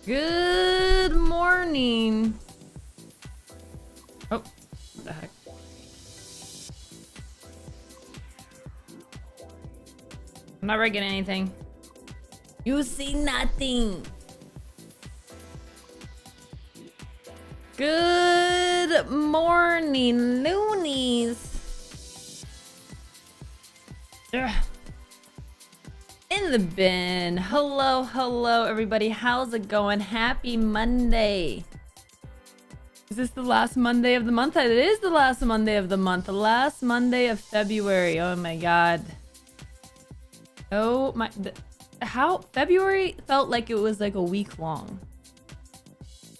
Good morning. Oh, what the heck? I'm not rigging anything. You see nothing. Good morning, loonies. Ugh. In the bin. Hello, everybody. How's it going? Happy Monday. Is this the last Monday of the month? It is the last Monday of the month. The last Monday of February. Oh my god. Oh my... How... February felt like it was like a week long.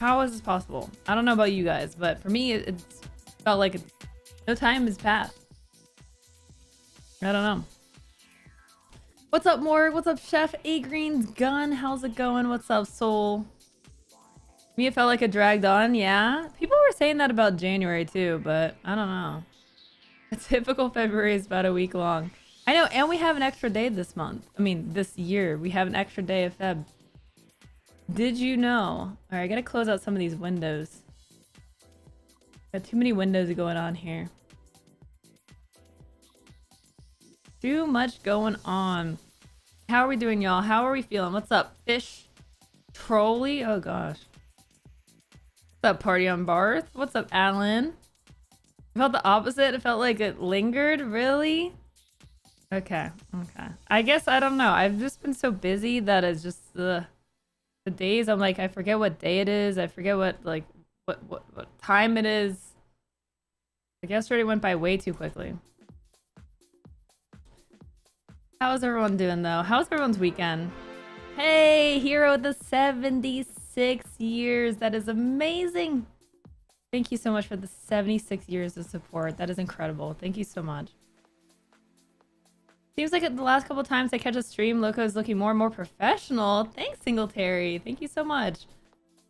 How is this possible? I don't know about you guys, but for me, it felt like no time has passed. I don't know. What's up, Morg? What's up, Chef A Green's Gun? How's it going? What's up, Soul? Me, it felt like it dragged on, yeah? People were saying that about January too, but I don't know. A typical February is about a week long. I know, and we have an extra day this month. I mean, this year. We have an extra day of Feb. Did you know? Alright, I gotta close out some of these windows. Got too many windows going on here. Too much going on. How are we doing, y'all? How are we feeling? What's up, Fish? Trolley? Oh gosh. What's up, Party on Barth? What's up, Alan? I felt the opposite. It felt like it lingered. Really? Okay. I guess I don't know. I've just been so busy that it's just the days. I'm like, I forget what day it is. I forget what time it is. Like yesterday went by way too quickly. How's everyone doing though? How's everyone's weekend? Hey, Hero with the 76 years. That is amazing. Thank you so much for the 76 years of support. That is incredible. Thank you so much. Seems like the last couple times I catch a stream, Loco is looking more and more professional. Thanks, Singletary. Thank you so much.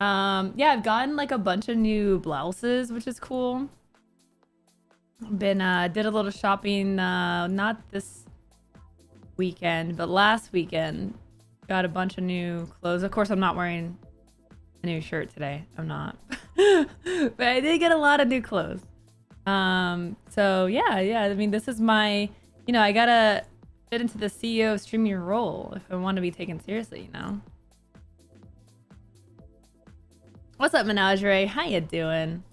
Yeah, I've gotten like a bunch of new blouses, which is cool. Did a little shopping, not this weekend, but last weekend. Got a bunch of new clothes. Of course, I'm not wearing a new shirt today. I'm not. But I did get a lot of new clothes. So yeah. I mean, this is my, I gotta fit into the CEO of streaming role if I want to be taken seriously, you know? What's up, Menagerie? How you doing?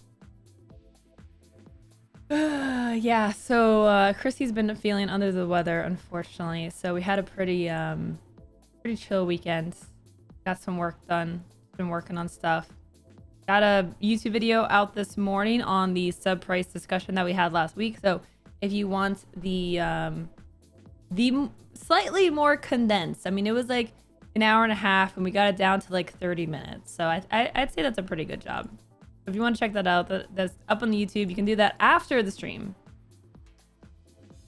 Yeah, so Chrissy's been feeling under the weather, unfortunately. So we had a pretty chill weekend. Got some work done. Been working on stuff. Got a YouTube video out this morning on the sub price discussion that we had last week. So if you want the slightly more condensed, I mean, it was like an hour and a half and we got it down to like 30 minutes. So I'd say that's a pretty good job. If you want to check that out, that's up on the YouTube. You can do that after the stream.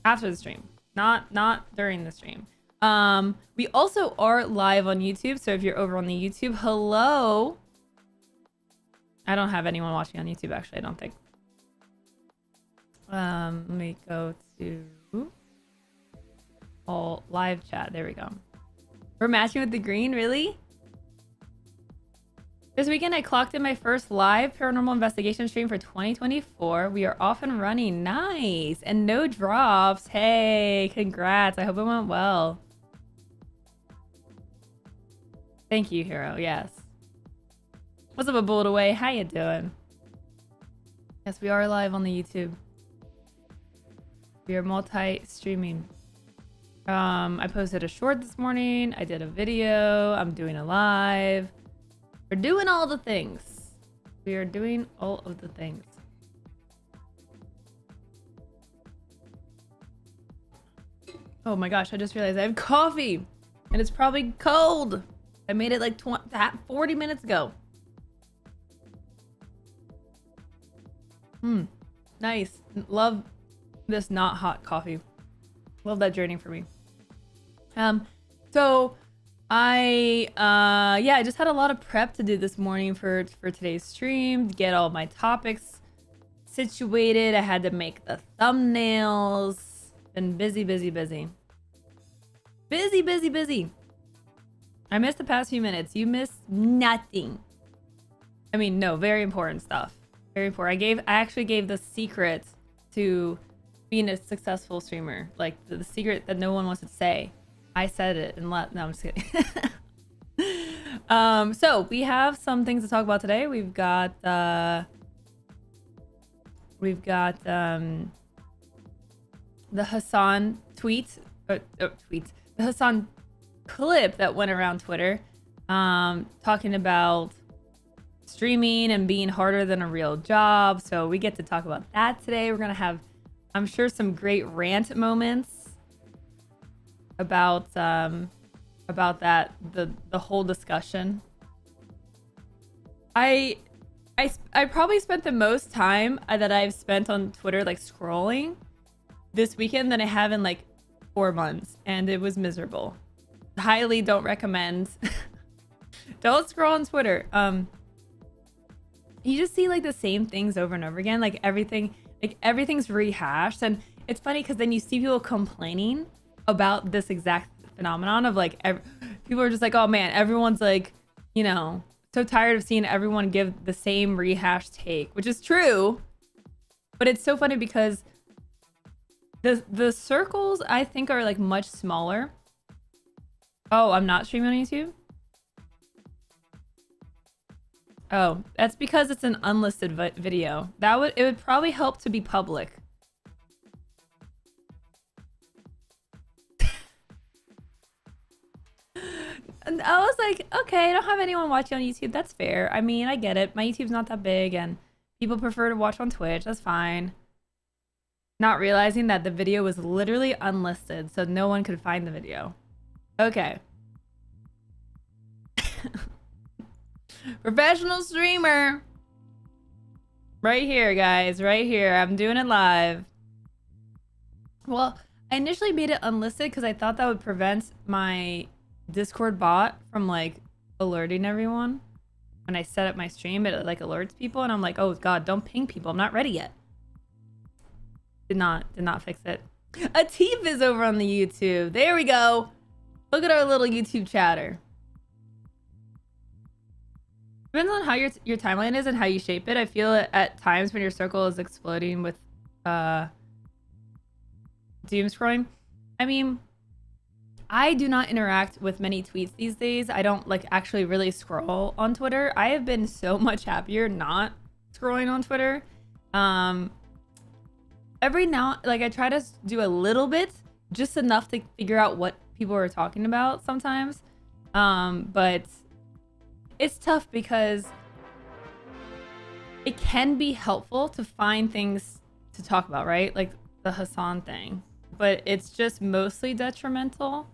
After the stream, not during the stream. We also are live on YouTube. So if you're over on the YouTube, hello. I don't have anyone watching on YouTube, actually, I don't think. Let me go to all live chat. There we go. We're matching with the green, really? This weekend I clocked in my first live paranormal investigation stream for 2024. We are off and running. Nice. And no drops. Hey, congrats. I hope it went well. Thank you, Hero. Yes. What's up, a bullet away? How you doing? Yes, we are live on the YouTube. We are multi-streaming. I posted a short this morning. I did a video. I'm doing a live. We're doing all the things. We are doing all of the things. Oh my gosh, I just realized I have coffee. And it's probably cold. I made it like 40 minutes ago. Nice. Love this not hot coffee. Love that journey for me. So I just had a lot of prep to do this morning for today's stream, to get all my topics situated. I had to make the thumbnails. Been busy. I missed the past few minutes. You missed nothing. I mean, no, very important stuff. Very important. I actually gave the secret to being a successful streamer. Like the secret that no one wants to say. I said it and no, I'm just kidding. So we have some things to talk about today. We've got the Hasan tweet, the Hasan clip that went around Twitter, talking about streaming and being harder than a real job. So we get to talk about that today. We're gonna have, I'm sure, some great rant moments about that, the whole discussion. I probably spent the most time that I've spent on Twitter like scrolling this weekend than I have in like 4 months, and it was miserable. Highly don't recommend. Don't scroll on Twitter. You just see like the same things over and over again, like everything's rehashed. And it's funny because then you see people complaining about this exact phenomenon of like people are just like, oh man, everyone's like, you know, so tired of seeing everyone give the same rehashed take, which is true. But it's so funny because the circles I think are like much smaller. Oh, I'm not streaming on YouTube? Oh, that's because it's an unlisted video. It would probably help to be public. And I was like, okay, I don't have anyone watching on YouTube. That's fair. I mean, I get it. My YouTube's not that big and people prefer to watch on Twitch. That's fine. Not realizing that the video was literally unlisted, so no one could find the video. Okay. Professional streamer. Right here, guys. Right here. I'm doing it live. Well, I initially made it unlisted because I thought that would prevent my Discord bot from like alerting everyone. When I set up my stream, it like alerts people, and I'm like, oh god, don't ping people. I'm not ready yet. Did not fix it. Atif is over on the YouTube. There we go. Look at our little YouTube chatter. Depends on how your timeline is and how you shape it. I feel it at times when your circle is exploding with doom scrolling. I mean, I do not interact with many tweets these days. I don't like actually really scroll on Twitter. I have been so much happier not scrolling on Twitter. Every now, like I try to do a little bit, just enough to figure out what people are talking about sometimes. But it's tough because it can be helpful to find things to talk about, right? Like the Hasan thing, but it's just mostly detrimental.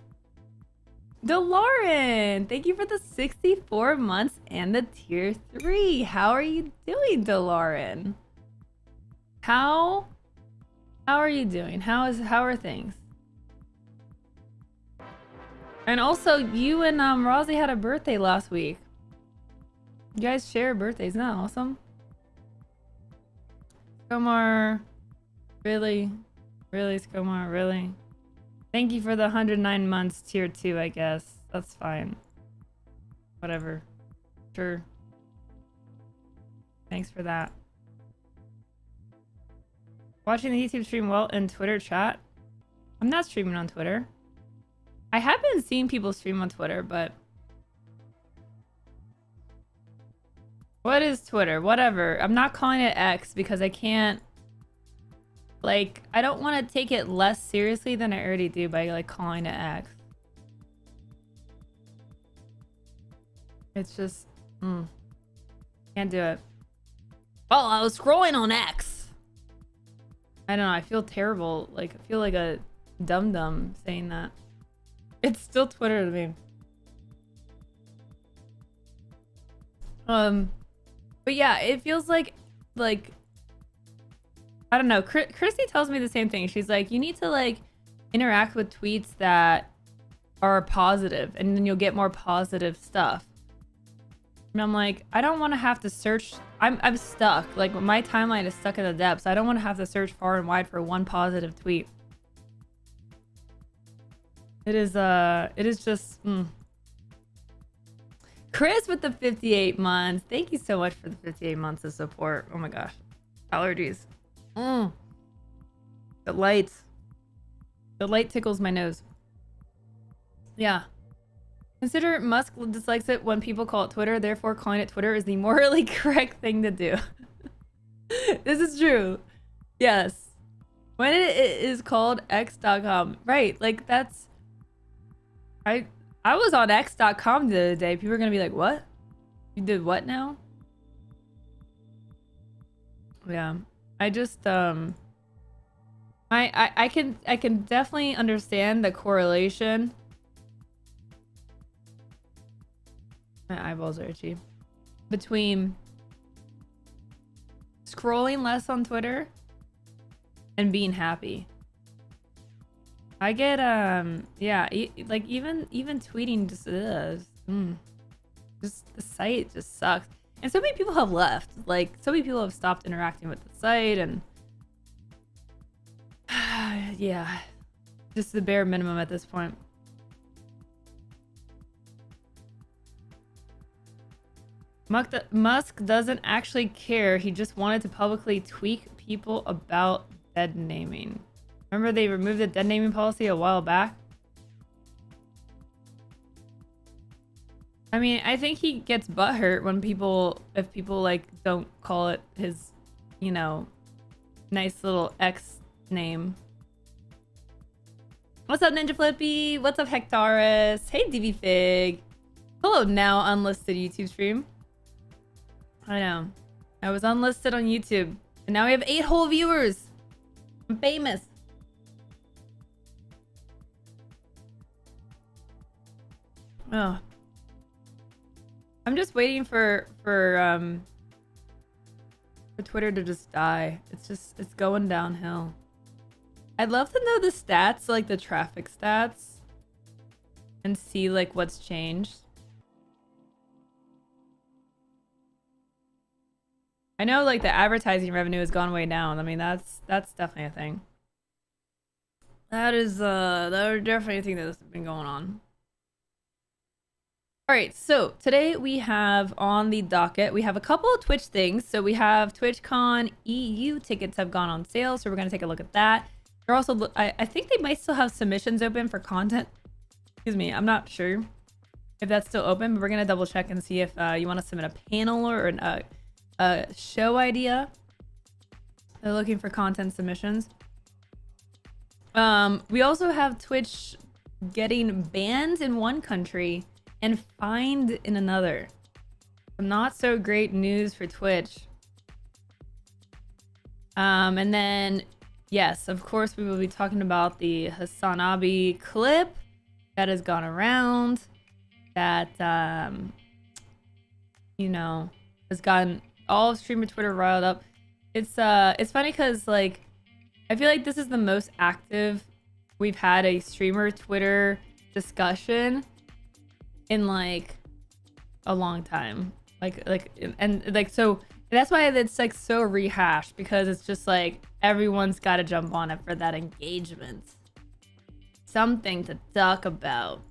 DeLauren, thank you for the 64 months and the tier 3. How are you doing, DeLauren? How are you doing? How are things? And also, you and Rosie had a birthday last week. You guys share birthdays. Isn't that awesome? Skomar, really, Skomar, really. Thank you for the 109 months tier 2, I guess. That's fine. Whatever. Sure. Thanks for that. Watching the YouTube stream well in Twitter chat. I'm not streaming on Twitter. I have been seeing people stream on Twitter, but... What is Twitter? Whatever. I'm not calling it X because I can't... Like, I don't want to take it less seriously than I already do by, like, calling it X. It's just... Can't do it. Well, I was scrolling on X. I don't know. I feel terrible. Like, I feel like a dum-dum saying that. It's still Twitter to me. But yeah, it feels like I don't know. Christy tells me the same thing. She's like, you need to like interact with tweets that are positive, and then you'll get more positive stuff. And I'm like, I don't want to have to search. I'm stuck. Like my timeline is stuck in the depths. I don't want to have to search far and wide for one positive tweet. It is just Chris with the 58 months. Thank you so much for the 58 months of support. Oh my gosh. Allergies. The light. The light tickles my nose. Yeah. Consider Musk dislikes it when people call it Twitter, therefore calling it Twitter is the morally correct thing to do. This is true. Yes. When it is called x.com. Right, like that's... I was on x.com the other day. People are gonna be like, what? You did what now? Yeah. I just, I can definitely understand the correlation. My eyeballs are itchy. Between scrolling less on Twitter and being happy. I get yeah, like even tweeting just just the site just sucks. And so many people have left. Like so many people have stopped interacting with the site and yeah, just the bare minimum at this point. Musk doesn't actually care. He just wanted to publicly tweak people about dead naming. Remember they removed the dead naming policy a while back? I mean, I think he gets butthurt when if people like don't call it his, you know, nice little X name. What's up, Ninja Flippy? What's up, Hectaris? Hey, DV Fig. Hello, now unlisted YouTube stream. I know. I was unlisted on YouTube. And now we have 8 whole viewers. I'm famous. Oh. I'm just waiting for Twitter to just die. It's going downhill. I'd love to know the stats, like the traffic stats. And see like what's changed. I know like the advertising revenue has gone way down. I mean, that's definitely a thing. That is definitely a thing that's been going on. All right, so today we have on the docket, we have a couple of Twitch things. So we have TwitchCon EU tickets have gone on sale, so we're gonna take a look at that. They're also, I think they might still have submissions open for content. Excuse me, I'm not sure if that's still open, but we're gonna double check and see if you want to submit a panel or a show idea. They're looking for content submissions. We also have Twitch getting banned in one country and fined in another. Not so great news for Twitch. And then, yes, of course, we will be talking about the HasanAbi clip that has gone around that, you know, has gotten all of streamer Twitter riled up. It's funny because, like, I feel like this is the most active we've had a streamer Twitter discussion in like a long time. So that's why it's like so rehashed, because it's just like everyone's got to jump on it for that engagement. Something to talk about.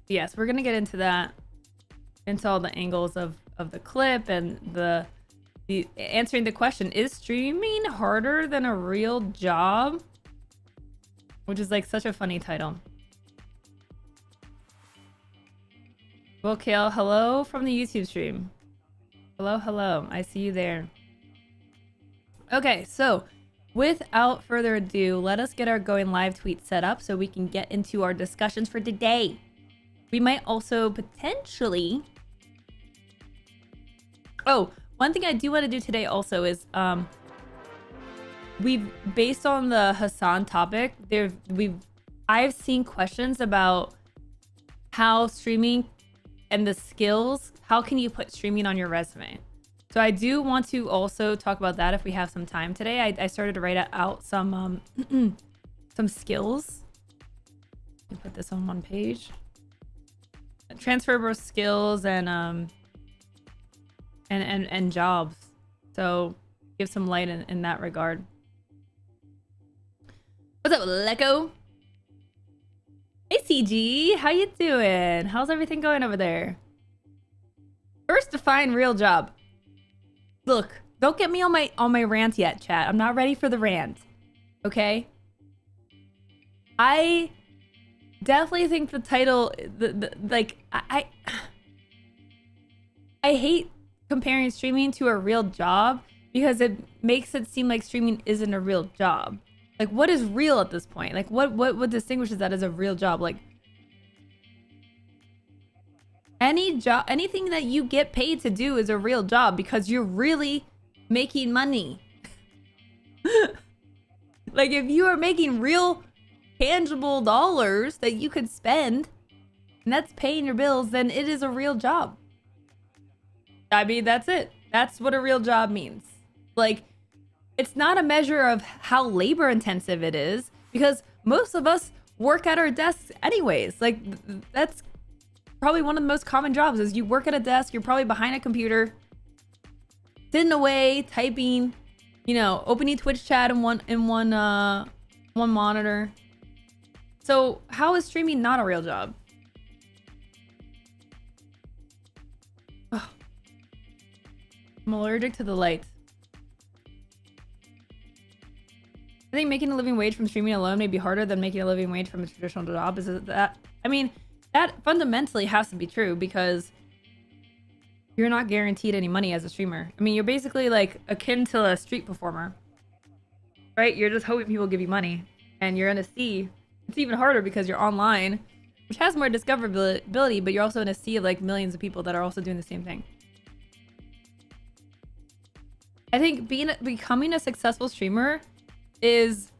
Yes, we're gonna get into that, into all the angles of the clip and the answering the question, is streaming harder than a real job? Which is like such a funny title. Well, Kale, hello from the YouTube stream. Hello, hello. I see you there. Okay, so without further ado, let us get our going live tweet set up so we can get into our discussions for today. We might also potentially... Oh, one thing I do want to do today also is based on the Hasan topic, I've seen questions about how streaming and the skills, how can you put streaming on your resume? So I do want to also talk about that if we have some time today. I started to write out some some skills. Let me put this on one page. Transferable skills and jobs. So give some light in that regard. What's up, Leco? Hey CG, how you doing? How's everything going over there? First, define real job. Look, don't get me on my rant yet, chat. I'm not ready for the rant. Okay? I definitely think the title, I hate comparing streaming to a real job because it makes it seem like streaming isn't a real job. Like, what is real at this point? Like, what distinguishes that as a real job? Like, any job, anything that you get paid to do is a real job because you're really making money. Like, if you are making real tangible dollars that you could spend and that's paying your bills, then it is a real job. I mean, that's it. That's what a real job means. Like, it's not a measure of how labor intensive it is because most of us work at our desks anyways. Like, that's probably one of the most common jobs is you work at a desk, you're probably behind a computer, sitting away, typing, you know, opening Twitch chat in one monitor. So how is streaming not a real job? Ugh. I'm allergic to the light. I think making a living wage from streaming alone may be harder than making a living wage from a traditional job. Is it that? I mean, that fundamentally has to be true because you're not guaranteed any money as a streamer. I mean, you're basically like akin to a street performer, right? You're just hoping people give you money and you're in a sea. It's even harder because you're online, which has more discoverability, but you're also in a sea of like millions of people that are also doing the same thing. I think becoming a successful streamer is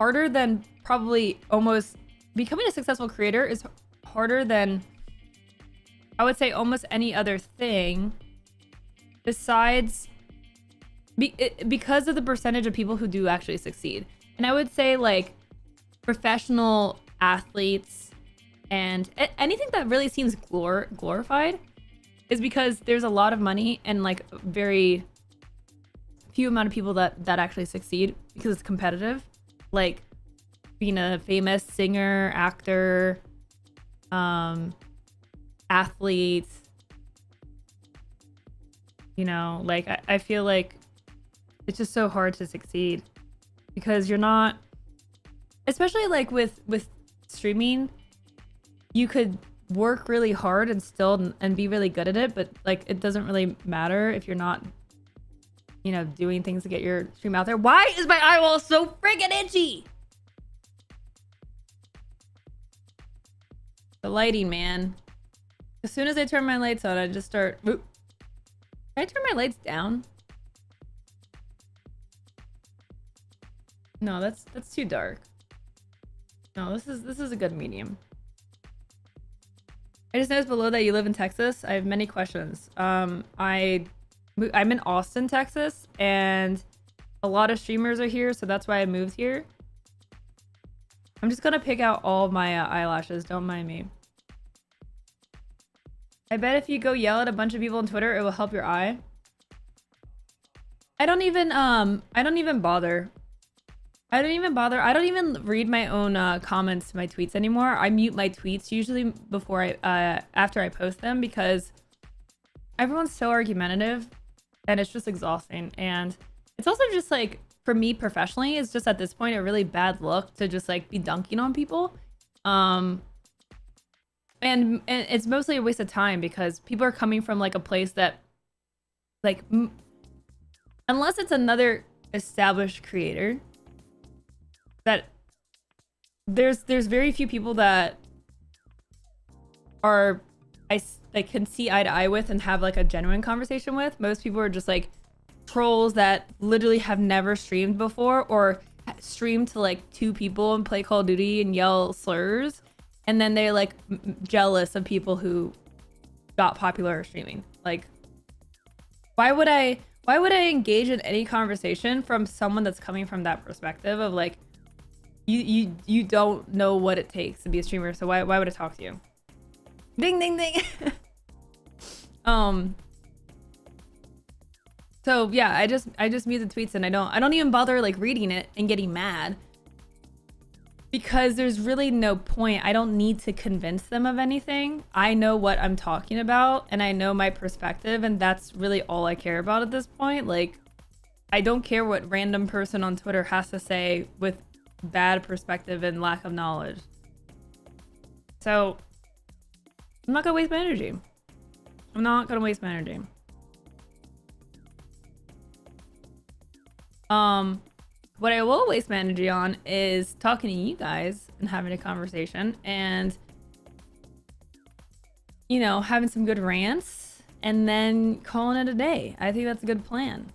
harder than probably almost becoming a successful creator is harder than I would say almost any other thing besides because of the percentage of people who do actually succeed. And I would say like professional athletes and anything that really seems glorified is because there's a lot of money and like very few amount of people that actually succeed because it's competitive, like being a famous singer, actor, athlete, you know, like I feel like it's just so hard to succeed because you're not, especially like with streaming, you could work really hard and still and be really good at it, but like it doesn't really matter if you're not, you know, doing things to get your stream out there. Why is my eyeball so friggin' itchy? The lighting, man. As soon as I turn my lights on, I just start. Oop. Can I turn my lights down? No, that's too dark. No, this is a good medium. I just noticed below that you live in Texas. I have many questions. I'm in Austin, Texas, and a lot of streamers are here, so that's why I moved here. I'm just gonna pick out all of my eyelashes. Don't mind me. I bet if you go yell at a bunch of people on Twitter, it will help your eye. I don't even bother. I don't even read my own comments to my tweets anymore. I mute my tweets usually before after I post them because everyone's so argumentative and it's just exhausting. And it's also just like, for me professionally, it's just at this point a really bad look to just like be dunking on people. And it's mostly a waste of time because people are coming from like a place that like unless it's another established creator, that there's very few people that are I can see eye to eye with and have like a genuine conversation with. Most people are just like trolls that literally have never streamed before or streamed to like 2 people and play Call of Duty and yell slurs, and then they're like jealous of people who got popular streaming. Like, why would I engage in any conversation from someone that's coming from that perspective of like you don't know what it takes to be a streamer, so why would I talk to you? Ding ding ding. So yeah, I just mute the tweets and I don't even bother like reading it and getting mad. because there's really no point. I don't need to convince them of anything. I know what I'm talking about and I know my perspective, and that's really all I care about at this point. Like, I don't care what random person on Twitter has to say with bad perspective and lack of knowledge. So I'm not gonna waste my energy. I'm not gonna waste my energy. What I will waste my energy on is talking to you guys and having a conversation and, you know, having some good rants and then calling it a day. I think that's a good plan.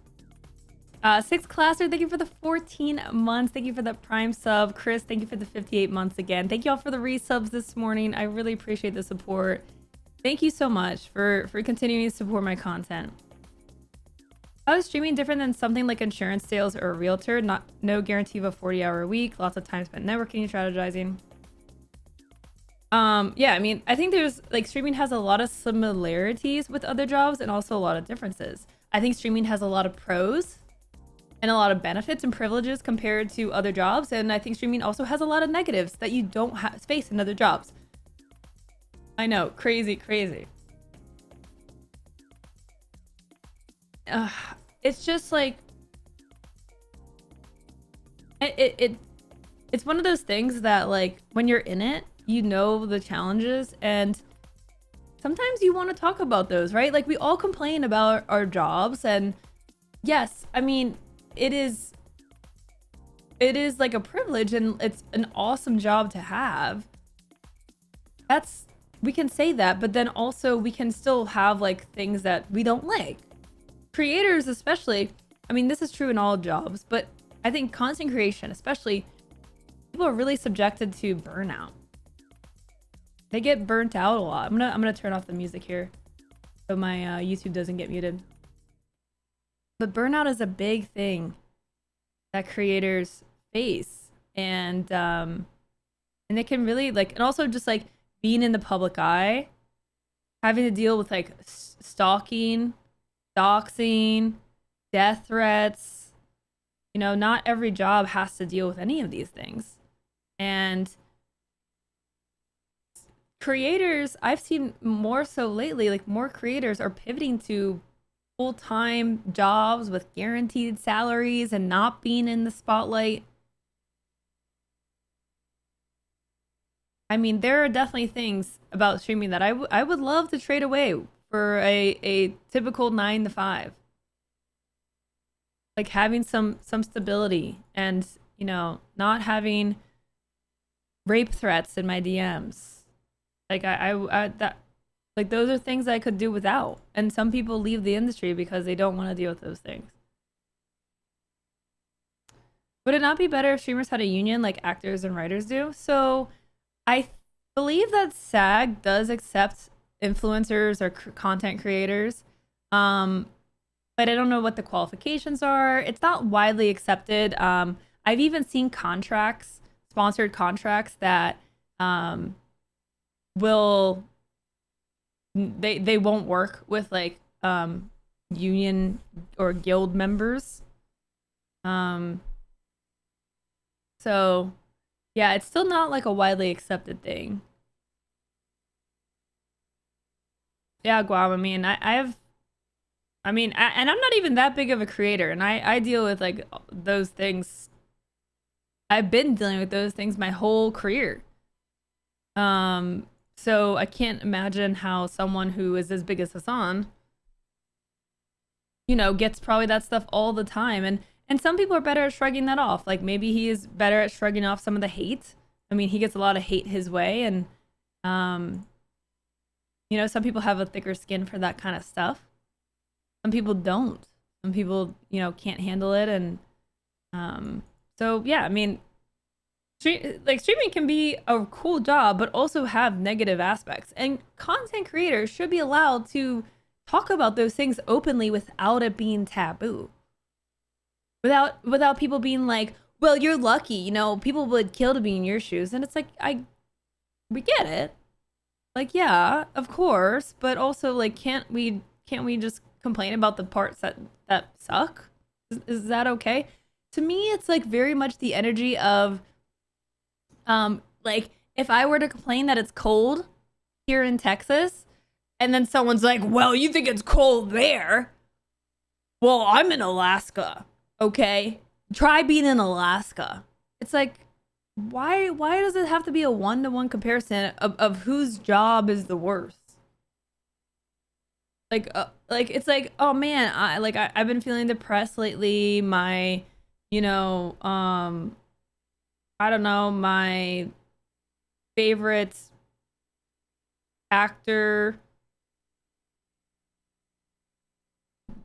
Six Classer, thank you for the 14 months. Thank you for the Prime sub. Chris, thank you for the 58 months again. Thank you all for the resubs this morning. I really appreciate the support. Thank you so much for continuing to support my content. How is streaming different than something like insurance sales or a realtor? No guarantee of a 40-hour week. Lots of time spent networking and strategizing. Yeah, I mean, I think there's like streaming has a lot of similarities with other jobs and also a lot of differences. I think streaming has a lot of pros and a lot of benefits and privileges compared to other jobs, and I think streaming also has a lot of negatives that you don't face in other jobs. I know, crazy. It's just like it's one of those things that, like, when you're in it, you know the challenges, and sometimes you want to talk about those, right? Like, we all complain about our jobs, and yes, I mean, it is like a privilege and it's an awesome job to have. We can say that, but then also we can still have like things that we don't like. Creators especially, I mean, this is true in all jobs, but I think content creation especially, people are really subjected to burnout. They get burnt out a lot. I'm gonna turn off the music here so my YouTube doesn't get muted. But burnout is a big thing that creators face, and it can really, like, and also just like being in the public eye, having to deal with like stalking, doxing, death threats. You know, not every job has to deal with any of these things. And creators, I've seen more so lately, like more creators are pivoting to full-time jobs with guaranteed salaries and not being in the spotlight. I mean, there are definitely things about streaming that I would love to trade away for a typical 9 to 5. Like having some stability and, you know, not having rape threats in my DMs. Like that, like, those are things I could do without. And some people leave the industry because they don't want to deal with those things. Would it not be better if streamers had a union like actors and writers do? So I believe that SAG does accept influencers or content creators. But I don't know what the qualifications are. It's not widely accepted. I've even seen contracts, sponsored contracts that will... They won't work with like union or guild members. So yeah, it's still not like a widely accepted thing. Yeah, Guam. I mean, and I'm not even that big of a creator, and I deal with like those things. I've been dealing with those things my whole career. So I can't imagine how someone who is as big as Hasan, you know, gets probably that stuff all the time. And some people are better at shrugging that off. Like maybe he is better at shrugging off some of the hate. I mean, he gets a lot of hate his way, and you know, some people have a thicker skin for that kind of stuff. Some people don't. Some people, you know, can't handle it, and so yeah, I mean, streaming can be a cool job, but also have negative aspects. And content creators should be allowed to talk about those things openly without it being taboo. Without people being like, well, you're lucky, you know, people would kill to be in your shoes. And it's like, we get it. Like, yeah, of course. But also, like, can't we just complain about the parts that suck? Is that okay? To me, it's like very much the energy of, Like if I were to complain that it's cold here in Texas, and then someone's like, well, you think it's cold there. Well, I'm in Alaska. Okay. Try being in Alaska. It's like, why does it have to be a one-to-one comparison of whose job is the worst? Like it's like, oh man, I've been feeling depressed lately. My, I don't know, my favorite actor,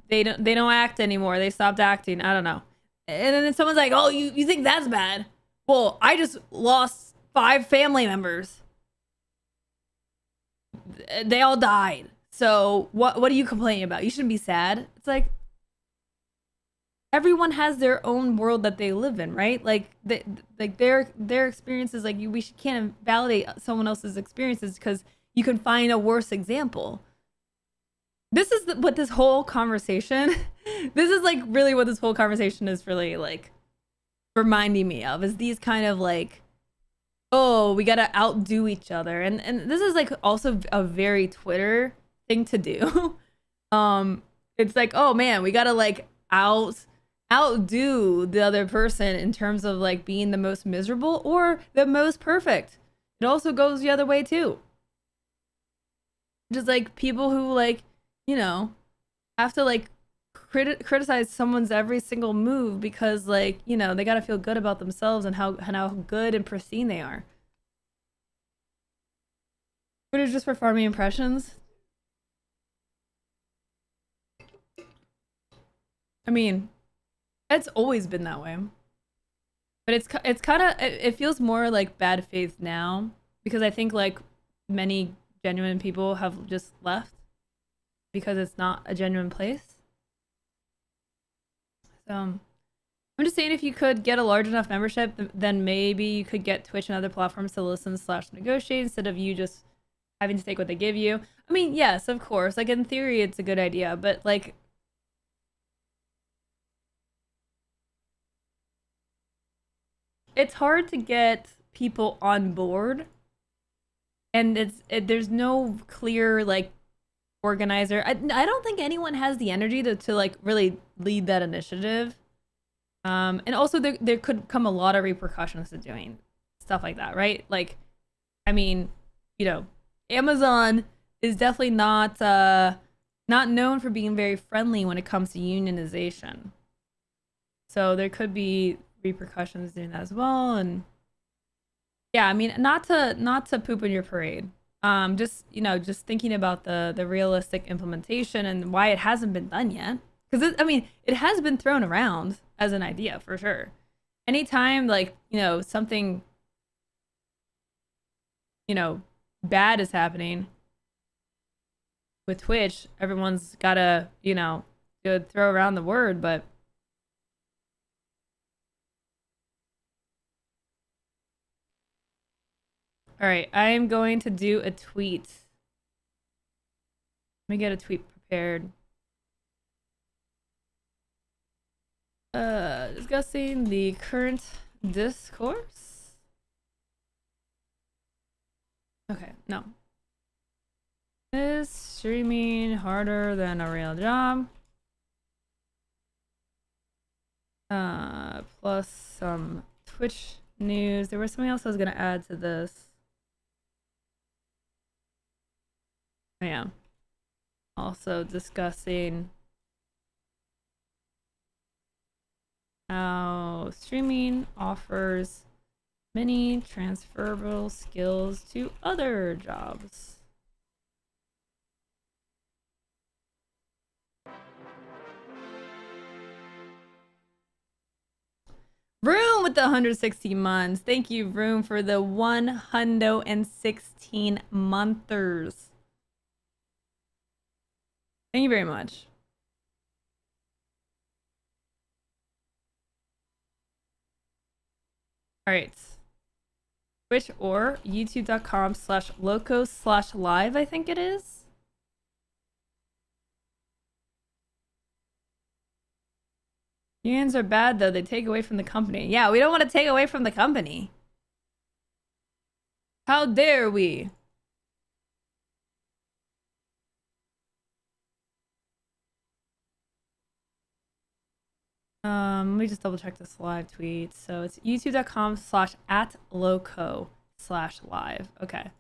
they don't act anymore. They stopped acting. I don't know. And then someone's like, "Oh, you think that's bad?" Well, I just lost 5 family members. They all died. So what are you complaining about? You shouldn't be sad. It's like everyone has their own world that they live in, right? Like their experiences. Like we can't validate someone else's experiences because you can find a worse example. This is what this whole conversation. This is like really what this whole conversation is really like reminding me of. Is these kind of like, oh, we gotta outdo each other, and this is like also a very Twitter thing to do. It's like, oh man, we gotta like outdo the other person in terms of like being the most miserable or the most perfect. It also goes the other way too. Just like people who like, have to like criticize someone's every single move because like, they gotta feel good about themselves and how good and pristine they are. Twitter's just for farming impressions. I mean, it's always been that way. But it's kind of, it feels more like bad faith now because I think like many genuine people have just left because it's not a genuine place. So I'm just saying, if you could get a large enough membership, then maybe you could get Twitch and other platforms to listen/negotiate instead of you just having to take what they give you. I mean, yes, of course. Like in theory, it's a good idea, but like, it's hard to get people on board, and there's no clear like organizer. I don't think anyone has the energy to like really lead that initiative. And also there could come a lot of repercussions to doing stuff like that, right? Like, I mean, Amazon is definitely not known for being very friendly when it comes to unionization. So there could be repercussions doing that as well. And yeah, I mean, not to poop in your parade. Just thinking about the realistic implementation and why it hasn't been done yet. Because it has been thrown around as an idea for sure. Anytime like something bad is happening with Twitch, everyone's gotta go throw around the word, but all right, I am going to do a tweet. Let me get a tweet prepared. Discussing the current discourse. Okay, no. Is streaming harder than a real job? Plus some Twitch news. There was something else I was gonna add to this. Oh, yeah. Also discussing how streaming offers many transferable skills to other jobs. Vroom with the 116 months. Thank you, Vroom, for the 116 monthers. Thank you very much. All right. Twitch or youtube.com/locos/live, I think it is. Unions are bad though, they take away from the company. Yeah, we don't want to take away from the company. How dare we? Let me just double check this live tweet. So it's youtube.com/@loco/live. Okay.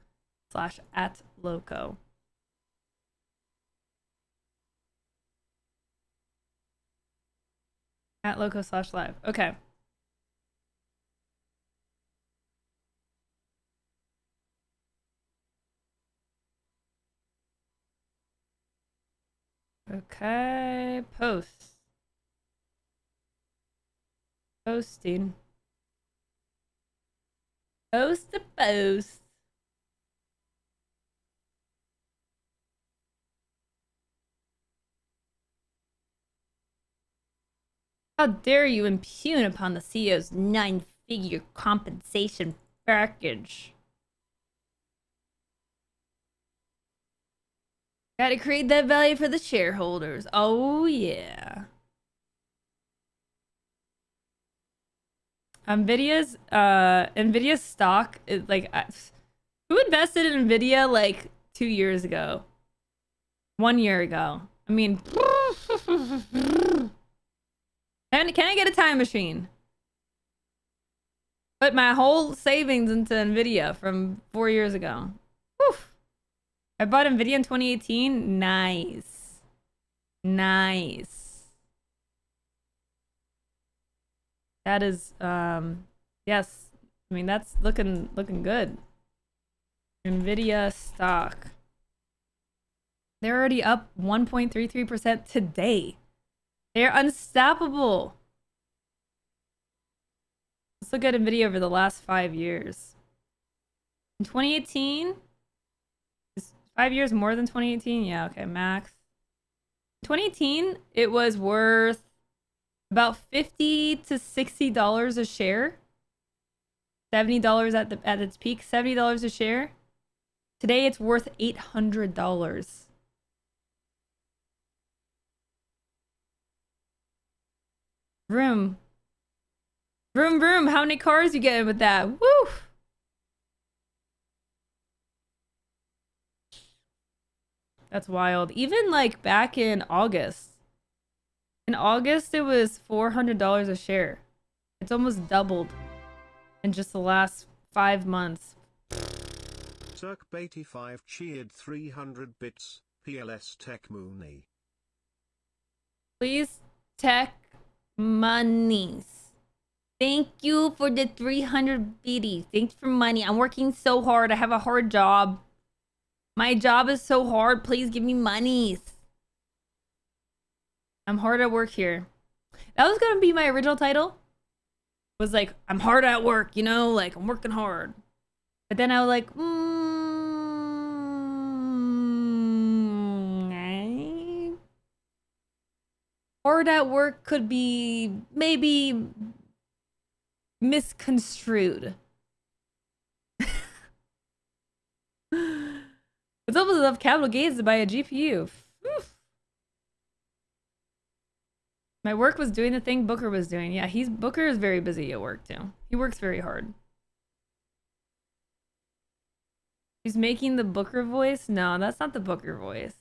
/@loco. @loco/live. Okay. Okay. Post. Posting. Post to post. How dare you impugn upon the CEO's 9-figure compensation package? Gotta create that value for the shareholders. Oh, yeah. Nvidia's stock is like, who invested in Nvidia like 2 years ago? 1 year ago. I mean, can I get a time machine? Put my whole savings into Nvidia from 4 years ago. Whew. I bought Nvidia in 2018. Nice. Nice. That is, yes. I mean, that's looking good. Nvidia stock. They're already up 1.33% today. They're unstoppable. Let's look at Nvidia over the last 5 years. In 2018, is 5 years more than 2018? Yeah, okay, max. 2018, it was worth about $50 to $60 a share. $70 at its peak, $70 a share. Today, it's worth $800. Vroom. Vroom, vroom. How many cars you getting with that? Woo! That's wild. Even like back in August. In August, it was $400 a share. It's almost doubled in just the last 5 months. Turk85 cheered 300 bits. PLS Tech Mooney. Please, Tech Monies. Thank you for the 300 biddies. Thanks for money. I'm working so hard. I have a hard job. My job is so hard. Please give me monies. I'm hard at work here. That was gonna be my original title. Was like, I'm hard at work, you know? Like, I'm working hard. But then I was like, hard at work could be maybe misconstrued. It's almost enough capital gains to buy a GPU. Oof. My work was doing the thing Booker was doing. Yeah, Booker is very busy at work too. He works very hard. He's making the Booker voice? No, that's not the Booker voice.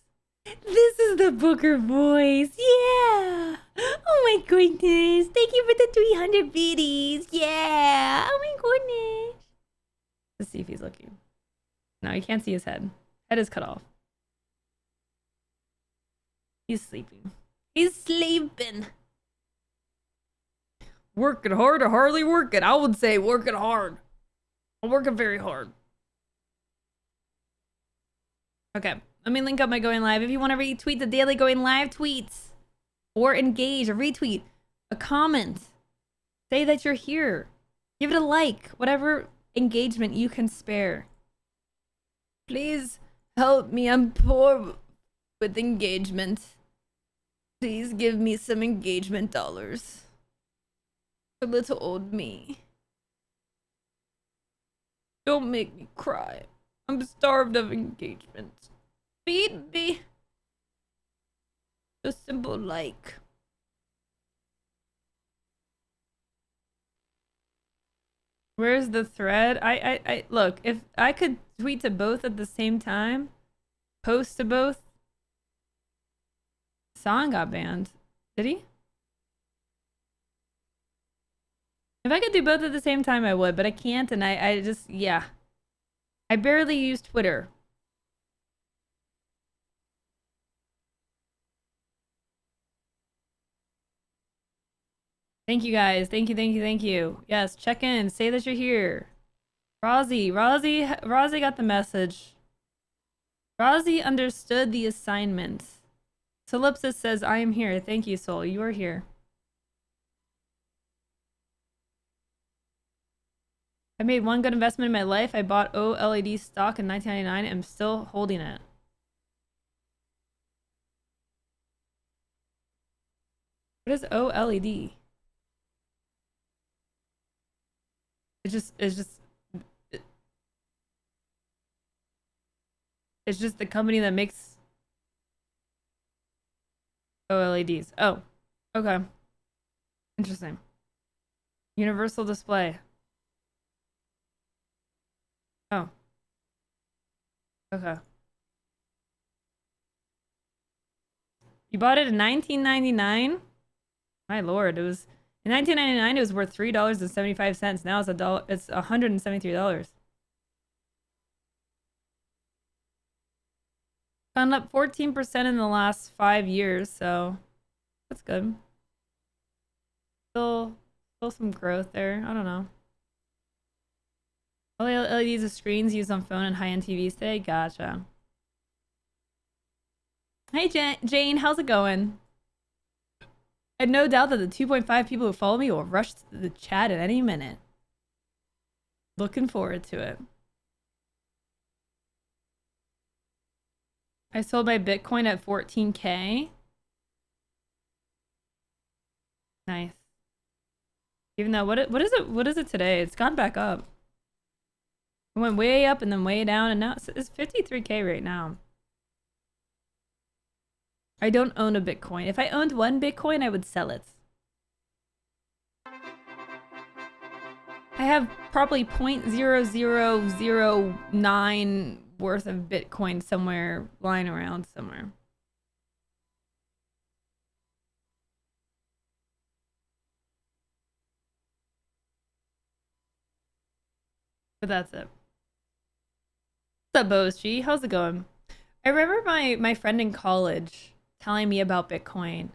This is the Booker voice. Yeah. Oh my goodness. Thank you for the 300 biddies. Yeah. Oh my goodness. Let's see if he's looking. No, you can't see his head. Head is cut off. He's sleeping. He's sleeping. Working hard or hardly working? I would say working hard. I'm working very hard. Okay. Let me link up my going live. If you want to retweet the daily going live tweets or engage, a retweet, a comment, say that you're here. Give it a like, whatever engagement you can spare. Please help me. I'm poor with engagement. Please give me some engagement dollars. For little old me. Don't make me cry. I'm starved of engagement. Feed me. A simple like. Where's the thread? I look, if I could tweet to both at the same time, post to both. Song got banned. Did he? If I could do both at the same time, I would, but I can't, and I just, yeah. I barely use Twitter. Thank you guys. Thank you, thank you, thank you. Yes, check in. Say that you're here. Rozzy got the message. Rozzy understood the assignment. Solipsis says, I am here. Thank you, Soul. You are here. I made one good investment in my life. I bought OLED stock in 1999 and I'm still holding it. What is OLED? It's just the company that makes OLEDs. Oh, okay. Interesting. Universal display. Oh. Okay. You bought it in 1999? My lord, it was in 1999 it was worth $3.75. Now it's it's $173. Gone up 14% in the last 5 years, so that's good. Still some growth there. I don't know. All the LEDs are screens used on phone and high-end TVs today. Gotcha. Hey Jane, how's it going? I had no doubt that the 2.5 people who follow me will rush to the chat at any minute. Looking forward to it. I sold my Bitcoin at 14K. Nice. Even though what is it today? It's gone back up. It went way up and then way down, and now it's 53K right now. I don't own a Bitcoin. If I owned one Bitcoin, I would sell it. I have probably 0.0009 worth of Bitcoin somewhere lying around somewhere. But that's it. What's up, Boasty? How's it going? I remember my friend in college telling me about Bitcoin.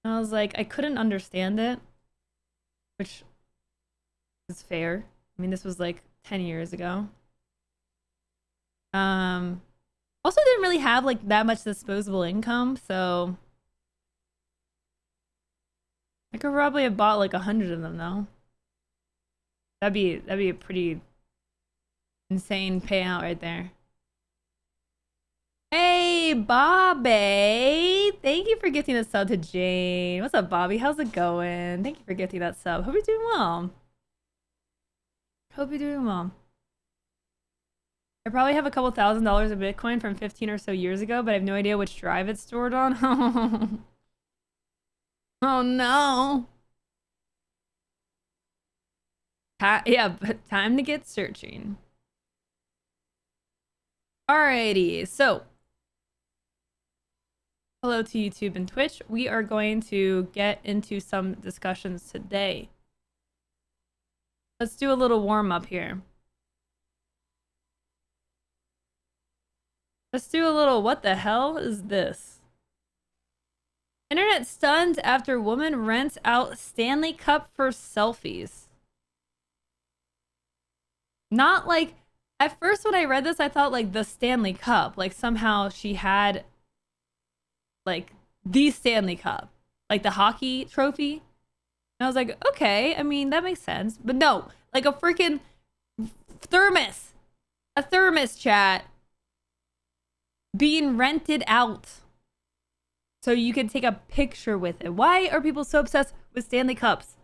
And I was like, I couldn't understand it, which is fair. I mean, this was like 10 years ago. Also didn't really have like that much disposable income, so I could probably have bought like 100 of them though. That'd be a pretty insane payout right there. Hey, Bobby! Thank you for gifting a sub to Jane. What's up, Bobby? How's it going? Thank you for gifting that sub. Hope you're doing well. Hope you're doing well. I probably have a couple $1,000s of Bitcoin from 15 or so years ago, but I have no idea which drive it's stored on. Oh no. Yeah, but time to get searching. Alrighty, so hello to YouTube and Twitch. We are going to get into some discussions today. Let's do a little warm up here. Let's do a little, what the hell is this? Internet stunned after woman rents out Stanley Cup for selfies. Not like, at first when I read this, I thought like the Stanley Cup, like somehow she had like the Stanley Cup, like the hockey trophy. And I was like, okay, I mean, that makes sense. But no, like a freaking thermos. A thermos, chat. Being rented out. So you can take a picture with it. Why are people so obsessed with Stanley Cups?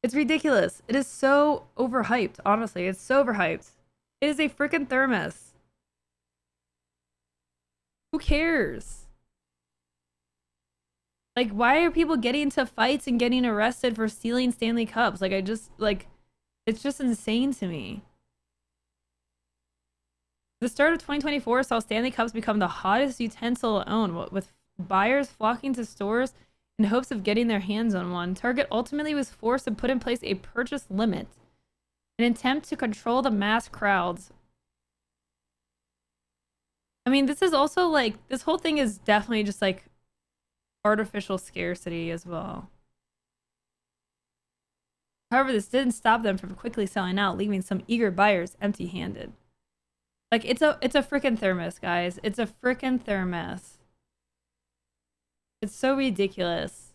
It's ridiculous. It is so overhyped, honestly. It's so overhyped. It is a freaking thermos. Who cares? Like, why are people getting into fights and getting arrested for stealing Stanley Cups? Like, it's just insane to me. The start of 2024 saw Stanley Cups become the hottest utensil owned, with buyers flocking to stores in hopes of getting their hands on one. Target ultimately was forced to put in place a purchase limit, an attempt to control the mass crowds. I mean, this is also like, this whole thing is definitely just like artificial scarcity as well. However, this didn't stop them from quickly selling out, leaving some eager buyers empty-handed. Like, it's a freaking thermos, guys. It's a freaking thermos. It's so ridiculous.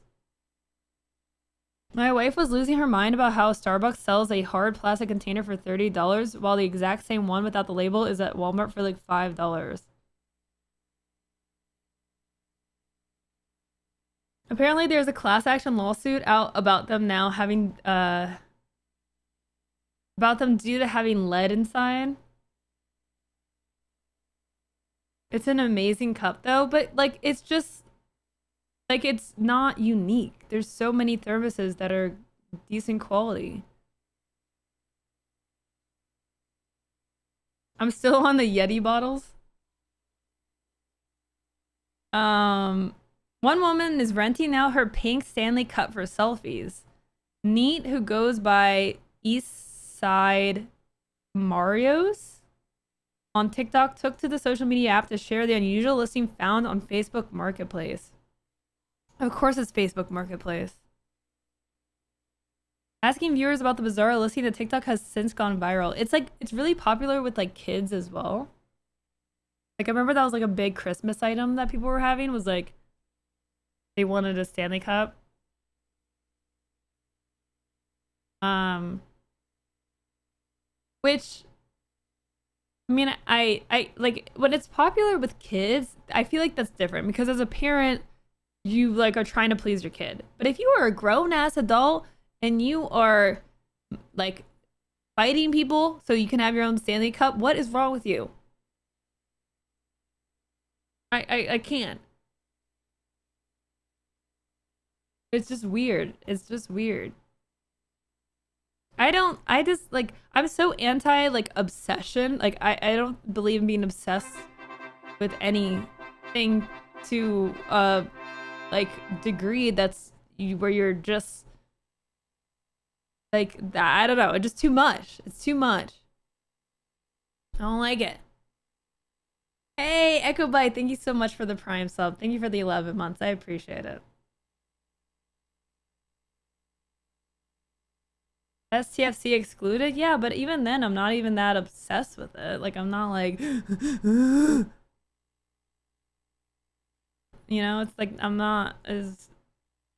My wife was losing her mind about how Starbucks sells a hard plastic container for $30, while the exact same one without the label is at Walmart for like $5. Apparently, there's a class action lawsuit out about them now having about them due to having lead inside. It's an amazing cup though, but like it's just like it's not unique. There's so many thermoses that are decent quality. I'm still on the Yeti bottles. One woman is renting out her pink Stanley Cup for selfies. Neat, who goes by East Side Marios on TikTok, took to the social media app to share the unusual listing found on Facebook Marketplace. Of course it's Facebook Marketplace. Asking viewers about the bizarre listing to TikTok has since gone viral. It's like, it's really popular with like kids as well. Like I remember that was like a big Christmas item that people were having, was like they wanted a Stanley Cup. Which I mean, I like when it's popular with kids, I feel like that's different because as a parent, you like are trying to please your kid. But if you are a grown ass adult and you are like fighting people so you can have your own Stanley Cup, what is wrong with you? I can't. It's just weird. It's just weird. I just like, I'm so anti like obsession. Like I don't believe in being obsessed with anything to like degree that's where you're just like that. I don't know. It's just too much. It's too much. I don't like it. Hey, Echo Bite, thank you so much for the Prime sub. Thank you for the 11 months. I appreciate it. STFC excluded? Yeah, but even then, I'm not even that obsessed with it. Like, I'm not like, you know, it's like, I'm not as,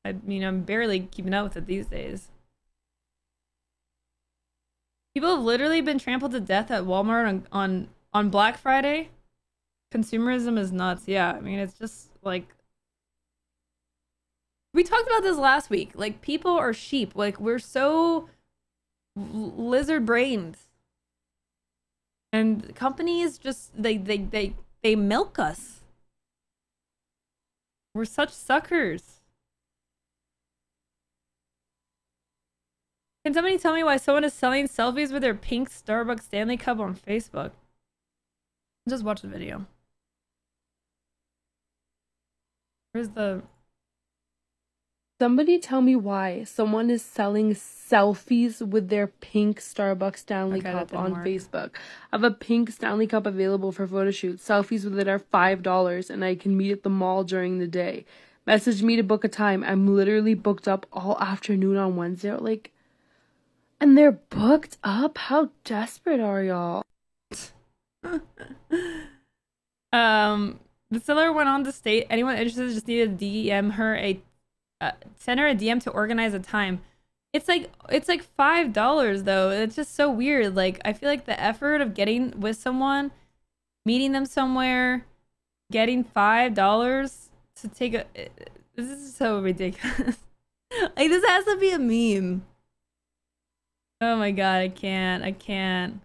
I mean, I'm barely keeping up with it these days. People have literally been trampled to death at Walmart on Black Friday. Consumerism is nuts. Yeah, I mean, it's just like, we talked about this last week. Like, people are sheep. Like, we're so lizard brained, and companies just they milk us. We're such suckers. Can somebody tell me why someone is selling selfies with their pink Starbucks Stanley Cup on Facebook? Just watch the video. Where's the... Somebody tell me why someone is selling selfies with their pink Starbucks Stanley Cup on Facebook. I have a pink Stanley Cup available for photo shoots. Selfies with it are $5 and I can meet at the mall during the day. Message me to book a time. I'm literally booked up all afternoon on Wednesday. Like, and they're booked up? How desperate are y'all? The seller went on to state anyone interested just needed to DM her send her a DM to organize a time. It's like $5 though. It's just so weird. Like, I feel like the effort of getting with someone, meeting them somewhere, getting $5 to take a... This is so ridiculous. Like, this has to be a meme. Oh my god, I can't.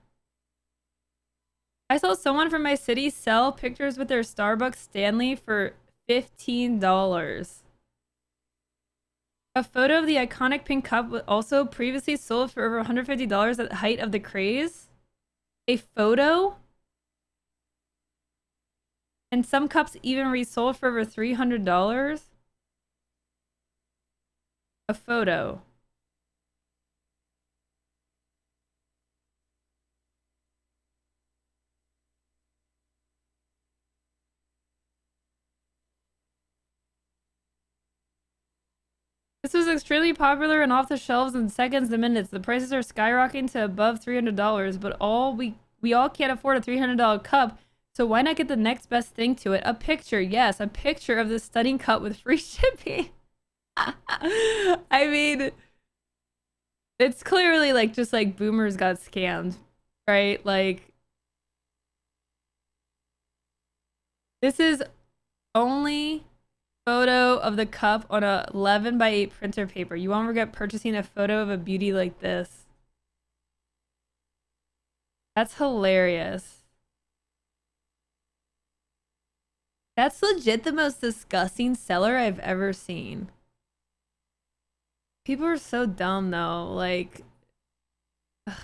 I saw someone from my city sell pictures with their Starbucks Stanley for $15. A photo of the iconic pink cup also previously sold for over $150 at the height of the craze. A photo? And some cups even resold for over $300? A photo. This was extremely popular and off the shelves in seconds and minutes. The prices are skyrocketing to above $300, but we all can't afford a $300 cup, so why not get the next best thing to it? A picture, yes, a picture of this stunning cup with free shipping. I mean, it's clearly like just like boomers got scammed, right? Like, this is only photo of the cup on a 11x8 printer paper. You won't regret purchasing a photo of a beauty like this. That's hilarious. That's legit the most disgusting seller I've ever seen. People are so dumb though, like... Ugh.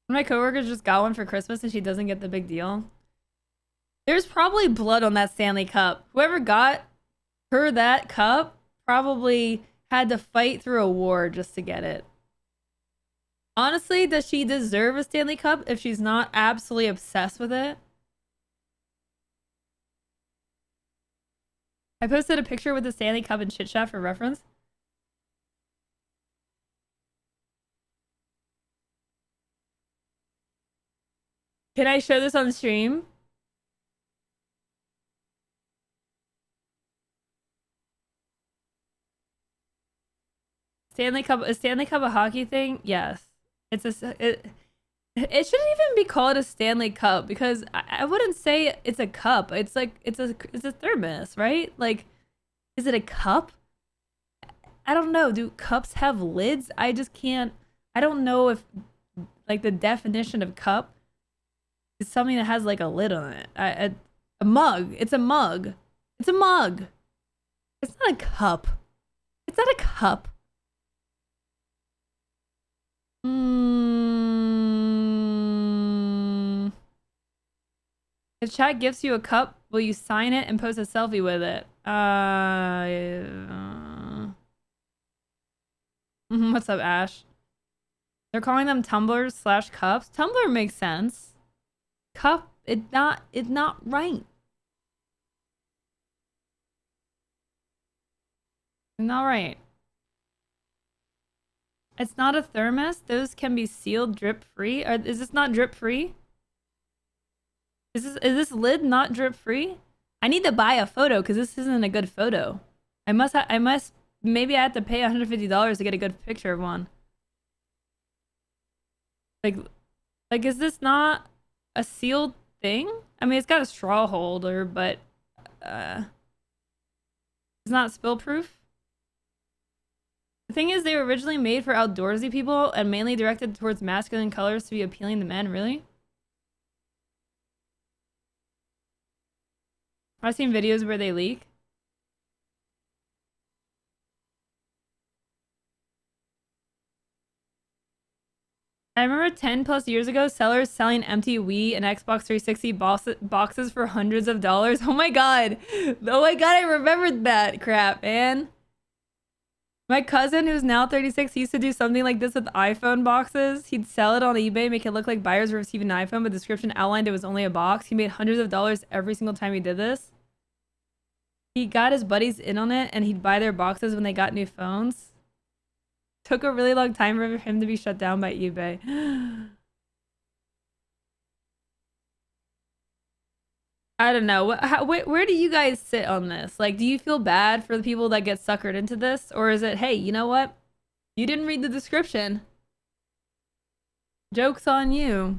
My coworker just got one for Christmas and she doesn't get the big deal. There's probably blood on that Stanley Cup. Whoever got her that cup probably had to fight through a war just to get it. Honestly, does she deserve a Stanley Cup if she's not absolutely obsessed with it? I posted a picture with the Stanley Cup in Chit Chat for reference. Can I show this on stream? Stanley Cup, is Stanley Cup a hockey thing? Yes. It shouldn't even be called a Stanley Cup because I wouldn't say it's a cup. It's like it's a thermos, right? Like, is it a cup? I don't know. Do cups have lids? I just can't. I don't know if like the definition of cup is something that has like a lid on it. A mug. It's a mug. It's a mug. It's not a cup. It's not a cup. If chat gifts you a cup, will you sign it and post a selfie with it? What's up, Ash? They're calling them tumblers / cups. Tumbler makes sense. Cup, it's not right. Not right. It's not a thermos. Those can be sealed drip free. Is this not drip free? Is this lid not drip free? I need to buy a photo because this isn't a good photo. Maybe I have to pay $150 to get a good picture of one. Like is this not a sealed thing? I mean, it's got a straw holder, but it's not spill proof. The thing is, they were originally made for outdoorsy people and mainly directed towards masculine colors to be appealing to men, really? I've seen videos where they leak. I remember 10+ years ago, sellers selling empty Wii and Xbox 360 boxes for hundreds of dollars. Oh my god. Oh my god, I remembered that crap, man. My cousin, who's now 36, used to do something like this with iPhone boxes. He'd sell it on eBay, make it look like buyers were receiving an iPhone, but the description outlined it was only a box. He made hundreds of dollars every single time he did this. He got his buddies in on it, and he'd buy their boxes when they got new phones. Took a really long time for him to be shut down by eBay. I don't know. Where do you guys sit on this? Like, do you feel bad for the people that get suckered into this? Or is it, hey, you know what? You didn't read the description. Joke's on you.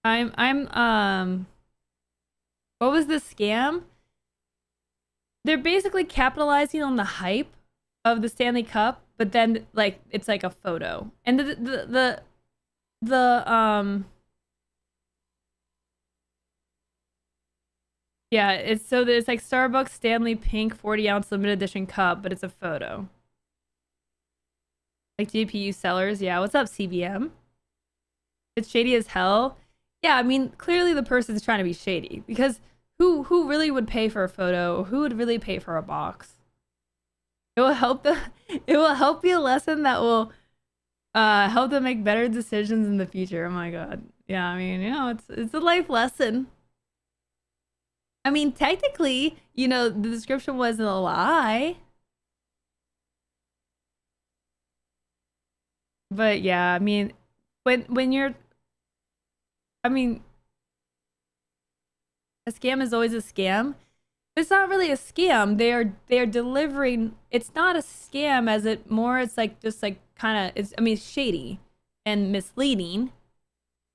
What was the scam? They're basically capitalizing on the hype of the Stanley Cup, but then, like, it's like a photo. And Yeah, it's like Starbucks Stanley Pink 40-ounce limited edition cup, but it's a photo. Like GPU sellers, yeah. What's up, CBM? It's shady as hell. Yeah, I mean, clearly the person's trying to be shady because who really would pay for a photo? Who would really pay for a box? It will help it will help be a lesson that will help them make better decisions in the future. Oh my god. Yeah, I mean, it's a life lesson. I mean, technically, the description wasn't a lie. But yeah, I mean, when you're I mean, a scam is always a scam. It's not really a scam. They are delivering. It's not a scam as it's like just like kind of it's shady and misleading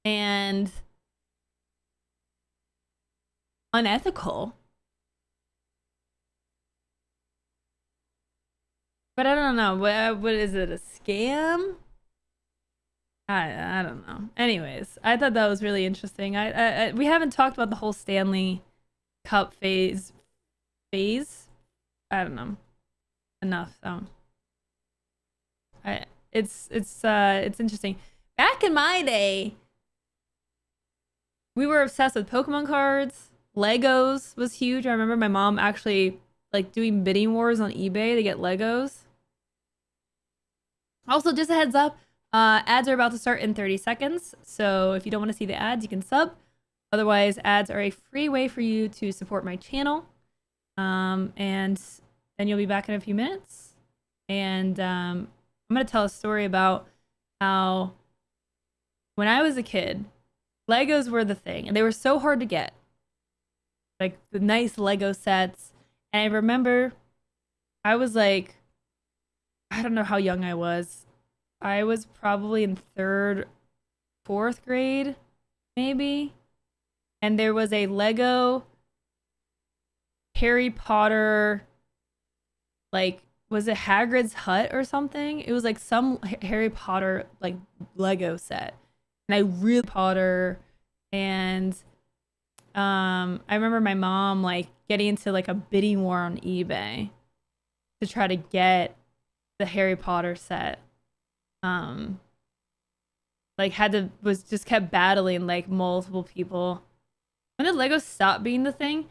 and unethical. But I don't know. What is it, a scam? I don't know. Anyways, I thought that was really interesting. We haven't talked about the whole Stanley Cup phase. I don't know enough. So it's interesting. Back in my day, we were obsessed with Pokemon cards. Legos was huge. I remember my mom actually like doing bidding wars on eBay to get Legos. Also, just a heads up, ads are about to start in 30 seconds. So if you don't want to see the ads, you can sub. Otherwise, ads are a free way for you to support my channel. And then you'll be back in a few minutes. And I'm going to tell a story about how when I was a kid, Legos were the thing. And they were so hard to get. Like the nice Lego sets. And I remember I was like, I don't know how young I was. I was probably in 3rd, 4th grade, maybe. And there was a Lego Harry Potter, like, was it Hagrid's hut or something? It was like some Harry Potter like Lego set. And I really Potter and I remember my mom like getting into like a bidding war on eBay to try to get the Harry Potter set. Like just kept battling like multiple people. When did Lego stop being the thing?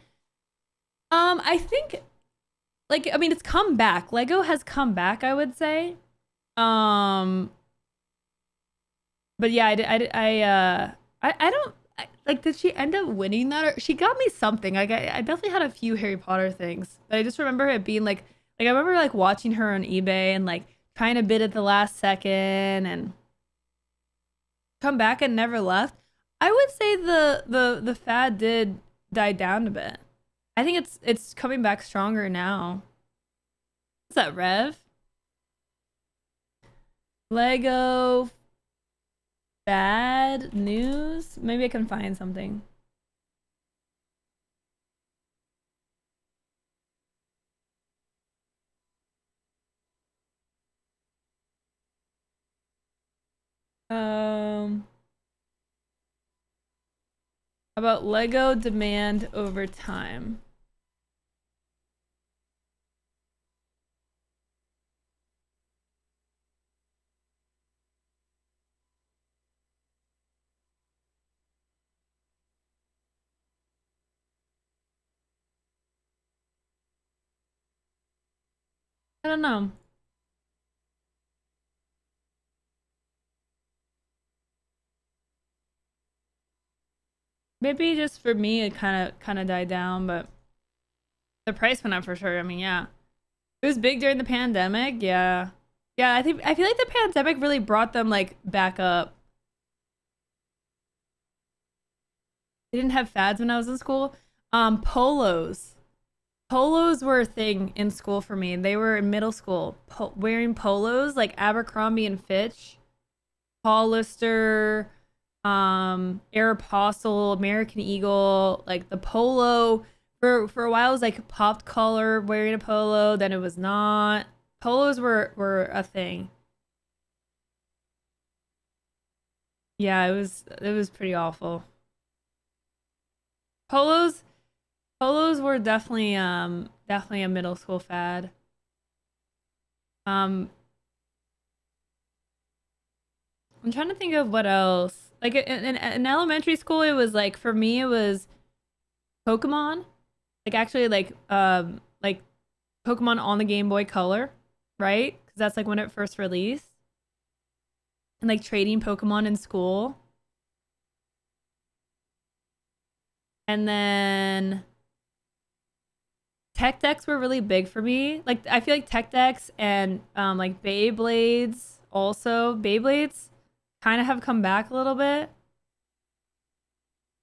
I think like I mean it's come back. Lego has come back, I would say. But yeah, I don't like did she end up winning that or she got me something. Like I definitely had a few Harry Potter things. But I just remember it being like I remember like watching her on eBay and like trying to bid at the last second and come back and never left. I would say the fad did die down a bit. I think it's coming back stronger now. What's that, Rev? Lego bad news? Maybe I can find something. About Lego demand over time. I don't know. Maybe just for me it kind of died down, but the price went up for sure. I mean, yeah. It was big during the pandemic. Yeah. Yeah, I feel like the pandemic really brought them like back up. They didn't have fads when I was in school. Polos. Polos were a thing in school for me. They were in middle school. Wearing polos like Abercrombie and Fitch, Hollister, Aeropostale, American Eagle, like the polo for a while it was like popped collar wearing a polo, then it was not. Polos were a thing. Yeah, it was pretty awful. Polos Polos were definitely definitely a middle school fad. I'm trying to think of what else. Like in elementary school, it was like, for me it was Pokemon. Like actually like Pokemon on the Game Boy Color, right? Because that's like when it first released. And like trading Pokemon in school. And then tech decks were really big for me. Like I feel like tech decks and like Beyblades also. Beyblades kind of have come back a little bit.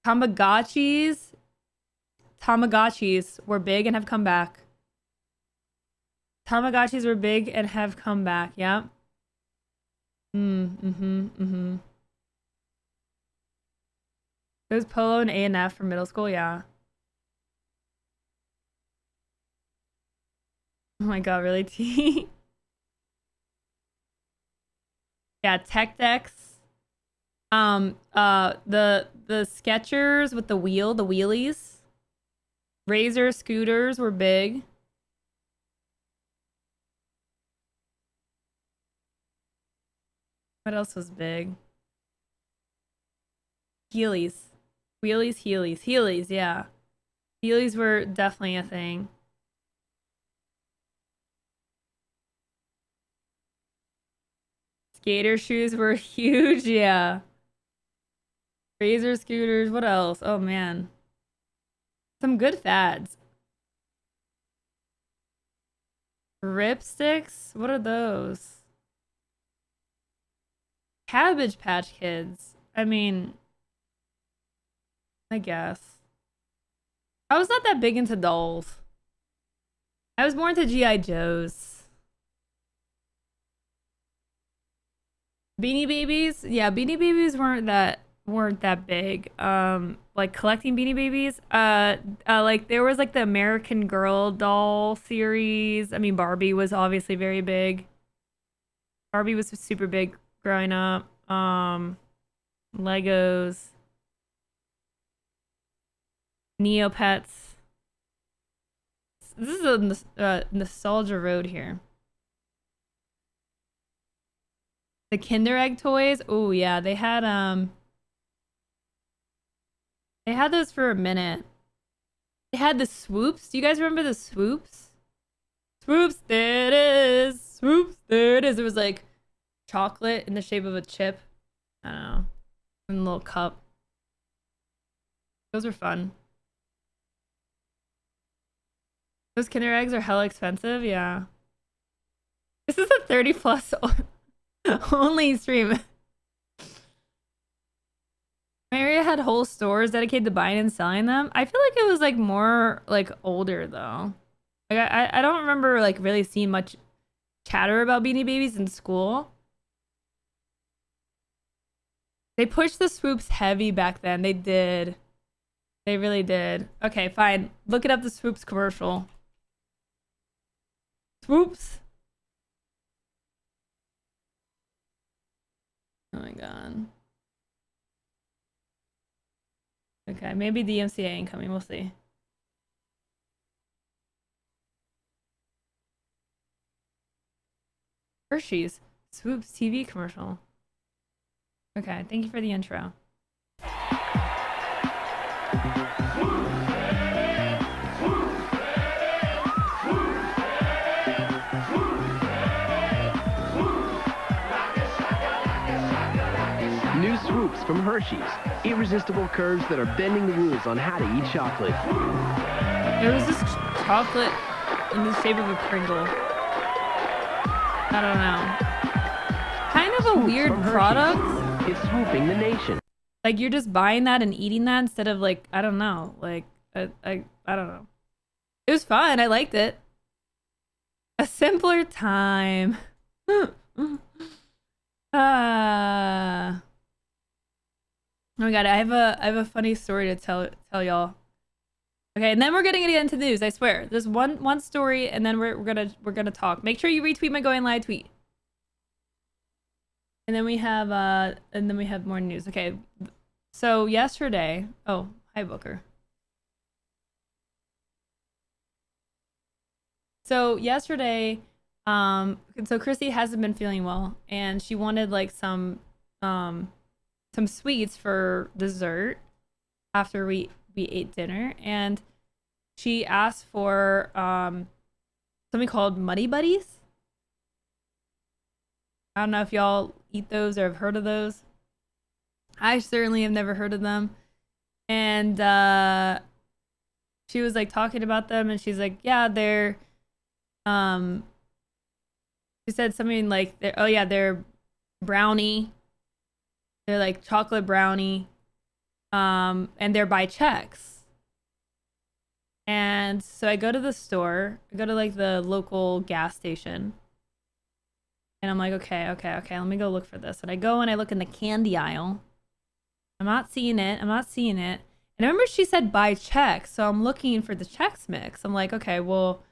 Tamagotchis were big and have come back. Tamagotchis were big and have come back. Yeah. It was Polo and A&F for middle school. Yeah. Oh my god, really? T. Yeah, tech decks. The Skechers with the wheelies. Razor scooters were big. What else was big? Heelys. Heelys, yeah. Heelys were definitely a thing. Skater shoes were huge, yeah. Razor scooters, what else? Oh man. Some good fads. Ripsticks? What are those? Cabbage Patch Kids. I mean, I guess. I was not that big into dolls. I was more into G.I. Joes. Beanie Babies? Yeah, Beanie Babies weren't that big. Like collecting Beanie Babies. Like there was like the American Girl doll series. I mean, Barbie was obviously very big. Barbie was super big growing up. Legos. Neopets. This is a nostalgia road here. The Kinder Egg toys. Oh yeah, they had those for a minute. They had the swoops. Do you guys remember the swoops? Swoops, there it is. Swoops, there it is. It was like chocolate in the shape of a chip. I don't know. In a little cup. Those were fun. Those Kinder Eggs are hella expensive, yeah. This is a 30 plus only stream. My area had whole stores dedicated to buying and selling them. I feel like it was like more like older though. Like I don't remember like really seeing much chatter about Beanie Babies in school. They pushed the swoops heavy back then. They did. They really did. Okay, fine. Look it up, the swoops commercial. Swoops. Oh my god. Okay, maybe DMCA ain't coming. We'll see. Hershey's Swoops TV commercial. Okay, thank you for the intro. New Swoops from Hershey's. Irresistible curves that are bending the rules on how to eat chocolate. There was this chocolate in the shape of a Pringle. I don't know. Kind of a weird product. It's swooping the nation. Like you're just buying that and eating that instead of like, I don't know. Like I don't know. It was fun. I liked it. A simpler time. Oh my god, I have a funny story to tell y'all. Okay, and then we're gonna get into the news. I swear, there's one story, and then we're gonna talk. Make sure you retweet my going live tweet. And then we have more news. Okay, so yesterday. Oh, hi Booker. So yesterday, so Chrissy hasn't been feeling well, and she wanted like some sweets for dessert after we ate dinner, and she asked for something called Muddy Buddies. I don't know if y'all eat those or have heard of those. I certainly have never heard of them. And she was like talking about them, and she's like, yeah, they're she said something like, they're brownie. They're like chocolate brownie. And they're by checks. And so I go to the store. I go to like the local gas station. And I'm like, okay, let me go look for this. And I go and I look in the candy aisle. I'm not seeing it. And I remember she said buy checks. So I'm looking for the Chex Mix. I'm like, okay, well,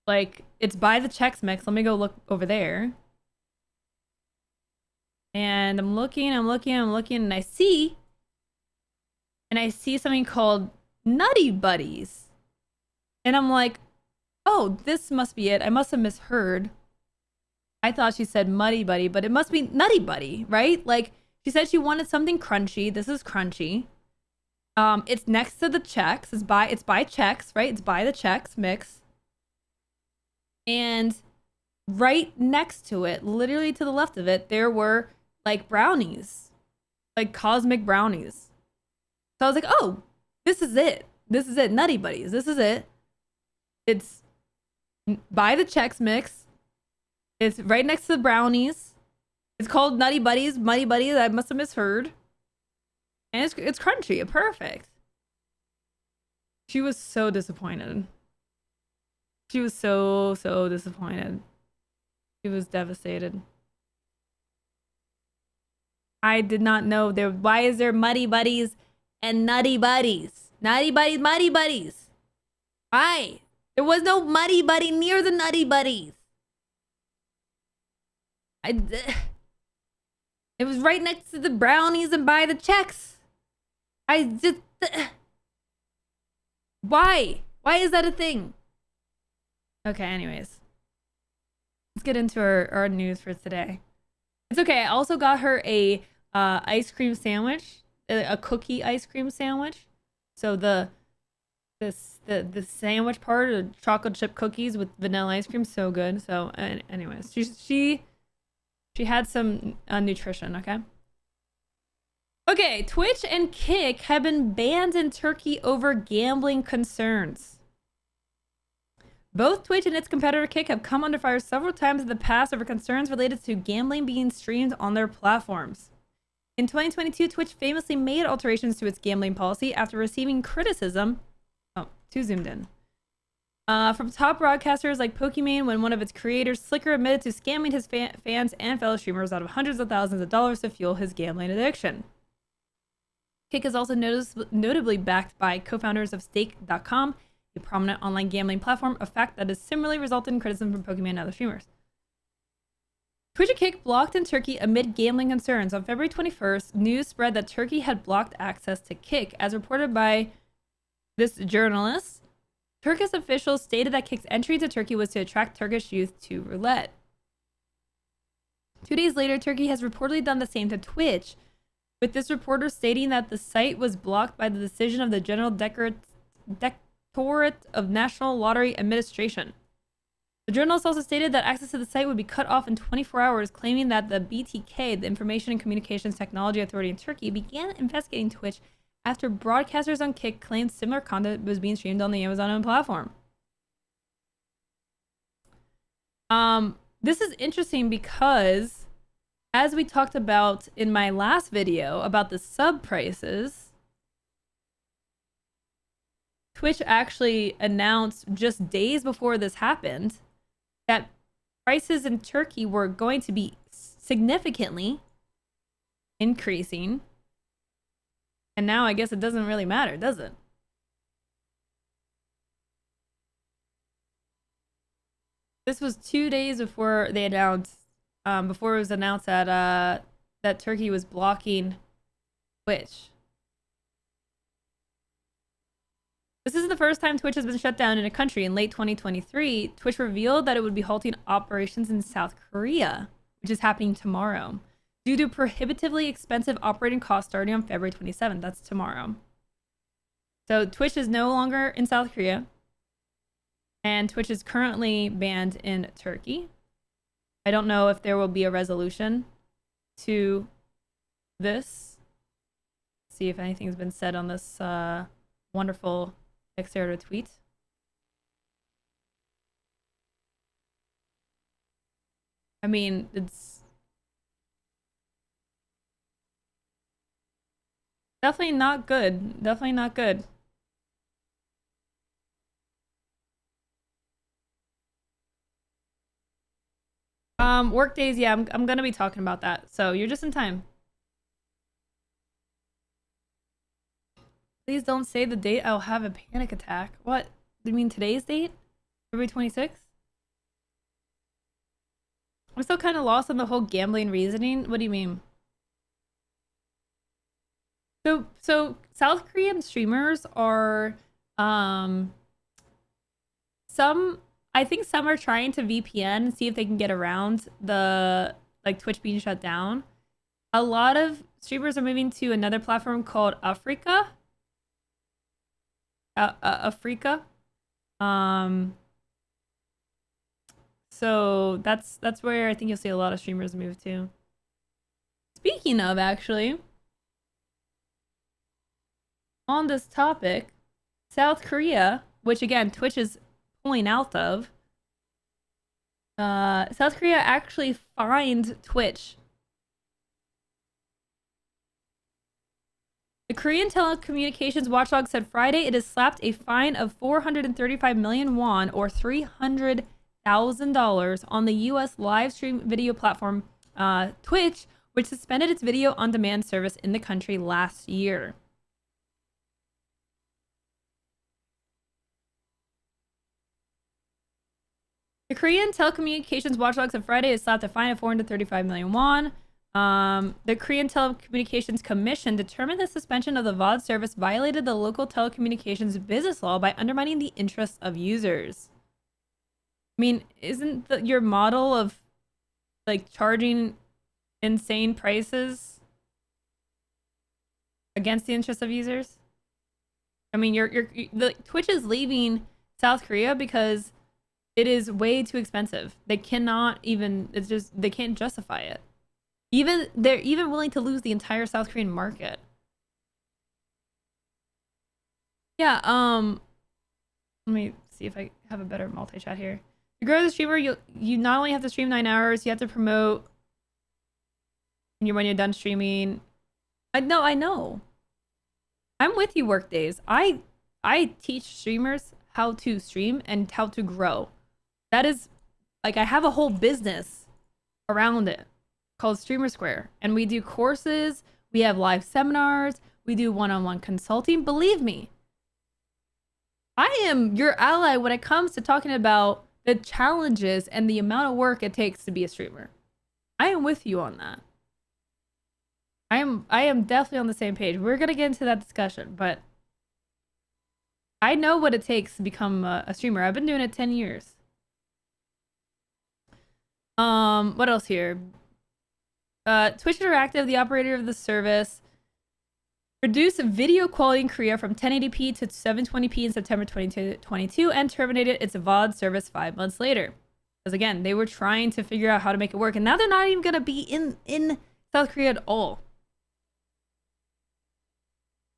like, it's buy the Chex Mix. Let me go look over there. And I'm looking, and I see something called Nutty Buddies. And I'm like, oh, this must be it. I must have misheard. I thought she said Muddy Buddy, but it must be Nutty Buddy, right? Like, she said she wanted something crunchy. This is crunchy. It's next to the Chex. It's by Chex, right? It's by the Chex Mix. And right next to it, literally to the left of it, there were like brownies, like cosmic brownies. So I was like, oh, this is it. Nutty Buddies. This is it. It's by the Chex Mix. It's right next to the brownies. It's called Nutty Buddies, Muddy Buddies. I must have misheard. And it's crunchy. Perfect. She was so disappointed. She was so disappointed. She was devastated. I did not know there. Why is there Muddy Buddies and Nutty Buddies? Nutty Buddies, Muddy Buddies. Why? There was no Muddy Buddy near the Nutty Buddies. It was right next to the brownies and by the Chex. Why? Why is that a thing? Okay, anyways. Let's get into our news for today. It's okay. I also got her a ice cream sandwich, a cookie ice cream sandwich. So the sandwich part of chocolate chip cookies with vanilla ice cream, so good. So anyways, she had some nutrition, okay? Okay, Twitch and Kick have been banned in Turkey over gambling concerns. Both Twitch and its competitor Kick have come under fire several times in the past over concerns related to gambling being streamed on their platforms. In 2022, Twitch famously made alterations to its gambling policy after receiving criticism. Oh, too zoomed in. From top broadcasters like Pokimane, when one of its creators, Slicker, admitted to scamming his fans and fellow streamers out of hundreds of thousands of dollars to fuel his gambling addiction. Kick is also notably backed by co-founders of Stake.com, a prominent online gambling platform, a fact that has similarly resulted in criticism from Pokimane and other streamers. Twitch and Kick blocked in Turkey amid gambling concerns. On February 21st, news spread that Turkey had blocked access to Kick. As reported by this journalist, Turkish officials stated that Kick's entry to Turkey was to attract Turkish youth to roulette. 2 days later, Turkey has reportedly done the same to Twitch, with this reporter stating that the site was blocked by the decision of the General Directorate of National Lottery Administration. The journalist also stated that access to the site would be cut off in 24 hours, claiming that the BTK, the Information and Communications Technology Authority in Turkey, began investigating Twitch after broadcasters on Kick claimed similar content was being streamed on the Amazon platform. This is interesting because, as we talked about in my last video about the sub prices, Twitch actually announced just days before this happened that prices in Turkey were going to be significantly increasing. And now I guess it doesn't really matter, does it? This was 2 days before they announced, before it was announced that that Turkey was blocking Twitch. This is the first time Twitch has been shut down in a country. In late 2023, Twitch revealed that it would be halting operations in South Korea, which is happening tomorrow, due to prohibitively expensive operating costs starting on February 27th. That's tomorrow. So Twitch is no longer in South Korea, and Twitch is currently banned in Turkey. I don't know if there will be a resolution to this. See if anything's been said on this wonderful Xerto tweet. I mean, it's definitely not good. Definitely not good. Work days, yeah, I'm gonna be talking about that. So you're just in time. Please don't say the date. I'll have a panic attack. What? You mean today's date? February 26th? I'm still kind of lost on the whole gambling reasoning. What do you mean? So South Korean streamers are, I think some are trying to VPN and see if they can get around the, like, Twitch being shut down. A lot of streamers are moving to another platform called Africa. Africa. So that's where I think you'll see a lot of streamers move to. Speaking of, actually, on this topic, South Korea, which again Twitch is pulling out of, South Korea actually fined Twitch. The Korean telecommunications watchdog said Friday it has slapped a fine of 435 million won, or $300,000, on the U.S. live stream video platform Twitch, which suspended its video on demand service in the country last year. The Korean telecommunications watchdog said Friday it slapped a fine of 435 million won. The Korean Telecommunications Commission determined the suspension of the VOD service violated the local telecommunications business law by undermining the interests of users. I mean, isn't your model of, like, charging insane prices against the interests of users? I mean, the Twitch is leaving South Korea because it is way too expensive. They cannot even, it's just, they can't justify it. They're even willing to lose the entire South Korean market. Yeah, let me see if I have a better multi-chat here. To grow as a streamer, you not only have to stream 9 hours, you have to promote when you're done streaming. I know. I'm with you, Workdays. I teach streamers how to stream and how to grow. That is, like, I have a whole business around it called Streamer Square, and we do courses, we have live seminars, we do one-on-one consulting. Believe me, I am your ally when it comes to talking about the challenges and the amount of work it takes to be a streamer. I am with you on that. I am definitely on the same page. We're gonna get into that discussion, but I know what it takes to become a streamer. I've been doing it 10 years. What else here? Twitch Interactive, the operator of the service, reduced video quality in Korea from 1080p to 720p in September 2022 and terminated its VOD service 5 months later. Because again, they were trying to figure out how to make it work, and now they're not even gonna be in South Korea at all.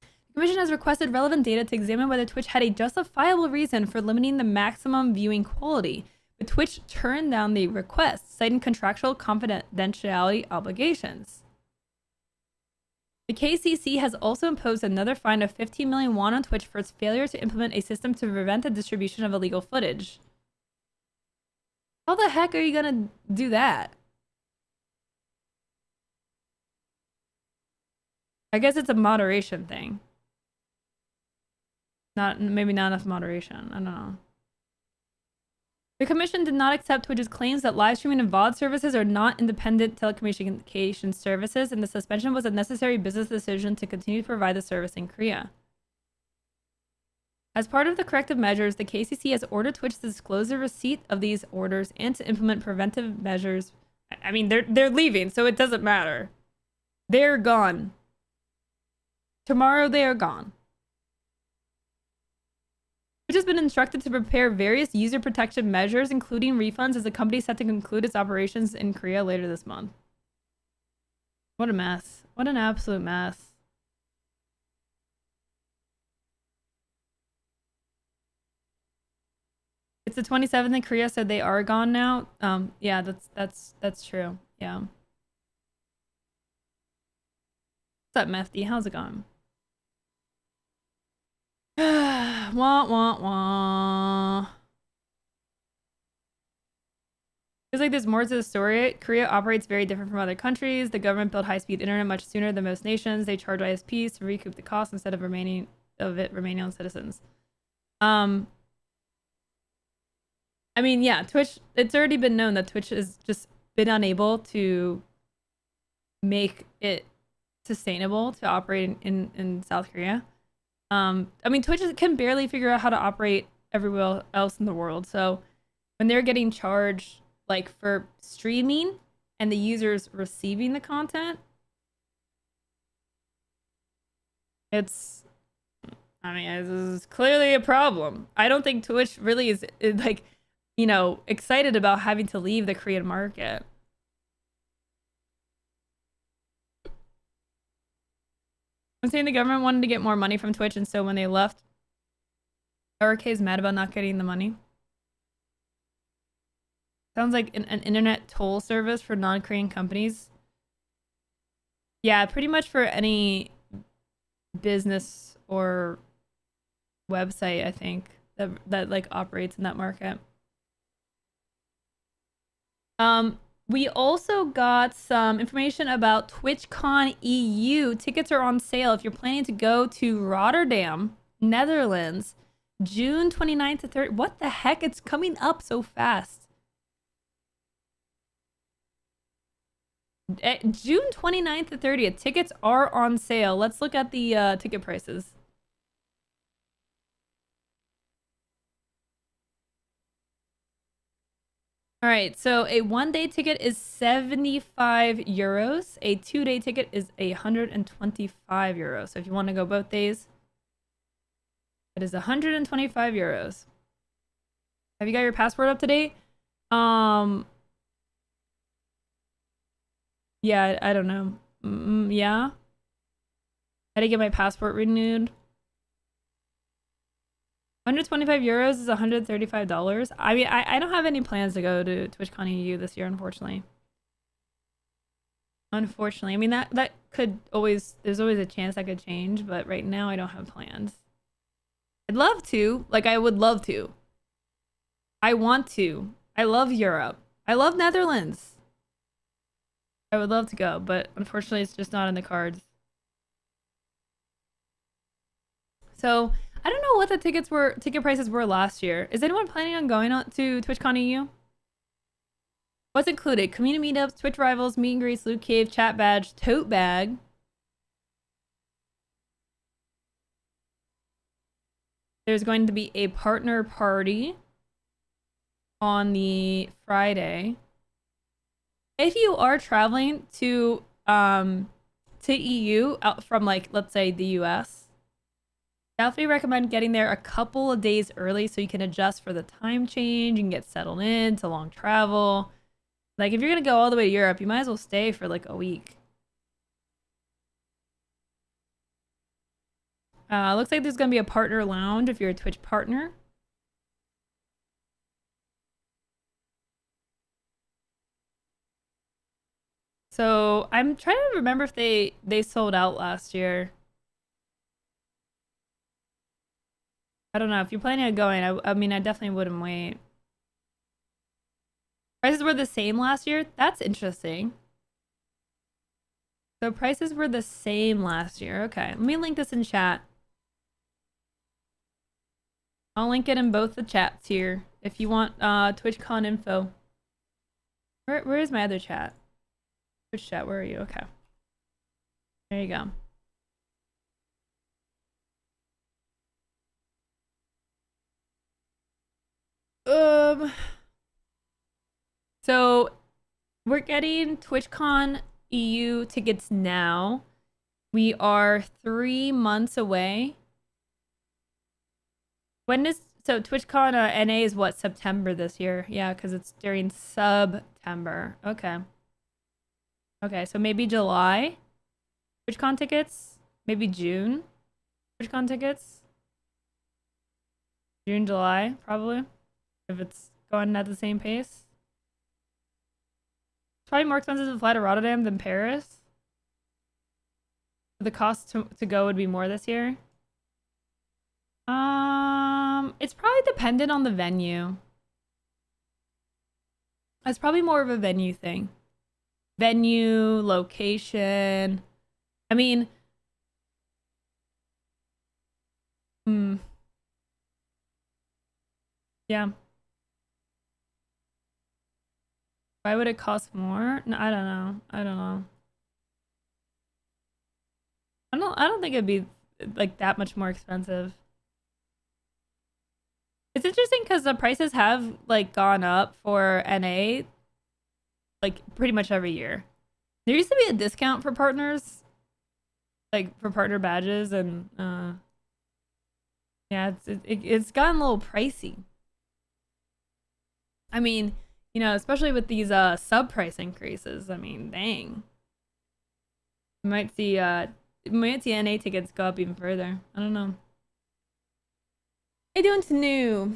The Commission has requested relevant data to examine whether Twitch had a justifiable reason for limiting the maximum viewing quality, but Twitch turned down the request, citing contractual confidentiality obligations. The KCC has also imposed another fine of 15 million won on Twitch for its failure to implement a system to prevent the distribution of illegal footage. How the heck are you gonna do that? I guess it's a moderation thing. Maybe not enough moderation. I don't know. The Commission did not accept Twitch's claims that live streaming and VOD services are not independent telecommunications services, and the suspension was a necessary business decision to continue to provide the service in Korea. As part of the corrective measures, the KCC has ordered Twitch to disclose the receipt of these orders and to implement preventive measures. I mean, they're leaving, so it doesn't matter. They're gone. Tomorrow they are gone. Twitch has been instructed to prepare various user protection measures, including refunds, as the company is set to conclude its operations in Korea later this month. What a mess. What an absolute mess. It's the 27th in Korea, so they are gone now. Yeah, that's true. Yeah. What's up, Mefty? How's it going? Wah, wah, wah. Feels like there's more to the story. Korea operates very different from other countries. The government built high-speed internet much sooner than most nations. They charge ISPs to recoup the cost instead of remaining on citizens. I mean, yeah, Twitch, it's already been known that Twitch has just been unable to make it sustainable to operate in South Korea. I mean, Twitch can barely figure out how to operate everywhere else in the world. So when they're getting charged like for streaming and the users receiving the content, it's clearly a problem. I don't think Twitch really is like, you know, excited about having to leave the Korean market. I'm saying the government wanted to get more money from Twitch, and so when they left, RK is mad about not getting the money. Sounds like an internet toll service for non-Korean companies. Yeah, pretty much for any business or website, I think, that like operates in that market. We also got some information about TwitchCon EU. Tickets are on sale if you're planning to go to Rotterdam, Netherlands, June 29th to 30th. What the heck? It's coming up so fast. June 29th to 30th. Tickets are on sale. Let's look at the ticket prices. All right, so a 1-day ticket is 75 euros. A 2-day ticket is 125 euros. So if you want to go both days, it is 125 euros. Have you got your passport up to date? Yeah, I don't know. Yeah. I had to get my passport renewed. 125 euros is $135. I mean, I don't have any plans to go to TwitchCon EU this year, unfortunately. Unfortunately. I mean, that could always, there's always a chance that could change, but right now I don't have plans. I'd love to. Like, I would love to. I want to. I love Europe. I love Netherlands. I would love to go, but unfortunately it's just not in the cards. So, I don't know what the ticket prices were last year. Is anyone planning on going on to TwitchCon EU? What's included? Community meetups, Twitch rivals, meet and greets, loot cave, chat badge, tote bag. There's going to be a partner party on the Friday. If you are traveling to EU out from, like, let's say the US, definitely recommend getting there a couple of days early so you can adjust for the time change and get settled in. It's a long travel. Like, if you're gonna go all the way to Europe, you might as well stay for like a week. Looks like there's gonna be a partner lounge if you're a Twitch partner. So I'm trying to remember if they sold out last year. I don't know. If you're planning on going, I mean, I definitely wouldn't wait. Prices were the same last year? That's interesting. So prices were the same last year. Okay, let me link this in chat. I'll link it in both the chats here if you want TwitchCon info. Where is my other chat? Twitch chat, where are you? Okay. There you go. So we're getting TwitchCon EU tickets now. We are 3 months away. So TwitchCon NA is what, September this year? Yeah, because it's during September. Okay. Okay, so maybe July TwitchCon tickets, maybe June TwitchCon tickets. June, July, probably, if it's going at the same pace. It's probably more expensive to fly to Rotterdam than Paris. The cost to go would be more this year. It's probably dependent on the venue. It's probably more of a venue thing. Venue, location. I mean, yeah. Why would it cost more? No, I don't know. I don't know. I don't think it'd be like that much more expensive. It's interesting because the prices have like gone up for NA like pretty much every year. There used to be a discount for partners, like for partner badges, and yeah, it's gotten a little pricey. I mean, you know, especially with these sub price increases. I mean, dang. You might see NA tickets go up even further. I don't know. I don't know.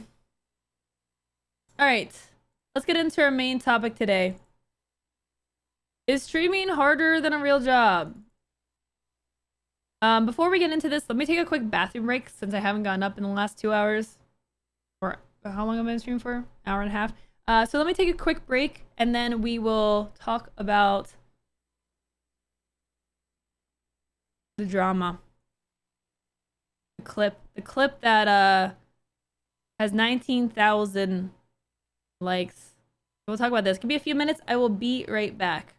All right, let's get into our main topic today. Is streaming harder than a real job? Before we get into this, let me take a quick bathroom break since I haven't gotten up in the last 2 hours. Or how long have I been streaming for? Hour and a half. So let me take a quick break and then we will talk about the drama. The clip that has 19,000 likes. We'll talk about this. Give me a few minutes. I will be right back.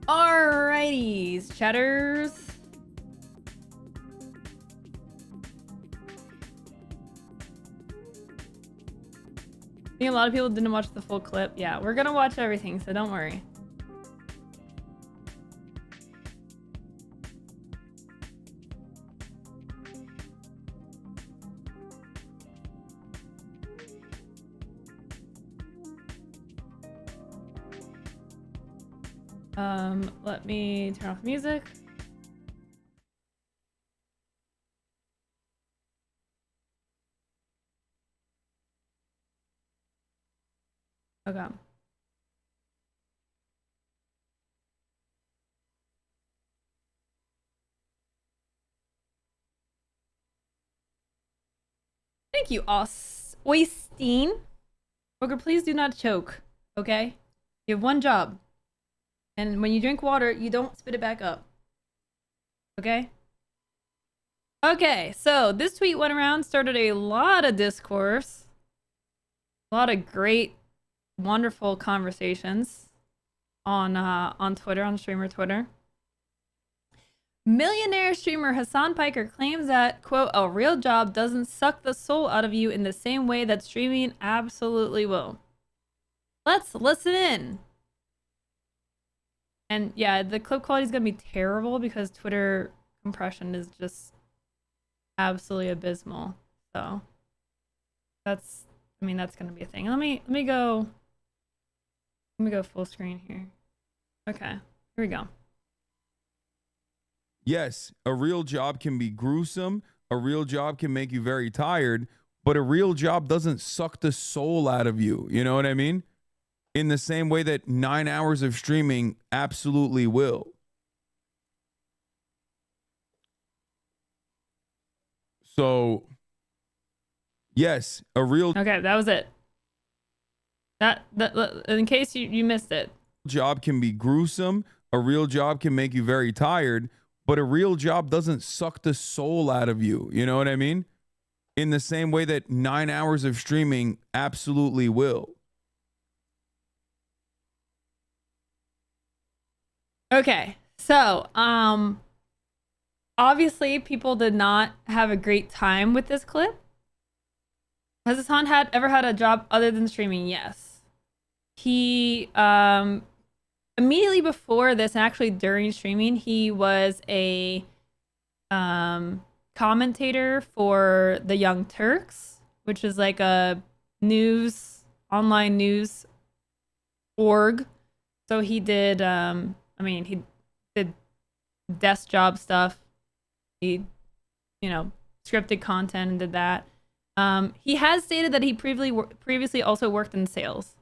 Alrighties, chatters. I think a lot of people didn't watch the full clip. Yeah, we're gonna watch everything, so don't worry. Let me turn off music. Okay. Thank you, Oystein. Roger, please do not choke, okay? You have one job. And when you drink water, you don't spit it back up. Okay? Okay, so this tweet went around, started a lot of discourse. A lot of great, wonderful conversations on Twitter, on streamer Twitter. Millionaire streamer Hasan Piker claims that, quote, a real job doesn't suck the soul out of you in the same way that streaming absolutely will. Let's listen in. And yeah, the clip quality is gonna be terrible because Twitter compression is just absolutely abysmal. So that's, I mean, that's gonna be a thing. Let me go full screen here. Okay, here we go. Yes, a real job can be gruesome. A real job can make you very tired, but a real job doesn't suck the soul out of you. You know what I mean? In the same way that 9 hours of streaming absolutely will. So, yes, a real Okay, that was it. That in case you missed it. Job can be gruesome. A real job can make you very tired, but a real job doesn't suck the soul out of you. You know what I mean? In the same way that 9 hours of streaming absolutely will. Okay, so obviously people did not have a great time with this clip. Has Hasan ever had a job other than streaming? Yes. He immediately before this, and actually during streaming, he was a commentator for the Young Turks, which is like a online news org. So he did he did desk job stuff. He, scripted content and did that. He has stated that he previously also worked in sales.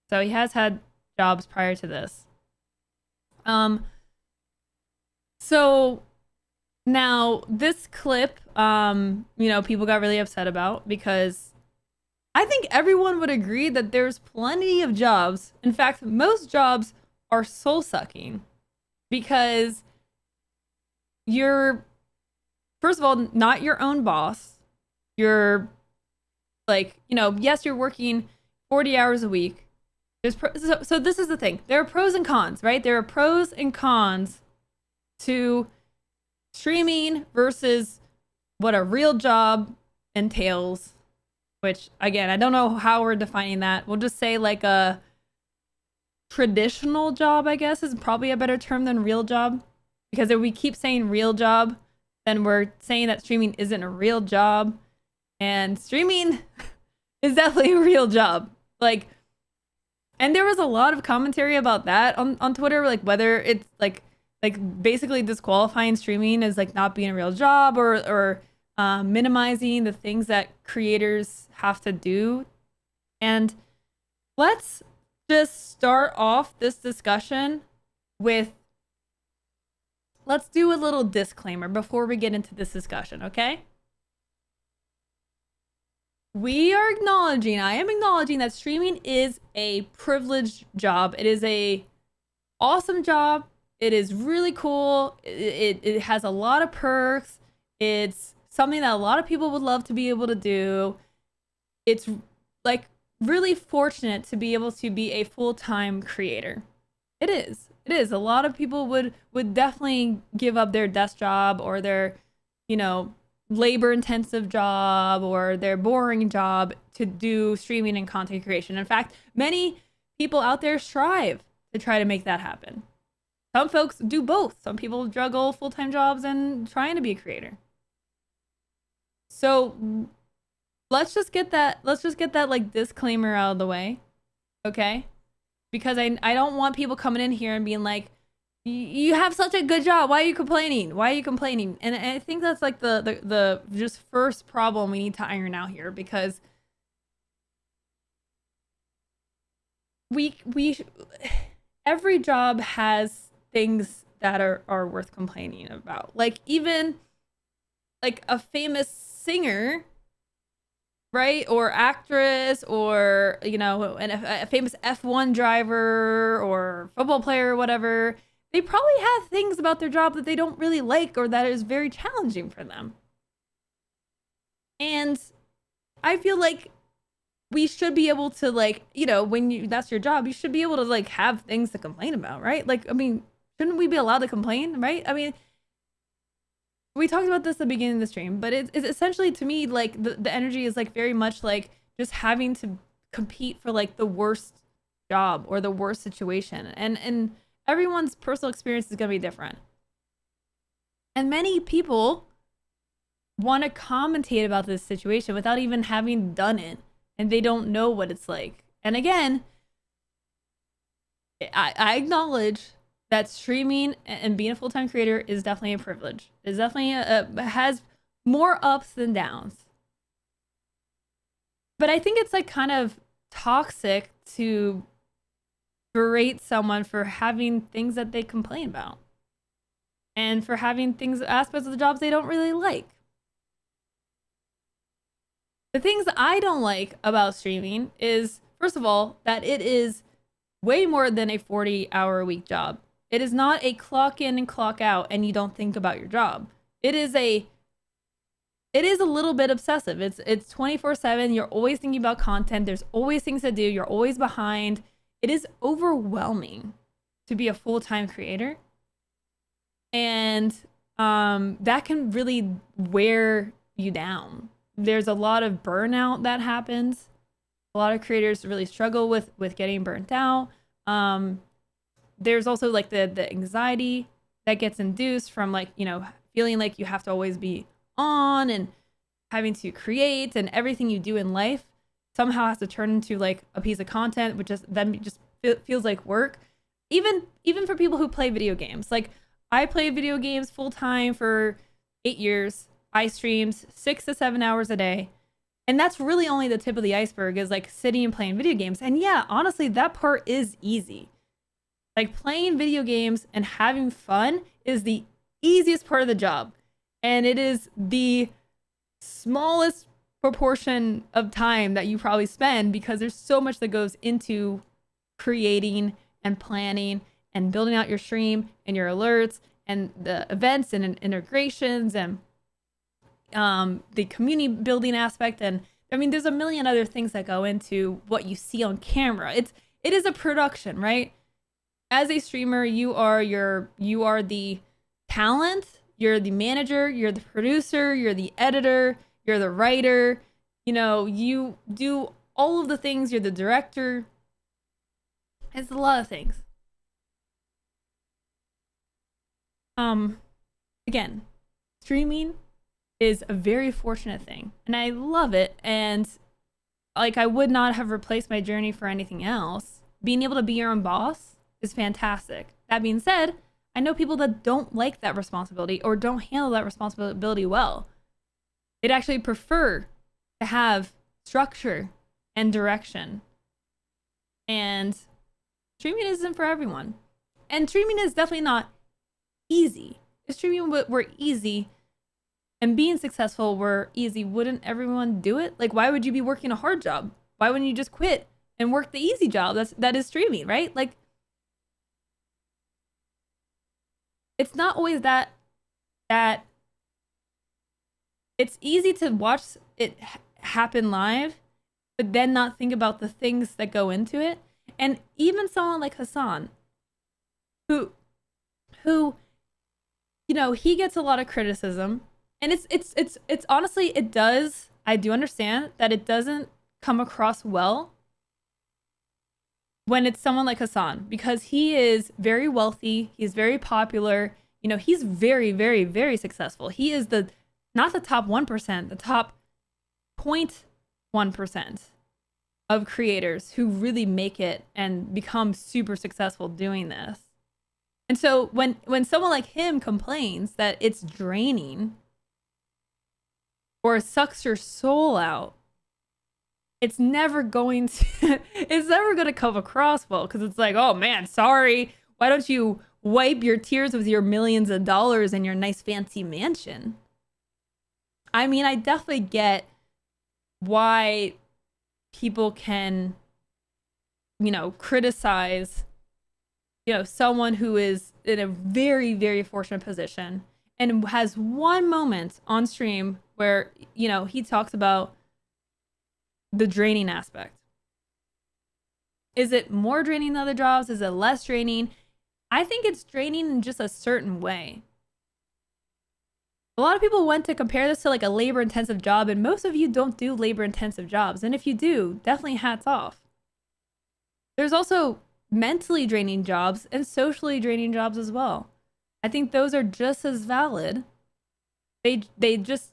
So he has had jobs prior to this. So now this clip, people got really upset about because I think everyone would agree that there's plenty of jobs. In fact, most jobs are soul sucking because you're, first of all, not your own boss. You're yes, you're working 40 hours a week. So this is the thing. There are pros and cons, right? There are pros and cons to streaming versus what a real job entails, which again, I don't know how we're defining that. We'll just say like a traditional job, I guess, is probably a better term than real job, because if we keep saying real job, then we're saying that streaming isn't a real job, and streaming is definitely a real job. And there was a lot of commentary about that on Twitter, like whether it's like basically disqualifying streaming as like not being a real job, or minimizing the things that creators have to do. And let's just start off this discussion with, let's do a little disclaimer before we get into this discussion, okay? I am acknowledging that streaming is a privileged job. It is a awesome job. It is really cool. It has a lot of perks. It's something that a lot of people would love to be able to do. It's like really fortunate to be able to be a full-time creator. It is. A lot of people would definitely give up their desk job or their, labor intensive job or their boring job to do streaming and content creation. In fact, many people out there strive to try to make that happen. Some folks do both. Some people juggle full-time jobs and trying to be a creator. So let's just get that like disclaimer out of the way. Okay? Because I don't want people coming in here and being like, you have such a good job. Why are you complaining? And I think that's like the just first problem we need to iron out here, because every job has things that are worth complaining about. Like even like a famous singer, right? Or actress, or, a famous F1 driver or football player or whatever. They probably have things about their job that they don't really like or that is very challenging for them. And I feel like we should be able to when that's your job, you should be able to have things to complain about, right? Shouldn't we be allowed to complain, right? We talked about this at the beginning of the stream, but it's essentially, to me, the energy is very much just having to compete for the worst job or the worst situation. And everyone's personal experience is going to be different. And many people want to commentate about this situation without even having done it, and they don't know what it's like. And again, I acknowledge that streaming and being a full-time creator is definitely a privilege. It's definitely has more ups than downs. But I think it's like kind of toxic to berate someone for having things that they complain about and for having aspects of the jobs they don't really like. The things I don't like about streaming is, first of all, that it is way more than a 40-hour-a-week job. It is not a clock in and clock out and you don't think about your job. It is a little bit obsessive. It's 24/7. You're always thinking about content. There's always things to do. You're always behind. It is overwhelming to be a full-time creator. And that can really wear you down. There's a lot of burnout that happens. A lot of creators really struggle with getting burnt out. There's also like the anxiety that gets induced from like, you know, feeling like you have to always be on and having to create, and everything you do in life somehow has to turn into like a piece of content, which is then just feels like work. Even for people who play video games. Like I play video games full time for 8 years. I streamed 6 to 7 hours a day. And that's really only the tip of the iceberg, is like sitting and playing video games. And yeah, honestly, that part is easy. Like playing video games and having fun is the easiest part of the job. And it is the smallest proportion of time that you probably spend, because there's so much that goes into creating and planning and building out your stream and your alerts and the events and integrations and the community building aspect. And I mean, there's a million other things that go into what you see on camera. It is a production, right? As a streamer, you are the talent, you're the manager, you're the producer, you're the editor, you're the writer. You know, you do all of the things. You're the director. It's a lot of things. Again, streaming is a very fortunate thing, and I love it. And like, I would not have replaced my journey for anything else. Being able to be your own boss is fantastic. That being said, I know people that don't like that responsibility or don't handle that responsibility well. They'd actually prefer to have structure and direction. And streaming isn't for everyone. And streaming is definitely not easy. If streaming were easy and being successful were easy, wouldn't everyone do it? Like, why would you be working a hard job? Why wouldn't you just quit and work the easy job that is streaming, right? Like, it's not always that it's easy to watch it happen live, but then not think about the things that go into it. And even someone like Hasan, who you know, he gets a lot of criticism, and it's honestly, I do understand that it doesn't come across well when it's someone like Hasan, because he is very wealthy, he's very popular, you know, he's very, very, very successful. He is not the top 1%, the top 0.1% of creators who really make it and become super successful doing this. And so when someone like him complains that it's draining or sucks your soul out, it's never going to come across well, because it's like, oh man, sorry, why don't you wipe your tears with your millions of dollars and your nice fancy mansion? I mean, I definitely get why people can, you know, criticize, you know, someone who is in a very, very fortunate position and has one moment on stream where, you know, he talks about the draining aspect. Is it more draining than other jobs? Is it less draining? I think it's draining in just a certain way. A lot of people want to compare this to like a labor-intensive job, and most of you don't do labor-intensive jobs. And if you do, definitely hats off. there's also mentally draining jobs and socially draining jobs as well. I think those are just as valid. They just,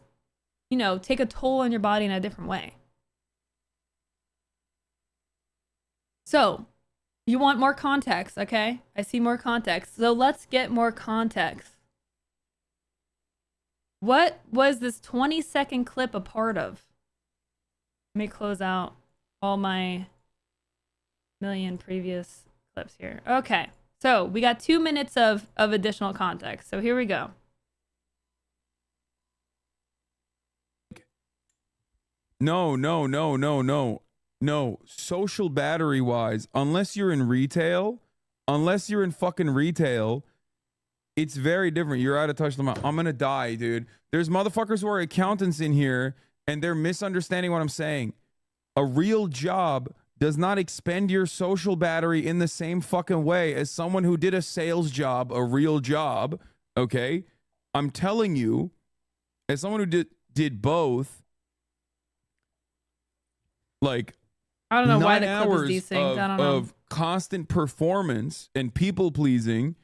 you know, take a toll on your body in a different way. So, you want more context, okay? I see more context. So let's get more context. What was this 20-second clip a part of? Let me close out all my million previous clips here. Okay, so we got 2 minutes of additional context. So here we go. No, social battery wise, unless you're in retail, unless you're in fucking retail, it's very different. You're out of touch. I'm gonna die, dude. There's motherfuckers who are accountants in here and they're misunderstanding what I'm saying. A real job does not expend your social battery in the same fucking way as someone who did a sales job, a real job. Okay. I'm telling you, as someone who did both, like, I don't know why the 9 clip is hours desynced. I don't know. of constant performance and people pleasing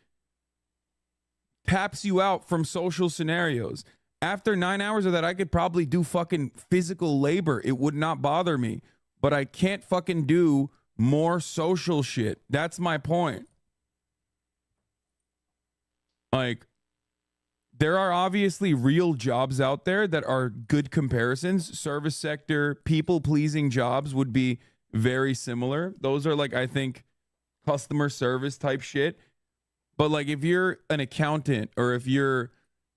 taps you out from social scenarios. After 9 hours of that, I could probably do fucking physical labor. It would not bother me, but I can't fucking do more social shit. That's my point. Like, there are obviously real jobs out there that are good comparisons. Service sector, people-pleasing jobs would be very similar. Those are, like, I think, customer service type shit. But, like, if you're an accountant or if you're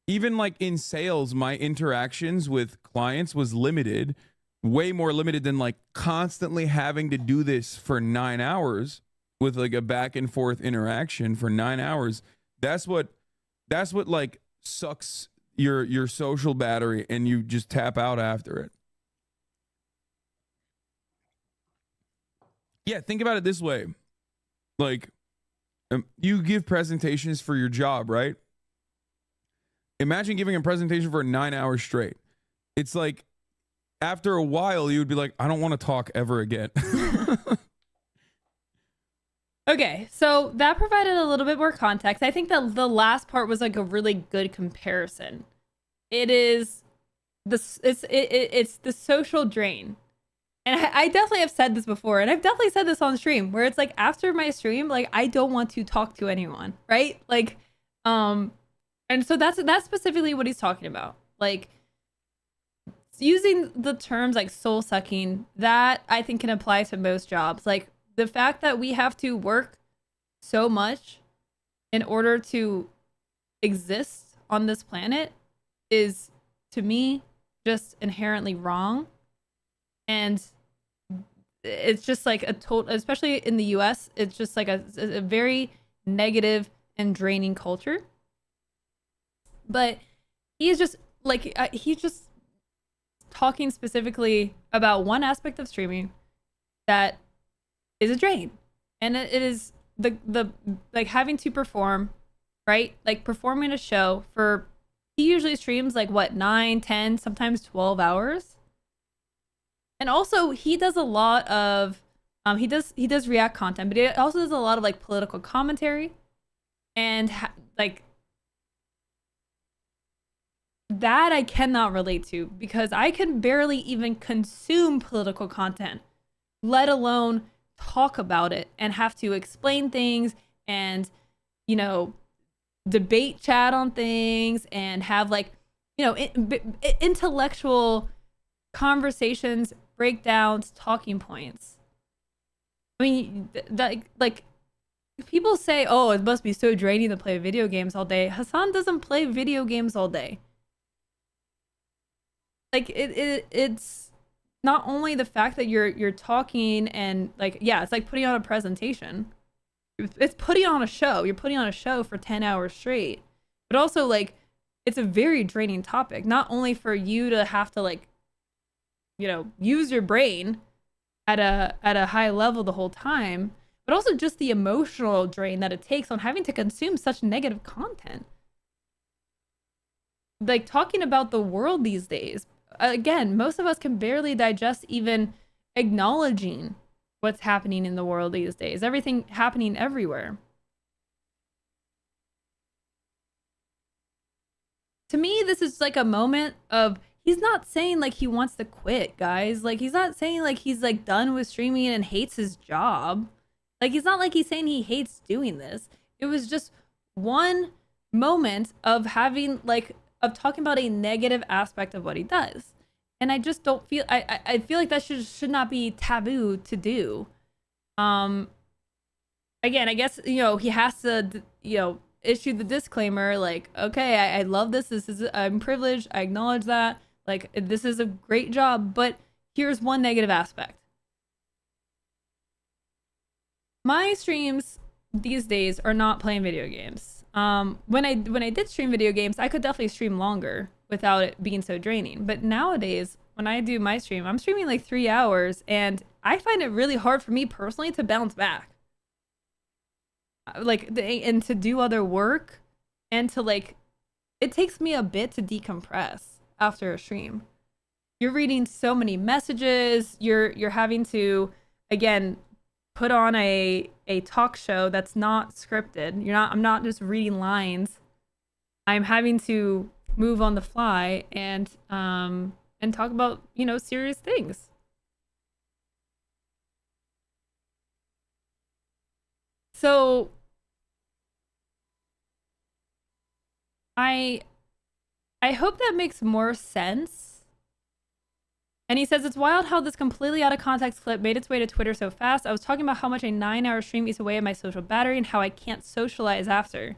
even, like, in sales, my interactions with clients was limited, way more limited than, like, constantly having to do this for 9 hours with, like, a back and forth interaction for 9 hours. That's what like, sucks your social battery and you just tap out after it. Yeah, think about it this way. Like, you give presentations for your job, right? Imagine giving a presentation for 9 hours straight. It's like, after a while, you would be like, I don't want to talk ever again. Okay, so that provided a little bit more context. I think that the last part was like a really good comparison. It's the social drain. And I definitely have said this before, and I've definitely said this on stream, where it's like, after my stream, like, I don't want to talk to anyone, right? Like, and so that's specifically what he's talking about. Like, using the terms like soul sucking, that I think can apply to most jobs. Like, the fact that we have to work so much in order to exist on this planet is, to me, just inherently wrong. And it's just like a total, especially in the US, it's just like a very negative and draining culture. But he's just like, he's just talking specifically about one aspect of streaming that is a drain. And it is the like, having to perform, right? Like, performing a show for, he usually streams like, what, 9, 10, sometimes 12 hours. And also, he does a lot of he does react content, but he also does a lot of like political commentary, and like, that I cannot relate to, because I can barely even consume political content, let alone talk about it and have to explain things and, you know, debate chat on things and have, like, you know, intellectual conversations, breakdowns, talking points. I mean, like, people say, oh, it must be so draining to play video games all day. Hasan doesn't play video games all day. Like, it's not only the fact that you're talking and, like, yeah, it's like putting on a presentation. It's putting on a show. You're putting on a show for 10 hours straight. But also, like, it's a very draining topic. Not only for you to have to, like, you know, use your brain at a high level the whole time, but also just the emotional drain that it takes on having to consume such negative content. Like, talking about the world these days, again, most of us can barely digest even acknowledging what's happening in the world these days. Everything happening everywhere. To me, this is like a moment of, he's not saying like he wants to quit, guys. Like, he's not saying like he's like done with streaming and hates his job. Like, he's not like he's saying he hates doing this. It was just one moment of having like, of talking about a negative aspect of what he does. And I just don't feel, I feel like that should not be taboo to do. Again, I guess, you know, he has to, you know, issue the disclaimer, like, okay, I love this. I'm privileged. I acknowledge that. Like, this is a great job, but here's one negative aspect. My streams these days are not playing video games. When I did stream video games, I could definitely stream longer without it being so draining. But nowadays, when I do my stream, I'm streaming like 3 hours, and I find it really hard for me personally to bounce back. Like, and to do other work, and to like, it takes me a bit to decompress after a stream. You're reading so many messages. You're having to, again, put on a talk show that's not scripted. I'm not just reading lines. I'm having to move on the fly and talk about, you know, serious things. So I hope that makes more sense. And he says, it's wild how this completely out of context clip made its way to Twitter so fast. I was talking about how much a 9-hour stream eats away at my social battery and how I can't socialize after.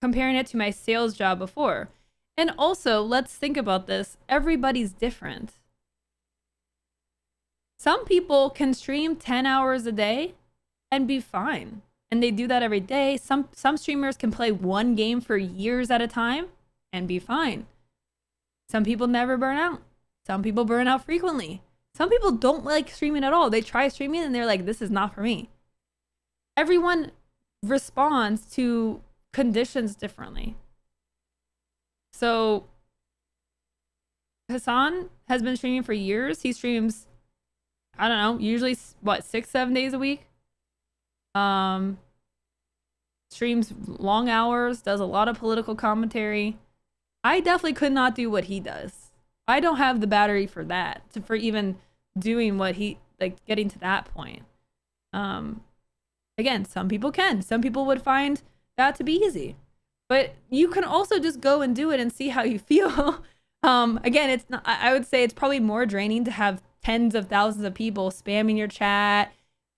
Comparing it to my sales job before. And also, let's think about this. Everybody's different. Some people can stream 10 hours a day and be fine. And they do that every day. Some streamers can play one game for years at a time and be fine. Some people never burn out. Some people burn out frequently. Some people don't like streaming at all. They try streaming and they're like, this is not for me. Everyone responds to conditions differently. So Hasan has been streaming for years. He streams, I don't know, usually what, 6-7 days a week. Streams long hours, does a lot of political commentary. I definitely could not do what he does. I don't have the battery for that, for even doing what he, like, getting to that point. Again, some people can. Some people would find that to be easy. But you can also just go and do it and see how you feel. Again, it's not, I would say it's probably more draining to have tens of thousands of people spamming your chat,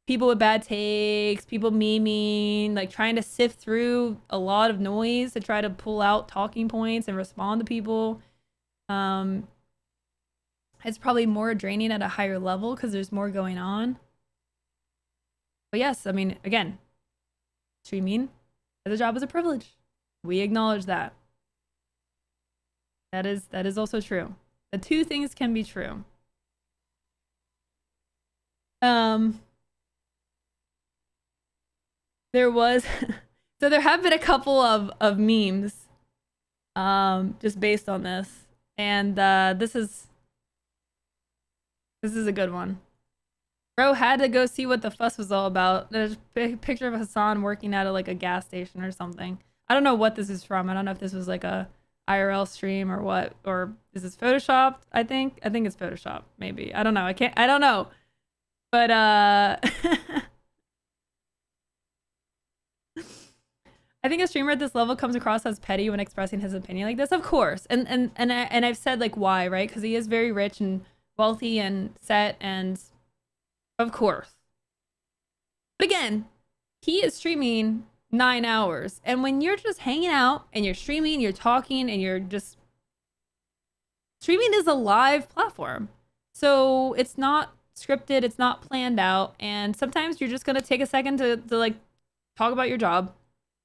people with bad takes, people memeing, like trying to sift through a lot of noise to try to pull out talking points and respond to people. It's probably more draining at a higher level because there's more going on. But yes, I mean, again, streaming as a job is a privilege. We acknowledge that. That is also true. The two things can be true. There was so there have been a couple of memes just based on this. And this is a good one. Bro had to go see what the fuss was all about. There's a picture of Hasan working at like a gas station or something. I don't know what this is from. I don't know if this was like a IRL stream or what, or is this photoshopped? I think it's photoshopped, maybe. I don't know. I don't know. But I think a streamer at this level comes across as petty when expressing his opinion like this, of course. And I've said like why, right? Because he is very rich and wealthy and set, and of course. But again, he is streaming 9 hours, and when you're just hanging out and you're streaming, you're talking, and you're just streaming is a live platform, so it's not scripted, it's not planned out, and sometimes you're just gonna take a second to like talk about your job,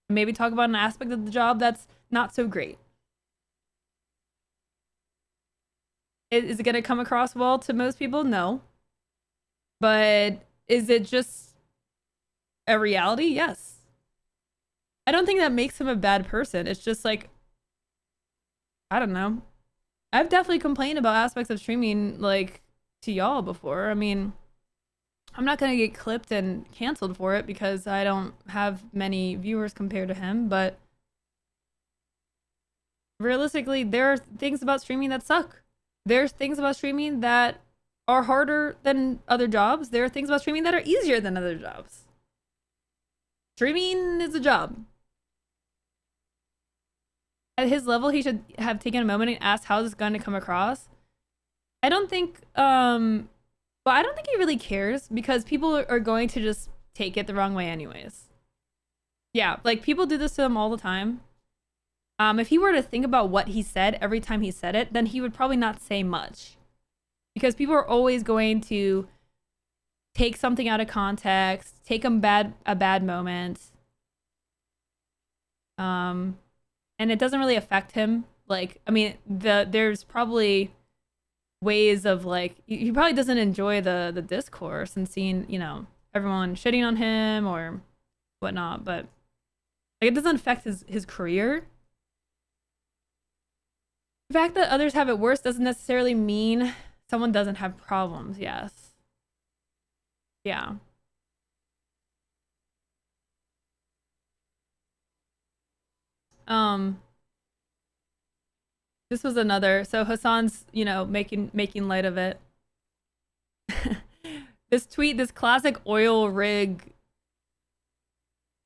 maybe talk about an aspect of the job that's not so great. Is it gonna come across well to most people? No. But is it just a reality? Yes. I don't think that makes him a bad person. It's just like, I don't know. I've definitely complained about aspects of streaming like to y'all before. I mean, I'm not gonna get clipped and canceled for it because I don't have many viewers compared to him, but realistically, there are things about streaming that suck. There's things about streaming that are harder than other jobs. There are things about streaming that are easier than other jobs. Streaming is a job. At his level, he should have taken a moment and asked how this is going to come across. I don't think, well, I don't think he really cares because people are going to just take it the wrong way anyways. Yeah, like people do this to him all the time. If he were to think about what he said every time he said it, then he would probably not say much. Because people are always going to take something out of context, take a bad moment. And it doesn't really affect him. Like, I mean, there's probably ways of like, he probably doesn't enjoy the discourse and seeing, you know, everyone shitting on him or whatnot, but like, it doesn't affect his career. The fact that others have it worse doesn't necessarily mean someone doesn't have problems. Yes. Yeah. This was another. So Hasan's, you know, making light of it. This tweet, this classic oil rig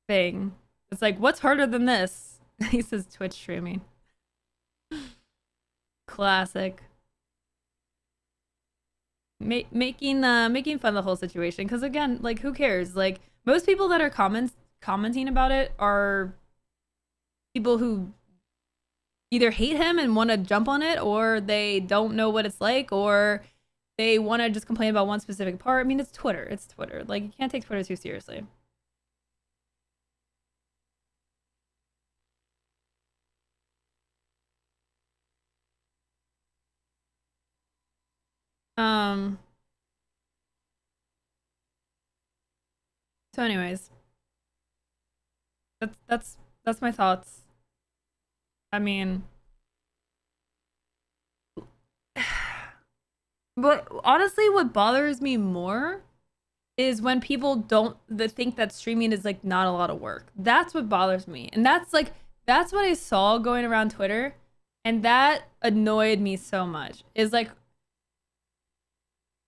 thing. It's like, what's harder than this? He says Twitch streaming. Classic. Making fun of the whole situation, because again, like, who cares? Like, most people that are commenting about it are people who either hate him and want to jump on it, or they don't know what it's like, or they want to just complain about one specific part. I mean, it's Twitter. It's Twitter. Like, you can't take Twitter too seriously. So anyways, that's my thoughts. I mean, but honestly, what bothers me more is when people don't think that streaming is like not a lot of work. That's what bothers me. And that's what I saw going around Twitter, and that annoyed me so much. Is like,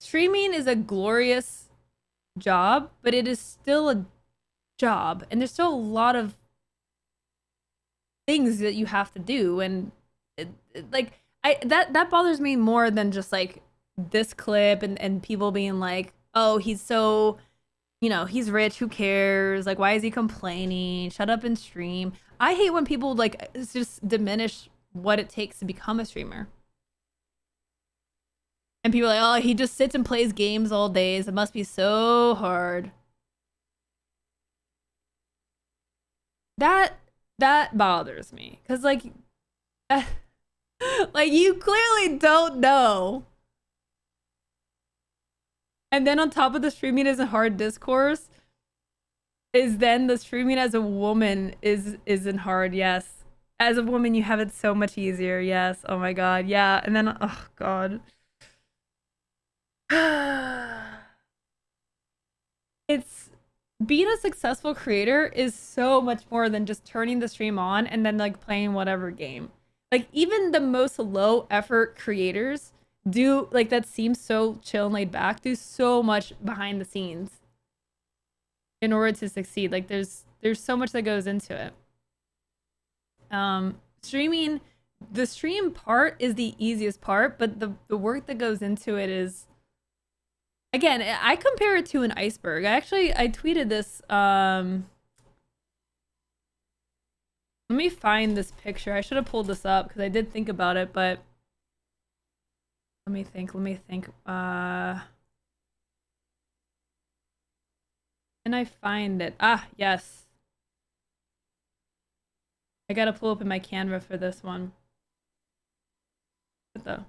streaming is a glorious job, but it is still a job, and there's still a lot of things that you have to do, and that bothers me more than just like this clip and people being like, oh, he's so, you know, he's rich, who cares, like, why is he complaining, shut up and stream. I hate when people like just diminish what it takes to become a streamer. And people are like, oh, he just sits and plays games all days. It must be so hard. That bothers me. Because, like, like, you clearly don't know. And then on top of the streaming is a hard discourse, is then the streaming as a woman isn't hard. Yes. As a woman, you have it so much easier. Yes. Oh my God. Yeah. And then, oh God. It's being a successful creator is so much more than just turning the stream on and then like playing whatever game. Like, even the most low effort creators do, like, that seems so chill and laid back, do so much behind the scenes in order to succeed. Like, there's so much that goes into it. Streaming, the stream part is the easiest part, but the work that goes into it is, again, I compare it to an iceberg. I tweeted this. Let me find this picture. I should have pulled this up because I did think about it, but let me think. Can I find it? Ah, yes. I gotta pull up in my Canva for this one. What the?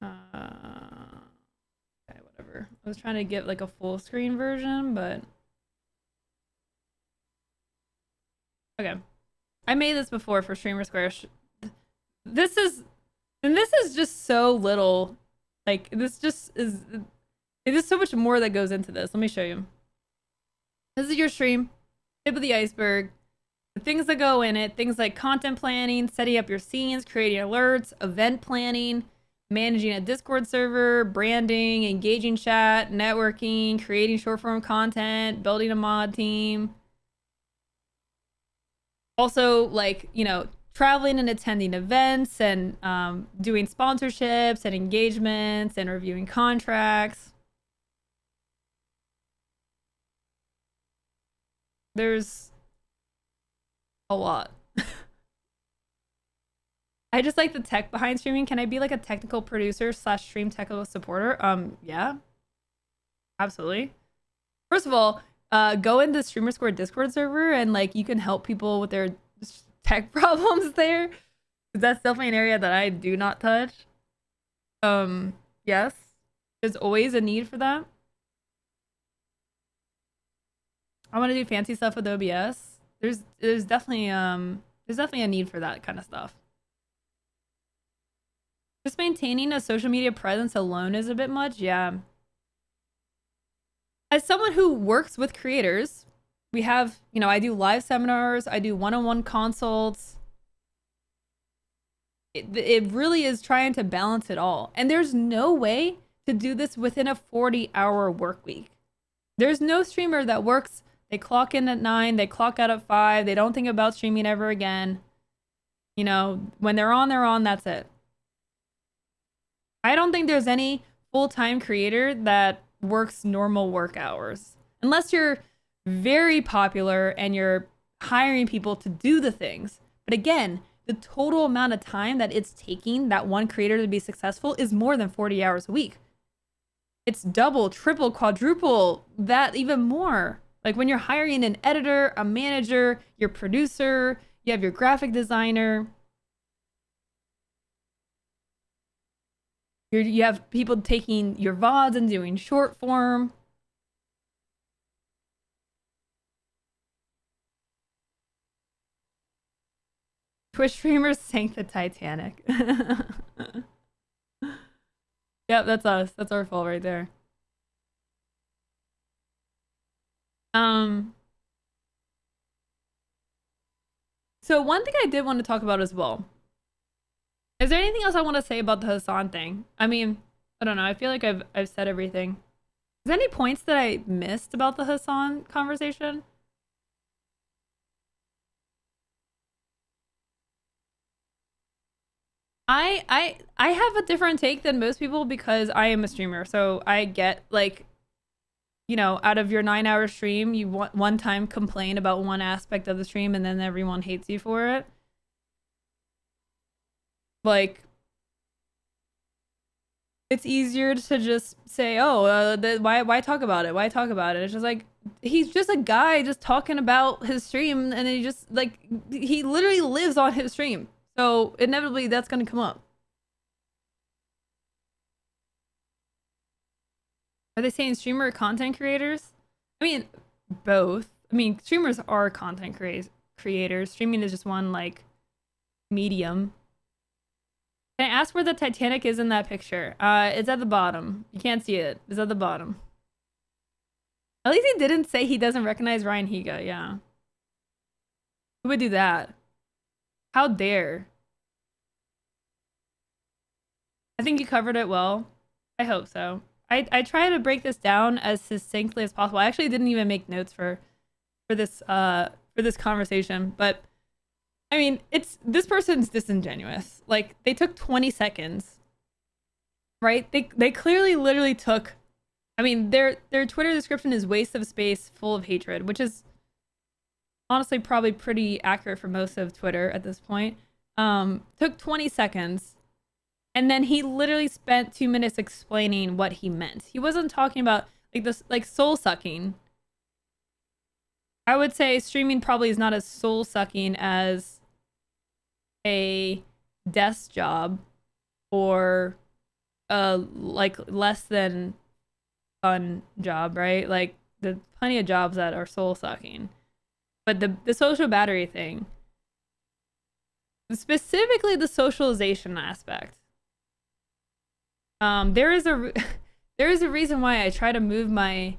Okay, whatever. I was trying to get like a full screen version, but okay. I made this before for Streamer Square. This is just so little Like, this just is, there's so much more that goes into this. Let me show you. This is your stream, tip of the iceberg. The things that go in it, things like content planning, setting up your scenes, creating alerts, event planning, managing a Discord server, branding, engaging chat, networking, creating short form content, building a mod team. Also, like, you know, traveling and attending events and doing sponsorships and engagements and reviewing contracts. There's a lot. I just like the tech behind streaming. Can I be like a technical producer / stream technical supporter? Yeah, absolutely. First of all, go into Streamer Square Discord server and like you can help people with their tech problems there. That's definitely an area that I do not touch. Yes, there's always a need for that. I want to do fancy stuff with OBS. There's definitely a need for that kind of stuff. Just maintaining a social media presence alone is a bit much. Yeah. As someone who works with creators, we have, you know, I do live seminars, I do one-on-one consults. It really is trying to balance it all. And there's no way to do this within a 40-hour work week. There's no streamer that works, they clock in at 9, they clock out at 5, they don't think about streaming ever again. You know, when they're on, that's it. I don't think there's any full-time creator that works normal work hours. Unless you're very popular and you're hiring people to do the things. But again, the total amount of time that it's taking that one creator to be successful is more than 40 hours a week. It's double, triple, quadruple, that even more. Like when you're hiring an editor, a manager, your producer, you have your graphic designer. You have people taking your VODs and doing short form. Twitch streamers sank the Titanic. Yep, that's us. That's our fault right there. So one thing I did want to talk about as well. Is there anything else I want to say about the Hasan thing? I mean, I don't know. I feel like I've said everything. Is there any points that I missed about the Hasan conversation? I have a different take than most people because I am a streamer. So I get like, you know, out of your 9-hour stream, you one time complain about one aspect of the stream and then everyone hates you for it. Like, it's easier to just say, oh, why talk about it? Why talk about it? It's just like, he's just a guy just talking about his stream and he just like, he literally lives on his stream. So inevitably that's going to come up. Are they saying streamer or content creators? I mean, both. I mean, streamers are content creators. Streaming is just one like medium. Can I ask where the Titanic is in that picture? It's at the bottom. You can't see it. It's at the bottom. At least he didn't say he doesn't recognize Ryan Higa. Yeah. Who would do that? How dare? I think you covered it well. I hope so. I try to break this down as succinctly as possible. I actually didn't even make notes for this conversation, but I mean, this person's disingenuous. Like, they took 20 seconds, right? They clearly literally took, I mean, their Twitter description is waste of space full of hatred, which is honestly probably pretty accurate for most of Twitter at this point. Took 20 seconds, and then he literally spent 2 minutes explaining what he meant. He wasn't talking about like this, like soul sucking. I would say streaming probably is not as soul sucking as a desk job or a like less than fun job, right? Like there's plenty of jobs that are soul sucking, but the social battery thing, specifically the socialization aspect, There is a there is a reason why I try to move my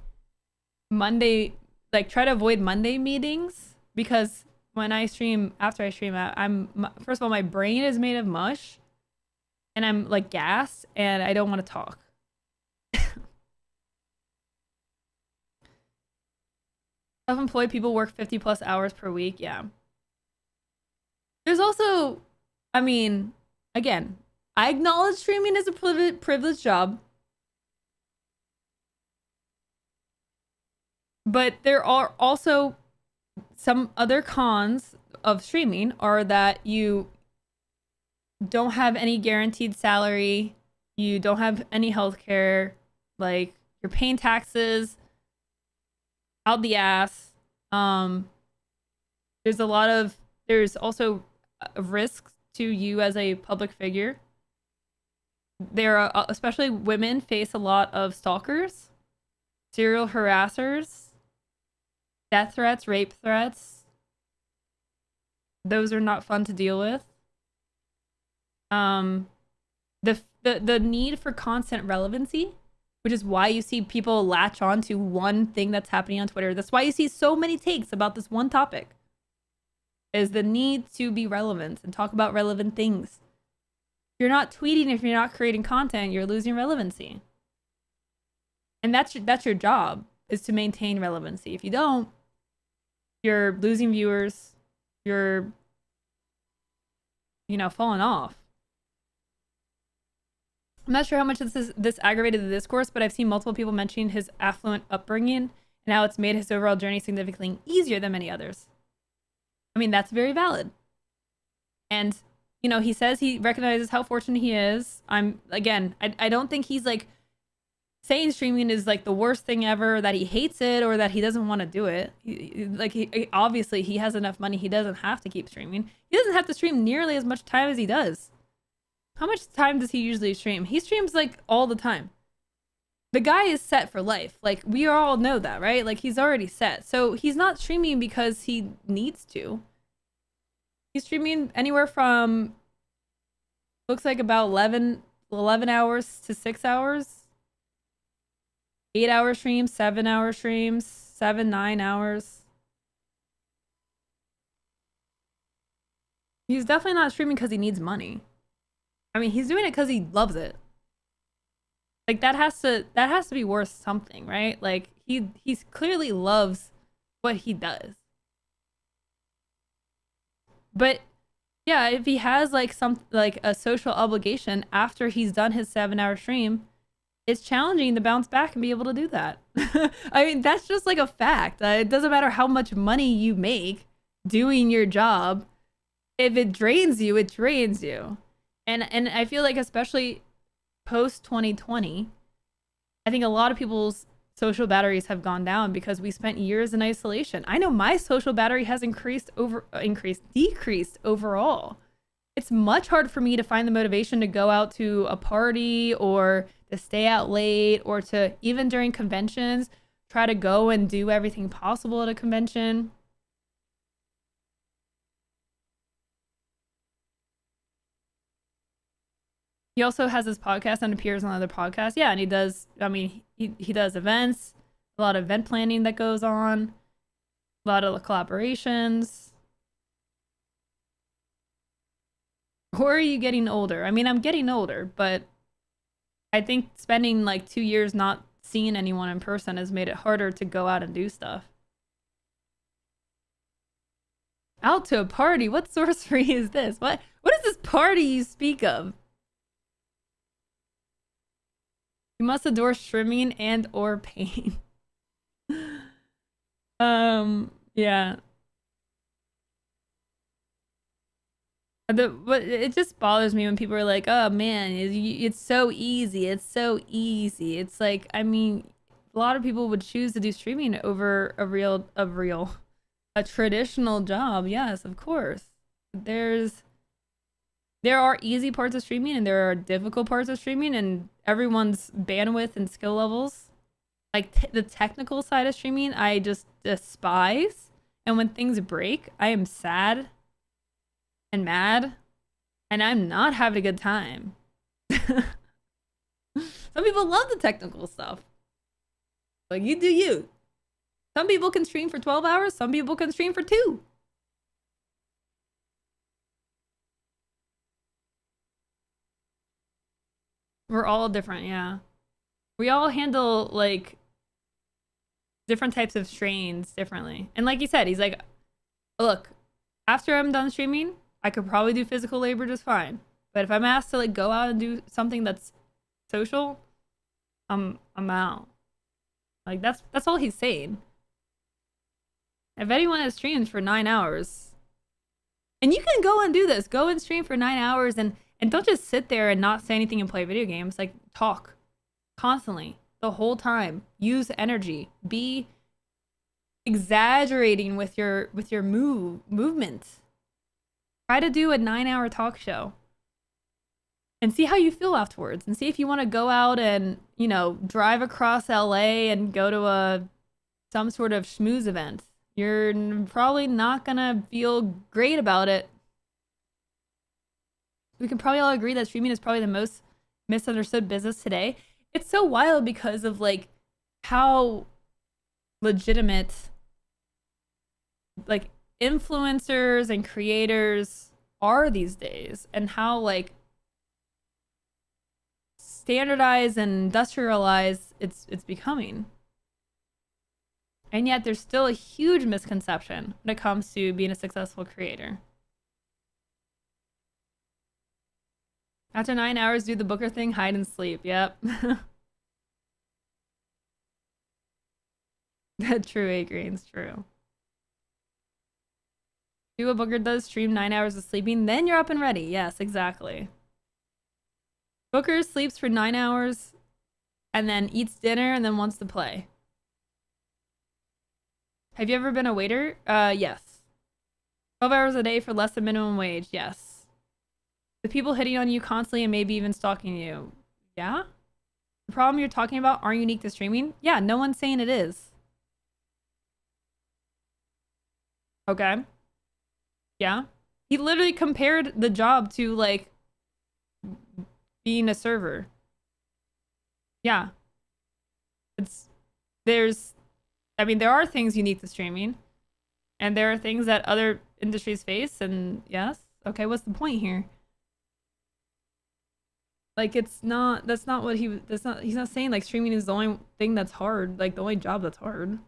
Monday, like try to avoid Monday meetings, because when I stream, after I stream out, first of all, my brain is made of mush and I'm like gassed and I don't want to talk. Self-employed people work 50 plus hours per week. Yeah. There's also, I mean, again, I acknowledge streaming is a privileged job. But there are also some other cons of streaming are that you don't have any guaranteed salary, you don't have any health care, like you're paying taxes out the ass. There's also risks to you as a public figure. There are, especially women face a lot of stalkers, serial harassers, death threats, rape threats. Those are not fun to deal with. The need for constant relevancy, which is why you see people latch on to one thing that's happening on Twitter. That's why you see so many takes about this one topic, is the need to be relevant and talk about relevant things. If you're not tweeting, if you're not creating content, you're losing relevancy. And that's your job, is to maintain relevancy. If you don't, you're losing viewers, you're, falling off. I'm not sure how much this aggravated the discourse, but I've seen multiple people mentioning his affluent upbringing and how it's made his overall journey significantly easier than many others. I mean, that's very valid. And, he says he recognizes how fortunate he is. I don't think he's like saying streaming is like the worst thing ever, that he hates it or that he doesn't want to do it. Obviously he has enough money. He doesn't have to keep streaming. He doesn't have to stream nearly as much time as he does. How much time does he usually stream? He streams like all the time. The guy is set for life. Like, we all know that, right? Like, he's already set. So he's not streaming because he needs to. He's streaming anywhere from, looks like about 11 hours to 6 hours. 8-hour streams, 7-hour streams, 9 hours. He's definitely not streaming because he needs money. I mean, he's doing it because he loves it. Like, that has to be worth something, right? Like, he's clearly loves what he does. But yeah, if he has like a social obligation after he's done his 7-hour stream, it's challenging to bounce back and be able to do that. I mean, that's just like a fact. It doesn't matter how much money you make doing your job. If it drains you, it drains you. And I feel like, especially post 2020, I think a lot of people's social batteries have gone down because we spent years in isolation. I know my social battery has decreased overall. It's much harder for me to find the motivation to go out to a party or to stay out late, or to, even during conventions, try to go and do everything possible at a convention. He also has his podcast and appears on other podcasts. Yeah, and he does, he does events, a lot of event planning that goes on, a lot of collaborations. Or are you getting older? I mean, I'm getting older, but I think spending like 2 years not seeing anyone in person has made it harder to go out and do stuff. Out to a party? What sorcery is this? What is this party you speak of? You must adore streaming and or pain. Yeah. But it just bothers me when people are like, oh man, it's so easy. It's so easy. It's like, I mean, a lot of people would choose to do streaming over a traditional job. Yes, of course. There are easy parts of streaming and there are difficult parts of streaming, and everyone's bandwidth and skill levels. Like the technical side of streaming, I just despise. And when things break, I am sad and mad, and I'm not having a good time. Some people love the technical stuff. Like, you do you. Some people can stream for 12 hours. Some people can stream for 2. We're all different, yeah. We all handle, like, different types of strains differently. And like he said, he's like, look, after I'm done streaming, I could probably do physical labor just fine. But if I'm asked to, like, go out and do something that's social, I'm out. Like, that's all he's saying. If anyone has streamed for 9 hours, and you can go and do this, go and stream for 9 hours and don't just sit there and not say anything and play video games. Like, talk constantly the whole time. Use energy. Be exaggerating with your movements. Try to do a 9-hour talk show and see how you feel afterwards, and see if you want to go out and, you know, drive across LA and go to some sort of schmooze event. You're probably not gonna feel great about it. We can probably all agree that streaming is probably the most misunderstood business today. It's so wild because of, like, how legitimate, like, influencers and creators are these days, and how, like, standardized and industrialized it's becoming. And yet there's still a huge misconception when it comes to being a successful creator. After 9 hours, do the Booker thing, hide and sleep. Yep. True, A-Greens, true. Do what Booker does, stream 9 hours of sleeping, then you're up and ready. Yes, exactly. Booker sleeps for 9 hours and then eats dinner and then wants to play. Have you ever been a waiter? Yes. 12 hours a day for less than minimum wage. Yes. The people hitting on you constantly and maybe even stalking you. Yeah? The problem you're talking about aren't unique to streaming? Yeah, no one's saying it is. Okay. Yeah. He literally compared the job to, like, being a server. Yeah. I mean, there are things unique to streaming, and there are things that other industries face, and yes. Okay, what's the point here? Like, he's not saying, like, streaming is the only thing that's hard, like, the only job that's hard.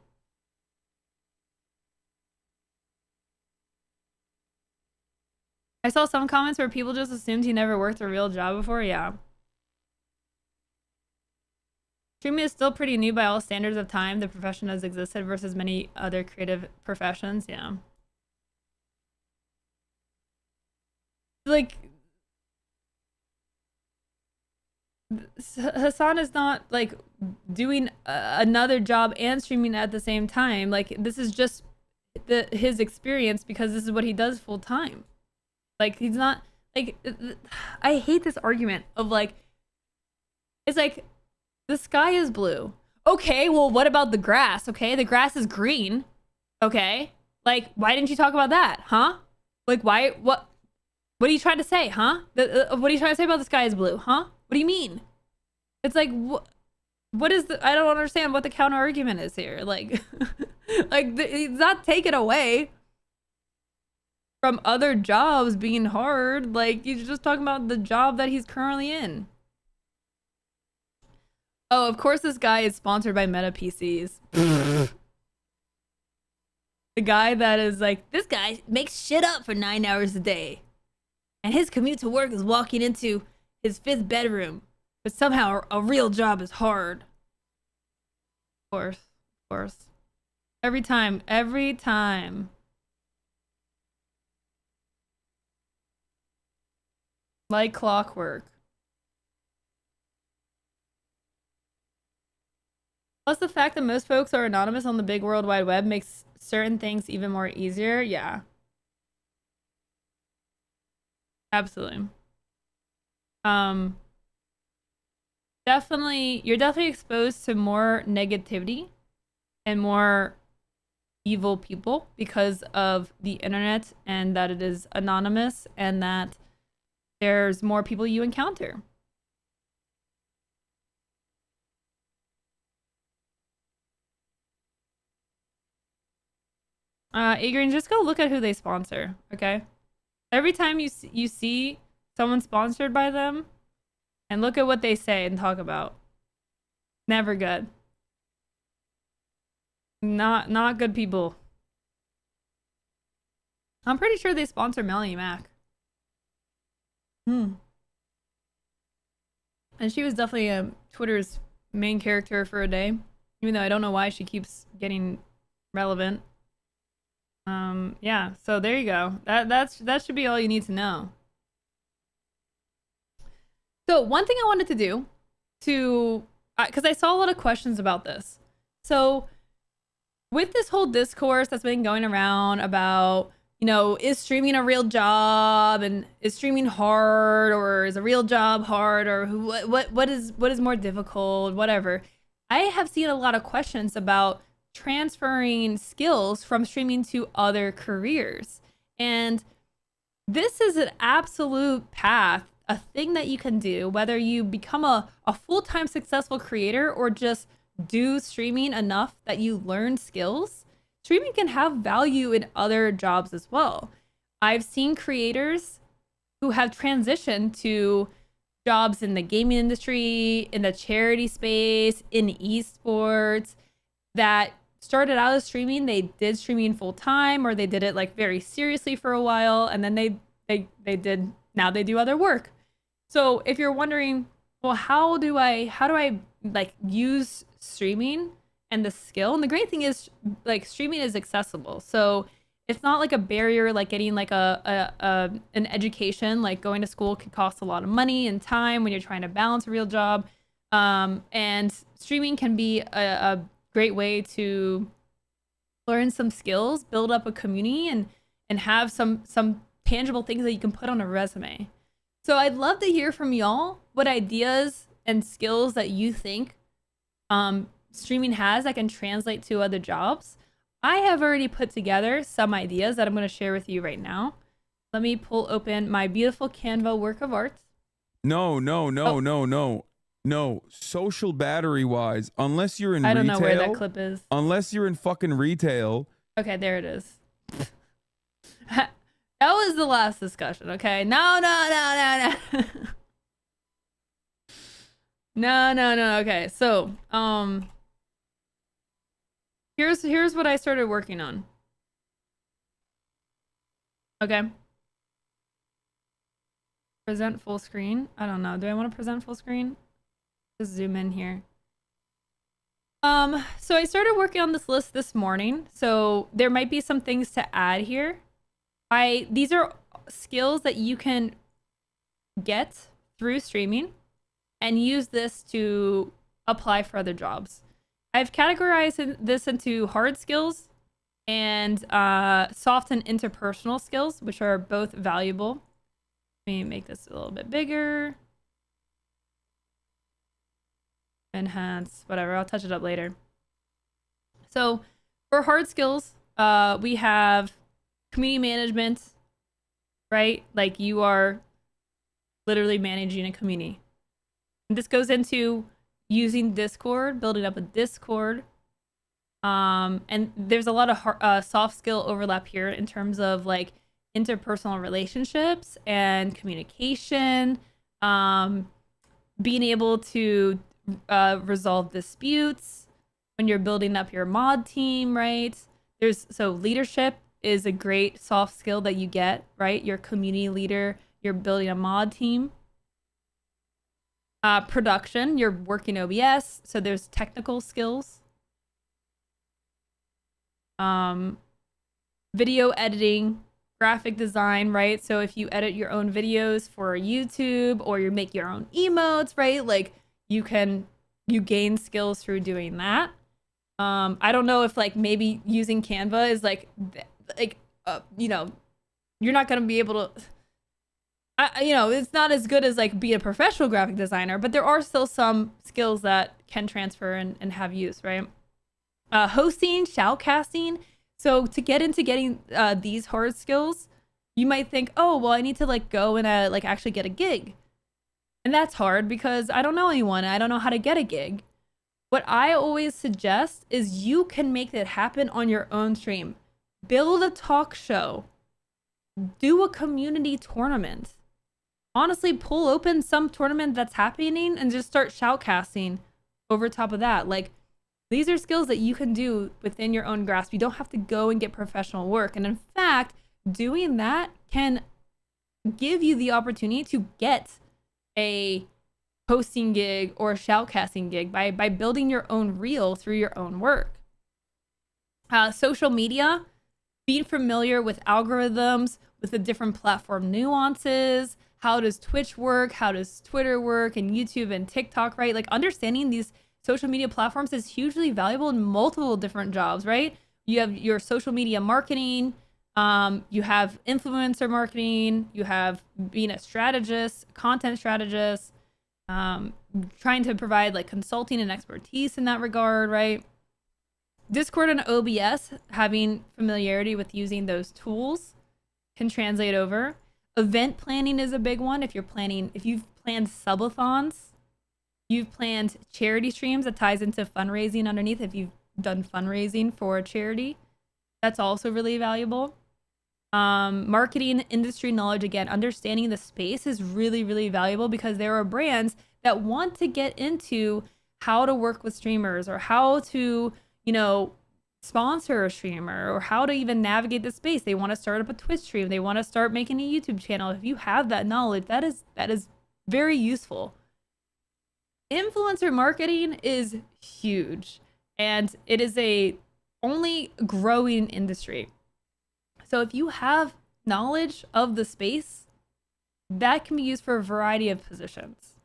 I saw some comments where people just assumed he never worked a real job before. Yeah. Streaming is still pretty new by all standards of time the profession has existed versus many other creative professions. Yeah. Like, Hasan is not, like, doing another job and streaming at the same time. Like, this is just his experience because this is what he does full time. Like, he's not, like, I hate this argument of, like, it's like, the sky is blue. Okay, well, what about the grass? Okay, the grass is green. Okay, like, why didn't you talk about that? Huh? Like, why, what are you trying to say? Huh? What are you trying to say about the sky is blue? Huh? What do you mean? It's like, what is I don't understand what the counter argument is here. Like, like, he's not taken away from other jobs being hard. Like, he's just talking about the job that he's currently in. Oh, of course this guy is sponsored by Meta PCs. The guy that is like, this guy makes shit up for 9 hours a day. And his commute to work is walking into his 5th bedroom. But somehow a real job is hard. Of course. Every time. Like clockwork. Plus the fact that most folks are anonymous on the big World Wide Web makes certain things even more easier. Yeah. Absolutely. You're definitely exposed to more negativity and more evil people because of the internet, and that it is anonymous, and that there's more people you encounter. Adrian, just go look at who they sponsor, okay? Every time you see someone sponsored by them, and look at what they say and talk about. Never good. Not good people. I'm pretty sure they sponsor Melanie Mac. And she was definitely Twitter's main character for a day, even though I don't know why she keeps getting relevant. Yeah, so there you go. That should be all you need to know. So one thing I wanted to do because I saw a lot of questions about this. So with this whole discourse that's been going around about, you know, is streaming a real job, and is streaming hard, or is a real job hard, or what is more difficult, whatever. I have seen a lot of questions about transferring skills from streaming to other careers. And this is an absolute path, a thing that you can do, whether you become a full-time successful creator or just do streaming enough that you learn skills. Streaming can have value in other jobs as well. I've seen creators who have transitioned to jobs in the gaming industry, in the charity space, in esports, that started out as streaming. They did streaming full time, or they did it like very seriously for a while, and then now they do other work. So if you're wondering, well, how do I like use streaming and the skill? And the great thing is, like, streaming is accessible, so it's not like a barrier like getting like an education. Like going to school can cost a lot of money and time when you're trying to balance a real job, and streaming can be a great way to learn some skills, build up a community, and have some tangible things that you can put on a resume. So I'd love to hear from y'all what ideas and skills that you think streaming has that can translate to other jobs. I have already put together some ideas that I'm going to share with you right now. Let me pull open my beautiful Canva work of art. No. Social battery wise, unless you're in I don't retail, know where that clip is. Unless you're in fucking retail. Okay, there it is. That was the last discussion, okay? No. No. Okay, so here's what I started working on. Okay. Present full screen. I don't know. Do I want to present full screen? Just zoom in here. So I started working on this list this morning. So there might be some things to add here. These are skills that you can get through streaming and use this to apply for other jobs. I've categorized this into hard skills and soft and interpersonal skills, which are both valuable. Let me make this a little bit bigger. Enhance, whatever. I'll touch it up later. So for hard skills, we have community management, right? Like you are literally managing a community. And this goes into using Discord, building up a Discord. And there's a lot of soft skill overlap here in terms of like interpersonal relationships and communication, being able to resolve disputes when you're building up your mod team, right? So leadership is a great soft skill that you get, right? You're a community leader, you're building a mod team. Production, you're working OBS, so there's technical skills. Video editing, graphic design, right? So if you edit your own videos for YouTube or you make your own emotes, right? Like you gain skills through doing that. I don't know if like maybe using Canva is you know, you're not going to be able to, you know, it's not as good as like be a professional graphic designer, but there are still some skills that can transfer and have use, right? Hosting, shoutcasting. So to get into getting these hard skills, you might think, oh, well, I need to like go and like actually get a gig. And that's hard because I don't know anyone. I don't know how to get a gig. What I always suggest is you can make that happen on your own stream. build a talk show, do a community tournament. Honestly, pull open some tournament that's happening and just start shoutcasting over top of that. Like, these are skills that you can do within your own grasp. You don't have to go and get professional work. And in fact, doing that can give you the opportunity to get a hosting gig or a shoutcasting gig by building your own reel through your own work. Social media, being familiar with algorithms, with the different platform nuances. How does Twitch work? How does Twitter work? And YouTube and TikTok, right? Like, understanding these social media platforms is hugely valuable in multiple different jobs, right? You have your social media marketing, you have influencer marketing, you have being a strategist, content strategist, trying to provide like consulting and expertise in that regard, right? Discord and OBS, having familiarity with using those tools can translate over. Event planning is a big one. If you've planned subathons, you've planned charity streams, that ties into fundraising underneath. If you've done fundraising for a charity, that's also really valuable. Marketing, industry knowledge, again, understanding the space is really, really valuable, because there are brands that want to get into how to work with streamers, or how to, sponsor a streamer, or how to even navigate the space. They want to start up a Twitch stream. They want to start making a YouTube channel. If you have that knowledge, that is very useful. Influencer marketing is huge, and it is a only growing industry. So if you have knowledge of the space, that can be used for a variety of positions.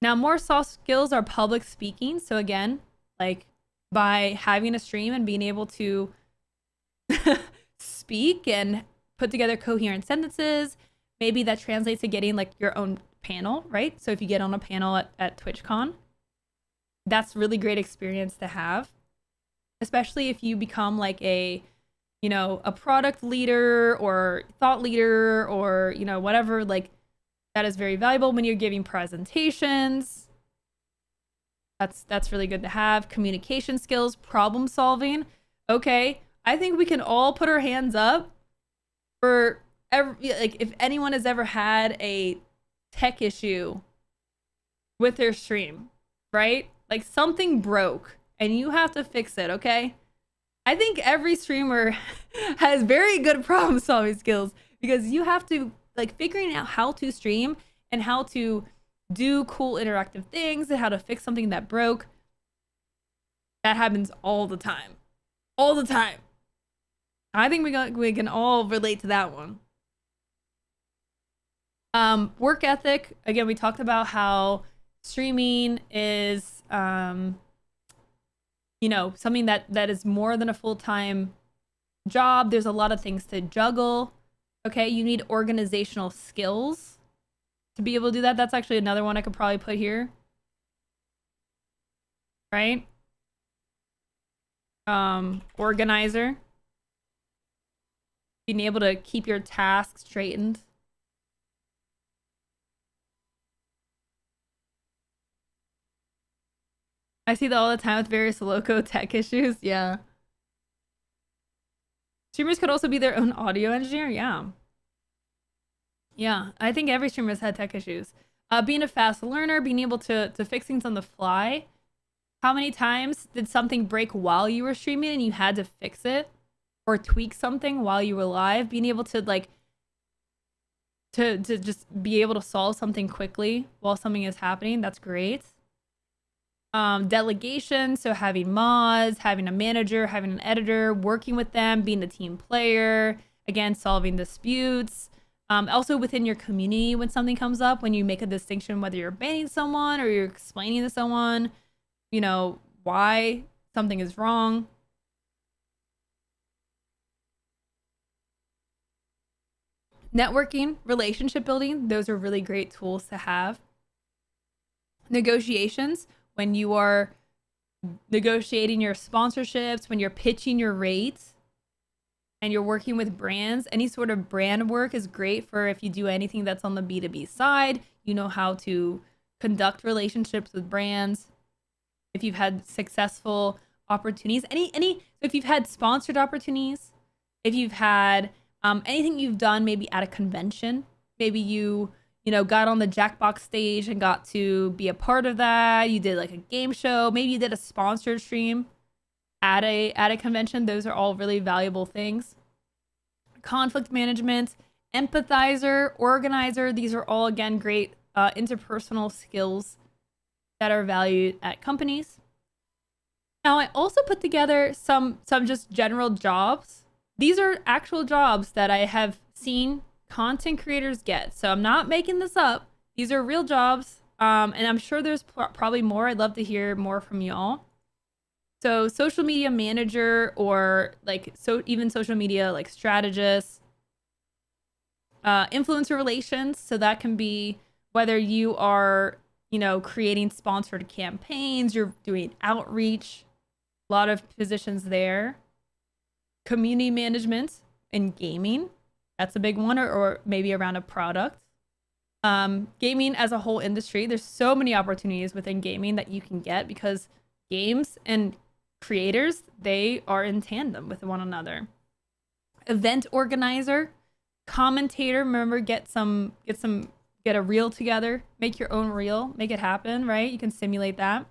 Now, more soft skills are public speaking. So again, like, by having a stream and being able to speak and put together coherent sentences, maybe that translates to getting like your own panel, right? So if you get on a panel at TwitchCon, that's really great experience to have, especially if you become like a product leader or thought leader, or, whatever, like, that is very valuable when you're giving presentations. That's really good to have. Communication skills, problem solving. Okay, I think we can all put our hands up for if anyone has ever had a tech issue with their stream, right? Like, something broke and you have to fix it, okay? I think every streamer has very good problem solving skills, because you have to, like, figuring out how to stream and how to do cool interactive things and how to fix something that broke. That happens all the time. All the time. I think we can all relate to that one. Work ethic. Again, we talked about how streaming is something that is more than a full-time job. There's a lot of things to juggle. Okay, you need organizational skills to be able to do that. That's actually another one I could probably put here. Right? Organizer. Being able to keep your tasks straightened. I see that all the time with various loco tech issues. Yeah. Streamers could also be their own audio engineer. Yeah. Yeah, I think every streamer has had tech issues. Being a fast learner, being able to fix things on the fly. How many times did something break while you were streaming and you had to fix it? Or tweak something while you were live? Being able to, like, to just be able to solve something quickly while something is happening. That's great. Delegation, so having mods, having a manager, having an editor, working with them, being a team player, again, solving disputes. Also within your community, when something comes up, when you make a distinction whether you're banning someone or you're explaining to someone, why something is wrong. Networking, relationship building, those are really great tools to have. Negotiations, when you are negotiating your sponsorships, when you're pitching your rates, and you're working with brands, any sort of brand work is great for if you do anything that's on the B2B side. You know how to conduct relationships with brands. If you've had successful opportunities, if you've had sponsored opportunities, if you've had anything you've done maybe at a convention, maybe you got on the Jackbox stage and got to be a part of that. You did like a game show, maybe you did a sponsored stream at a convention. Those are all really valuable things. Conflict management, empathizer, organizer, these are all again great interpersonal skills that are valued at companies. Now I also put together some just general jobs. These are actual jobs that I have seen content creators get. So I'm not making this up. These are real jobs. And I'm sure there's probably more. I'd love to hear more from y'all. So social media manager, or like even social media like strategist, influencer relations. So that can be whether you are, creating sponsored campaigns, you're doing outreach, a lot of positions there. Community management in gaming, that's a big one, or maybe around a product. Gaming as a whole industry, there's so many opportunities within gaming that you can get, because games and creators, they are in tandem with one another. Event organizer, commentator, remember, get a reel together, make your own reel, make it happen, right? You can simulate that.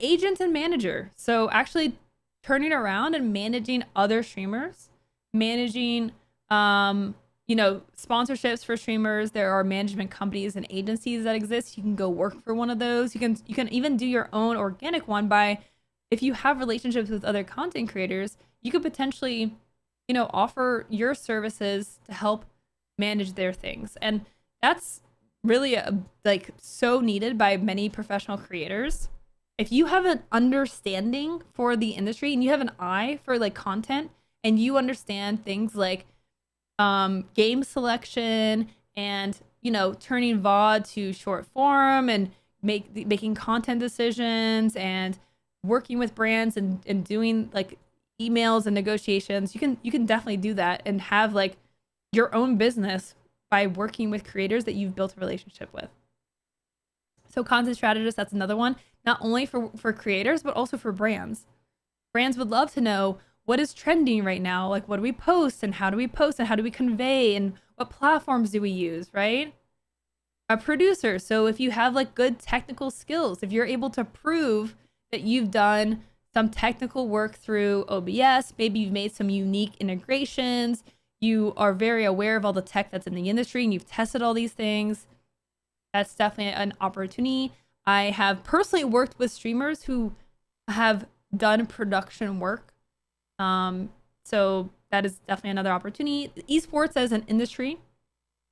Agent and manager, so actually turning around and managing other streamers, managing sponsorships for streamers. There are management companies and agencies that exist. You can go work for one of those. You can even do your own organic one by, if you have relationships with other content creators, you could potentially, offer your services to help manage their things. And that's really so needed by many professional creators. If you have an understanding for the industry and you have an eye for like content, and you understand things like game selection and turning VOD to short form, and making content decisions, and working with brands, and doing like emails and negotiations, you can definitely do that and have like your own business by working with creators that you've built a relationship with. So content strategist, that's another one, not only for creators, but also for brands. Brands would love to know what is trending right now. Like, what do we post, and how do we post, and how do we convey, and what platforms do we use, right? A producer. So if you have like good technical skills, if you're able to prove that you've done some technical work through OBS, maybe you've made some unique integrations, you are very aware of all the tech that's in the industry, and you've tested all these things, that's definitely an opportunity. I have personally worked with streamers who have done production work. So that is definitely another opportunity. Esports as an industry,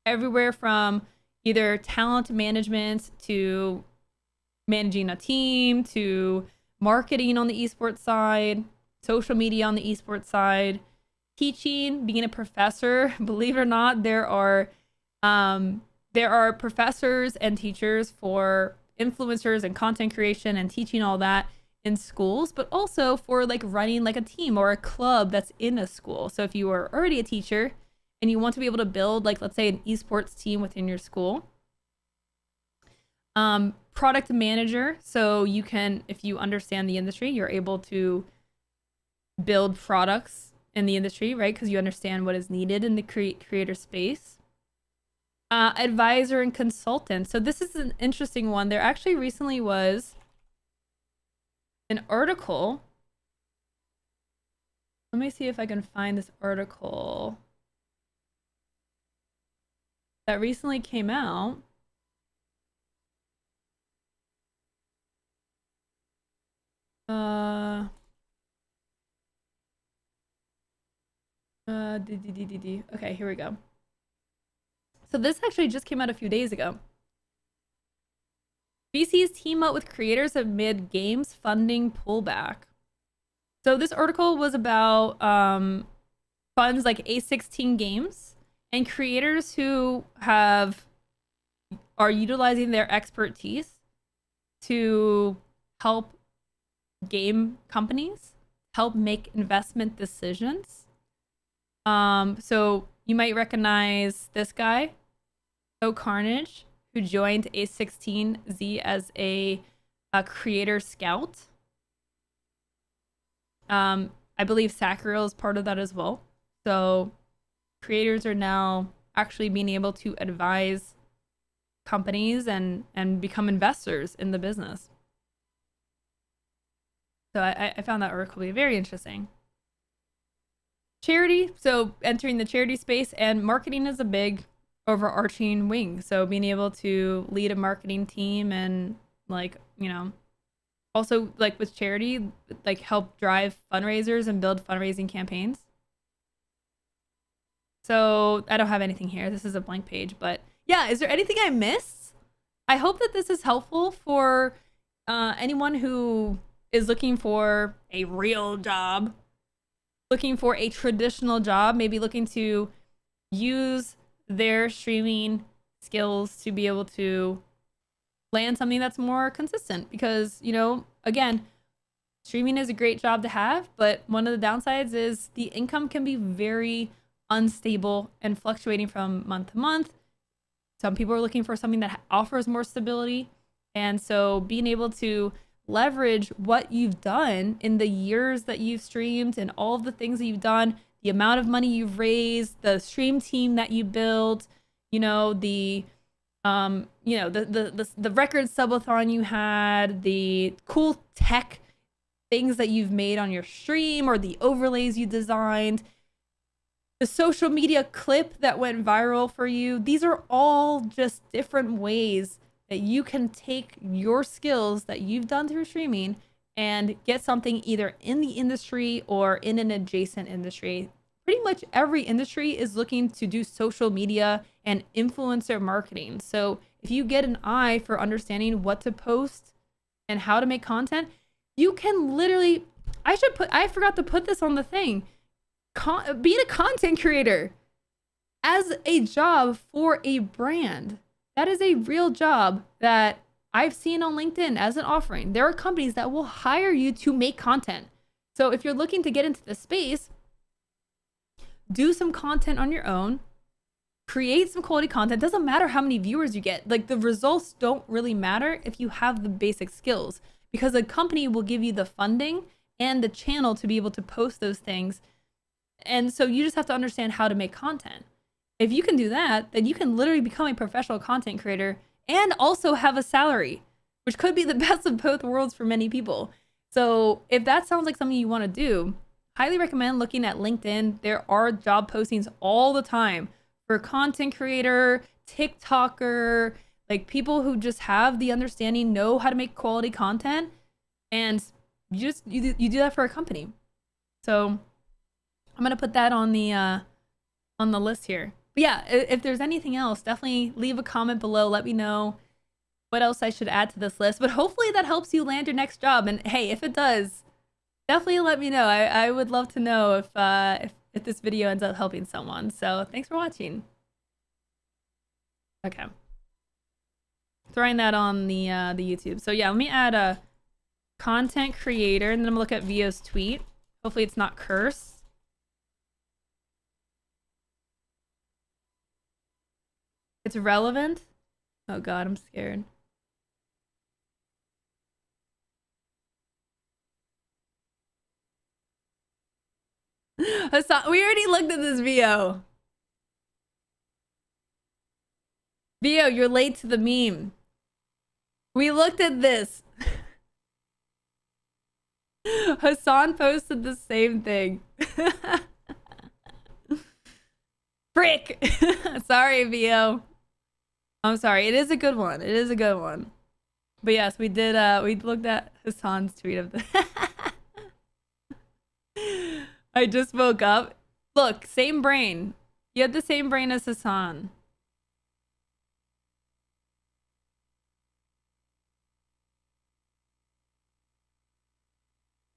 everywhere from either talent management to managing a team to marketing on the esports side, social media on the esports side, teaching, being a professor. Believe it or not, there are professors and teachers for influencers and content creation and teaching all that in schools, but also for like running like a team or a club that's in a school. So if you are already a teacher and you want to be able to build, like, let's say an esports team within your school. Product manager. So you can, if you understand the industry, you're able to build products in the industry, right? Because you understand what is needed in the creator space. Advisor and consultant. So this is an interesting one. There actually recently was an article. Let me see if I can find this article that recently came out. Okay, here we go. So this actually just came out a few days ago. VCs team up with creators amid games funding pullback. So this article was about funds like A16 Games and creators who are utilizing their expertise to help game companies help make investment decisions. So you might recognize this guy, Carnage, who joined A16Z as a creator scout. I believe Sacriel is part of that as well. So creators are now actually being able to advise companies and become investors in the business. So I found that article to be very interesting. Charity, so entering the charity space, and marketing is a big overarching wing. So being able to lead a marketing team and, like, you know, also like with charity, like help drive fundraisers and build fundraising campaigns. So I don't have anything here. This is a blank page, but yeah, is there anything I missed? I hope that this is helpful for anyone who is looking for a real job, looking for a traditional job, maybe looking to use their streaming skills to be able to land something that's more consistent. Because, you know, again, streaming is a great job to have, but one of the downsides is the income can be very unstable and fluctuating from month to month. Some people are looking for something that offers more stability. And so being able to leverage what you've done in the years that you've streamed and all of the things that you've done, the amount of money you've raised, the stream team that you built, you know, the record subathon you had, the cool tech things that you've made on your stream, or the overlays you designed, the social media clip that went viral for you. These are all just different ways that you can take your skills that you've done through streaming and get something either in the industry or in an adjacent industry. Pretty much every industry is looking to do social media and influencer marketing. So if you get an eye for understanding what to post and how to make content, you can literally, I forgot to put this on the thing, being a content creator as a job for a brand. That is a real job that I've seen on LinkedIn as an offering. There are companies that will hire you to make content. So if you're looking to get into the space, do some content on your own, create some quality content. Doesn't matter how many viewers you get. Like, the results don't really matter if you have the basic skills, because a company will give you the funding and the channel to be able to post those things. And so you just have to understand how to make content. If you can do that, then you can literally become a professional content creator and also have a salary, which could be the best of both worlds for many people. So if that sounds like something you want to do, highly recommend looking at LinkedIn. There are job postings all the time for content creator, TikToker, like people who just have the understanding, know how to make quality content, and you do that for a company. So I'm gonna put that on the list here. But yeah, if there's anything else, definitely leave a comment below. Let me know what else I should add to this list. But hopefully that helps you land your next job. And hey, if it does, definitely let me know. I would love to know if this video ends up helping someone. So thanks for watching. Okay. Throwing that on the YouTube. So yeah, let me add a content creator, and then I'm gonna look at Vio's tweet. Hopefully it's not cursed. It's relevant. Oh God, I'm scared. Hasan, we already looked at this Vio. Vio, you're late to the meme. We looked at this. Hasan posted the same thing. Frick! Sorry, Vio. I'm sorry. It is a good one. It is a good one. But yes, we did. We looked at Hasan's tweet of the. I just woke up. Look, same brain. You have the same brain as Hasan.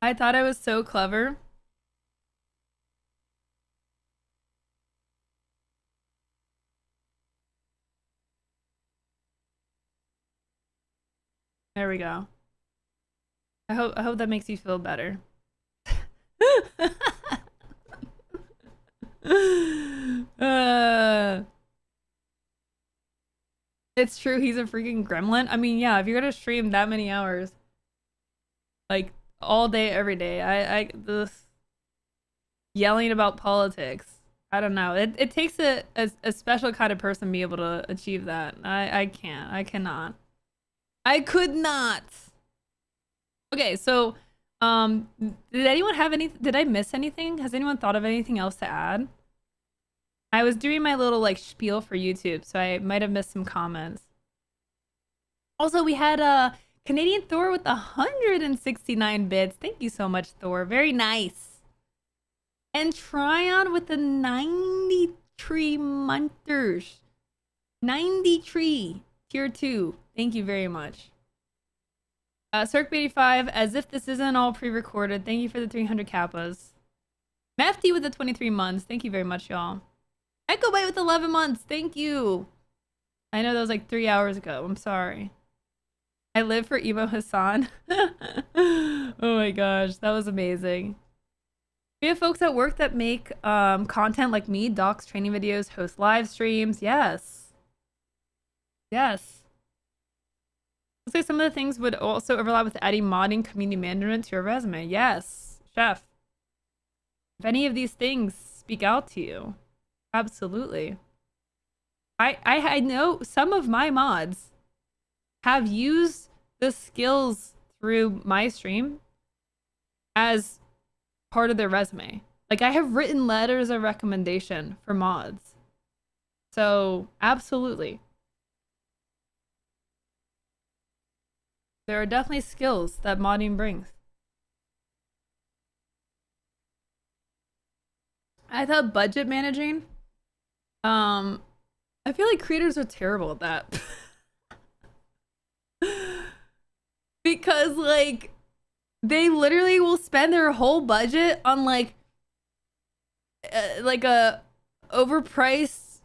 I thought I was so clever. There we go. I hope that makes you feel better. It's true, he's a freaking gremlin. I mean, yeah, if you're gonna stream that many hours, like all day, every day, this yelling about politics. I don't know. It takes a special kind of person to be able to achieve that. I can't. I cannot. I could not. Okay, so did anyone have any? Did I miss anything? Has anyone thought of anything else to add? I was doing my little like spiel for YouTube, so I might have missed some comments. Also, we had Canadian Thor with 169 bits. Thank you so much, Thor. Very nice. And Tryon with the 93 monthers. 93 tier 2. Thank you very much. Circ85, as if this isn't all pre-recorded. Thank you for the 300 kappas. Mefty with the 23 months. Thank you very much, y'all. Echo Bite with 11 months. Thank you. I know that was like 3 hours ago. I'm sorry. I live for emo Hassan. Oh my gosh, that was amazing. We have folks at work that make content like me, docs training videos, host live streams. Yes. Yes. Looks like some of the things would also overlap with adding modding community management to your resume. Yes, chef. If any of these things speak out to you, absolutely. I know some of my mods have used the skills through my stream as part of their resume. Like, I have written letters of recommendation for mods. So, absolutely. There are definitely skills that modding brings. I thought budget managing. I feel like creators are terrible at that. Because, like, they literally will spend their whole budget on like a overpriced,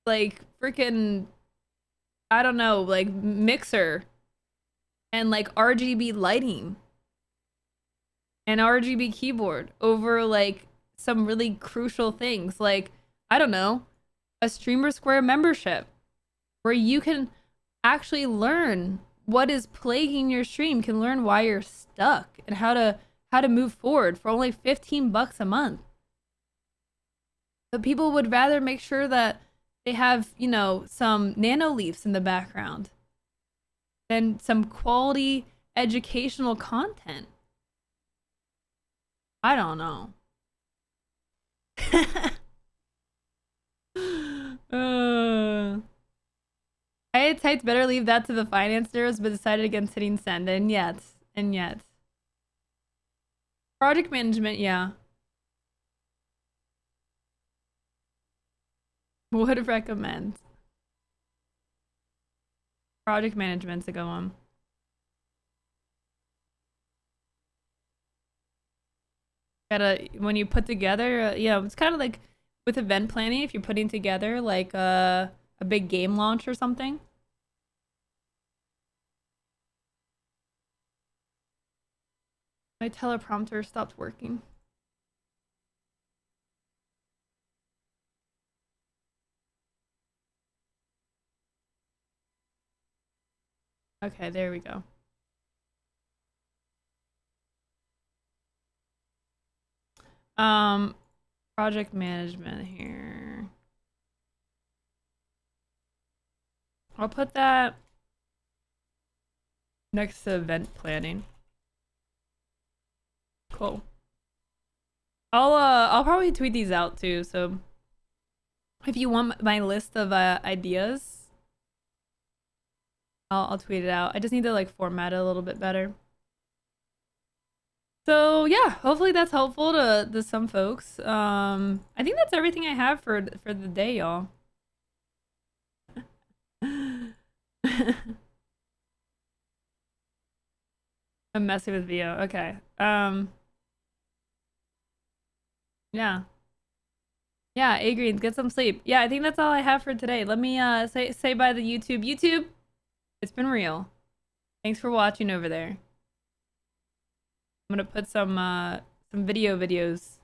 like, freaking, I don't know, like mixer and like RGB lighting and RGB keyboard over like some really crucial things, like, I don't know, a Streamer Square membership where you can actually learn what is plaguing your stream, can learn why you're stuck and how to move forward for only 15 bucks a month. But people would rather make sure that they have, you know, some nano leaves in the background than some quality educational content. I don't know. I had typed better leave that to the finance nerds, but decided against hitting send. And yet. Project management, yeah. Would recommend. Project management's a good one. Gotta, when you put together, yeah, it's kind of like with event planning, if you're putting together like a big game launch or something. My teleprompter stopped working. Okay, there we go. Project management here. I'll put that next to event planning. Cool. I'll probably tweet these out too, so if you want my list of ideas, I'll tweet it out. I just need to like format it a little bit better. So yeah, hopefully that's helpful to some folks. I think that's everything I have for the day, y'all. I'm messing with Vio. Okay. Yeah. Yeah, A Green, get some sleep. Yeah, I think that's all I have for today. Let me say bye to YouTube. YouTube, it's been real. Thanks for watching over there. I'm gonna put some videos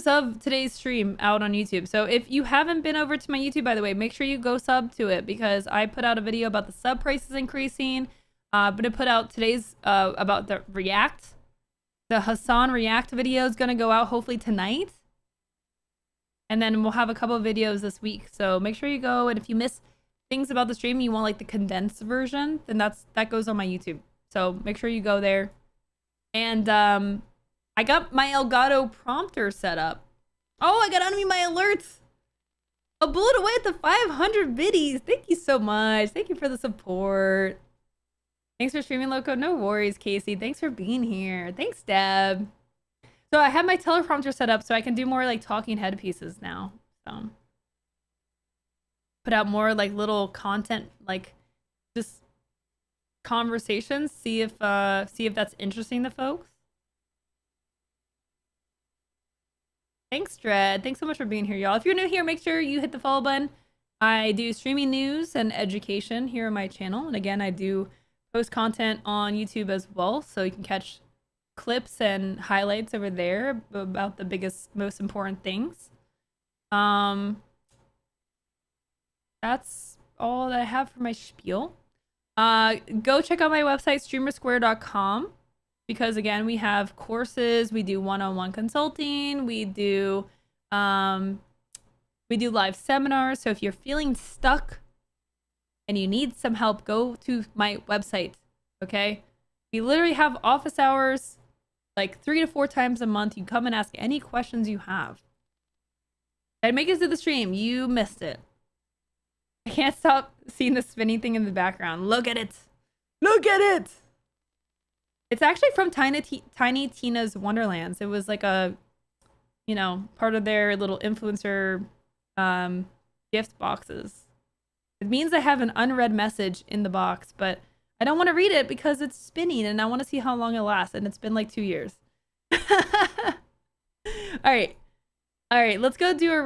of today's stream out on YouTube. So if you haven't been over to my YouTube, by the way, make sure you go sub to it, because I put out a video about the sub prices increasing. I'm gonna put out today's about the React The Hasan React video is going to go out hopefully tonight. And then we'll have a couple of videos this week. So make sure you go. And if you miss things about the stream, you want like the condensed version, then that goes on my YouTube. So make sure you go there. And I got my Elgato prompter set up. Oh, I got to unmute my alerts. A bullet away at the 500 biddies. Thank you so much. Thank you for the support. Thanks for streaming, Loco. No worries, Casey. Thanks for being here. Thanks, Deb. So I have my teleprompter set up so I can do more like talking head pieces now. So put out more like little content, like just conversations. See if that's interesting to folks. Thanks, Dread. Thanks so much for being here, y'all. If you're new here, make sure you hit the follow button. I do streaming news and education here on my channel. And again, I do post content on YouTube as well. So you can catch clips and highlights over there about the biggest, most important things. That's all that I have for my spiel. Go check out my website, streamersquare.com. Because again, we have courses, we do one-on-one consulting, we do live seminars. So if you're feeling stuck and you need some help, go to my website. Okay, we literally have office hours like 3 to 4 times a month. You come and ask any questions you have. And make it to the stream. You missed it. I can't stop seeing the spinning thing in the background. Look at it. Look at it. It's actually from Tiny Tina's Wonderlands. It was like a, you know, part of their little influencer gift boxes. It means I have an unread message in the box, but I don't want to read it because it's spinning and I want to see how long it lasts. And it's been like 2 years. All right. Let's go do a raid.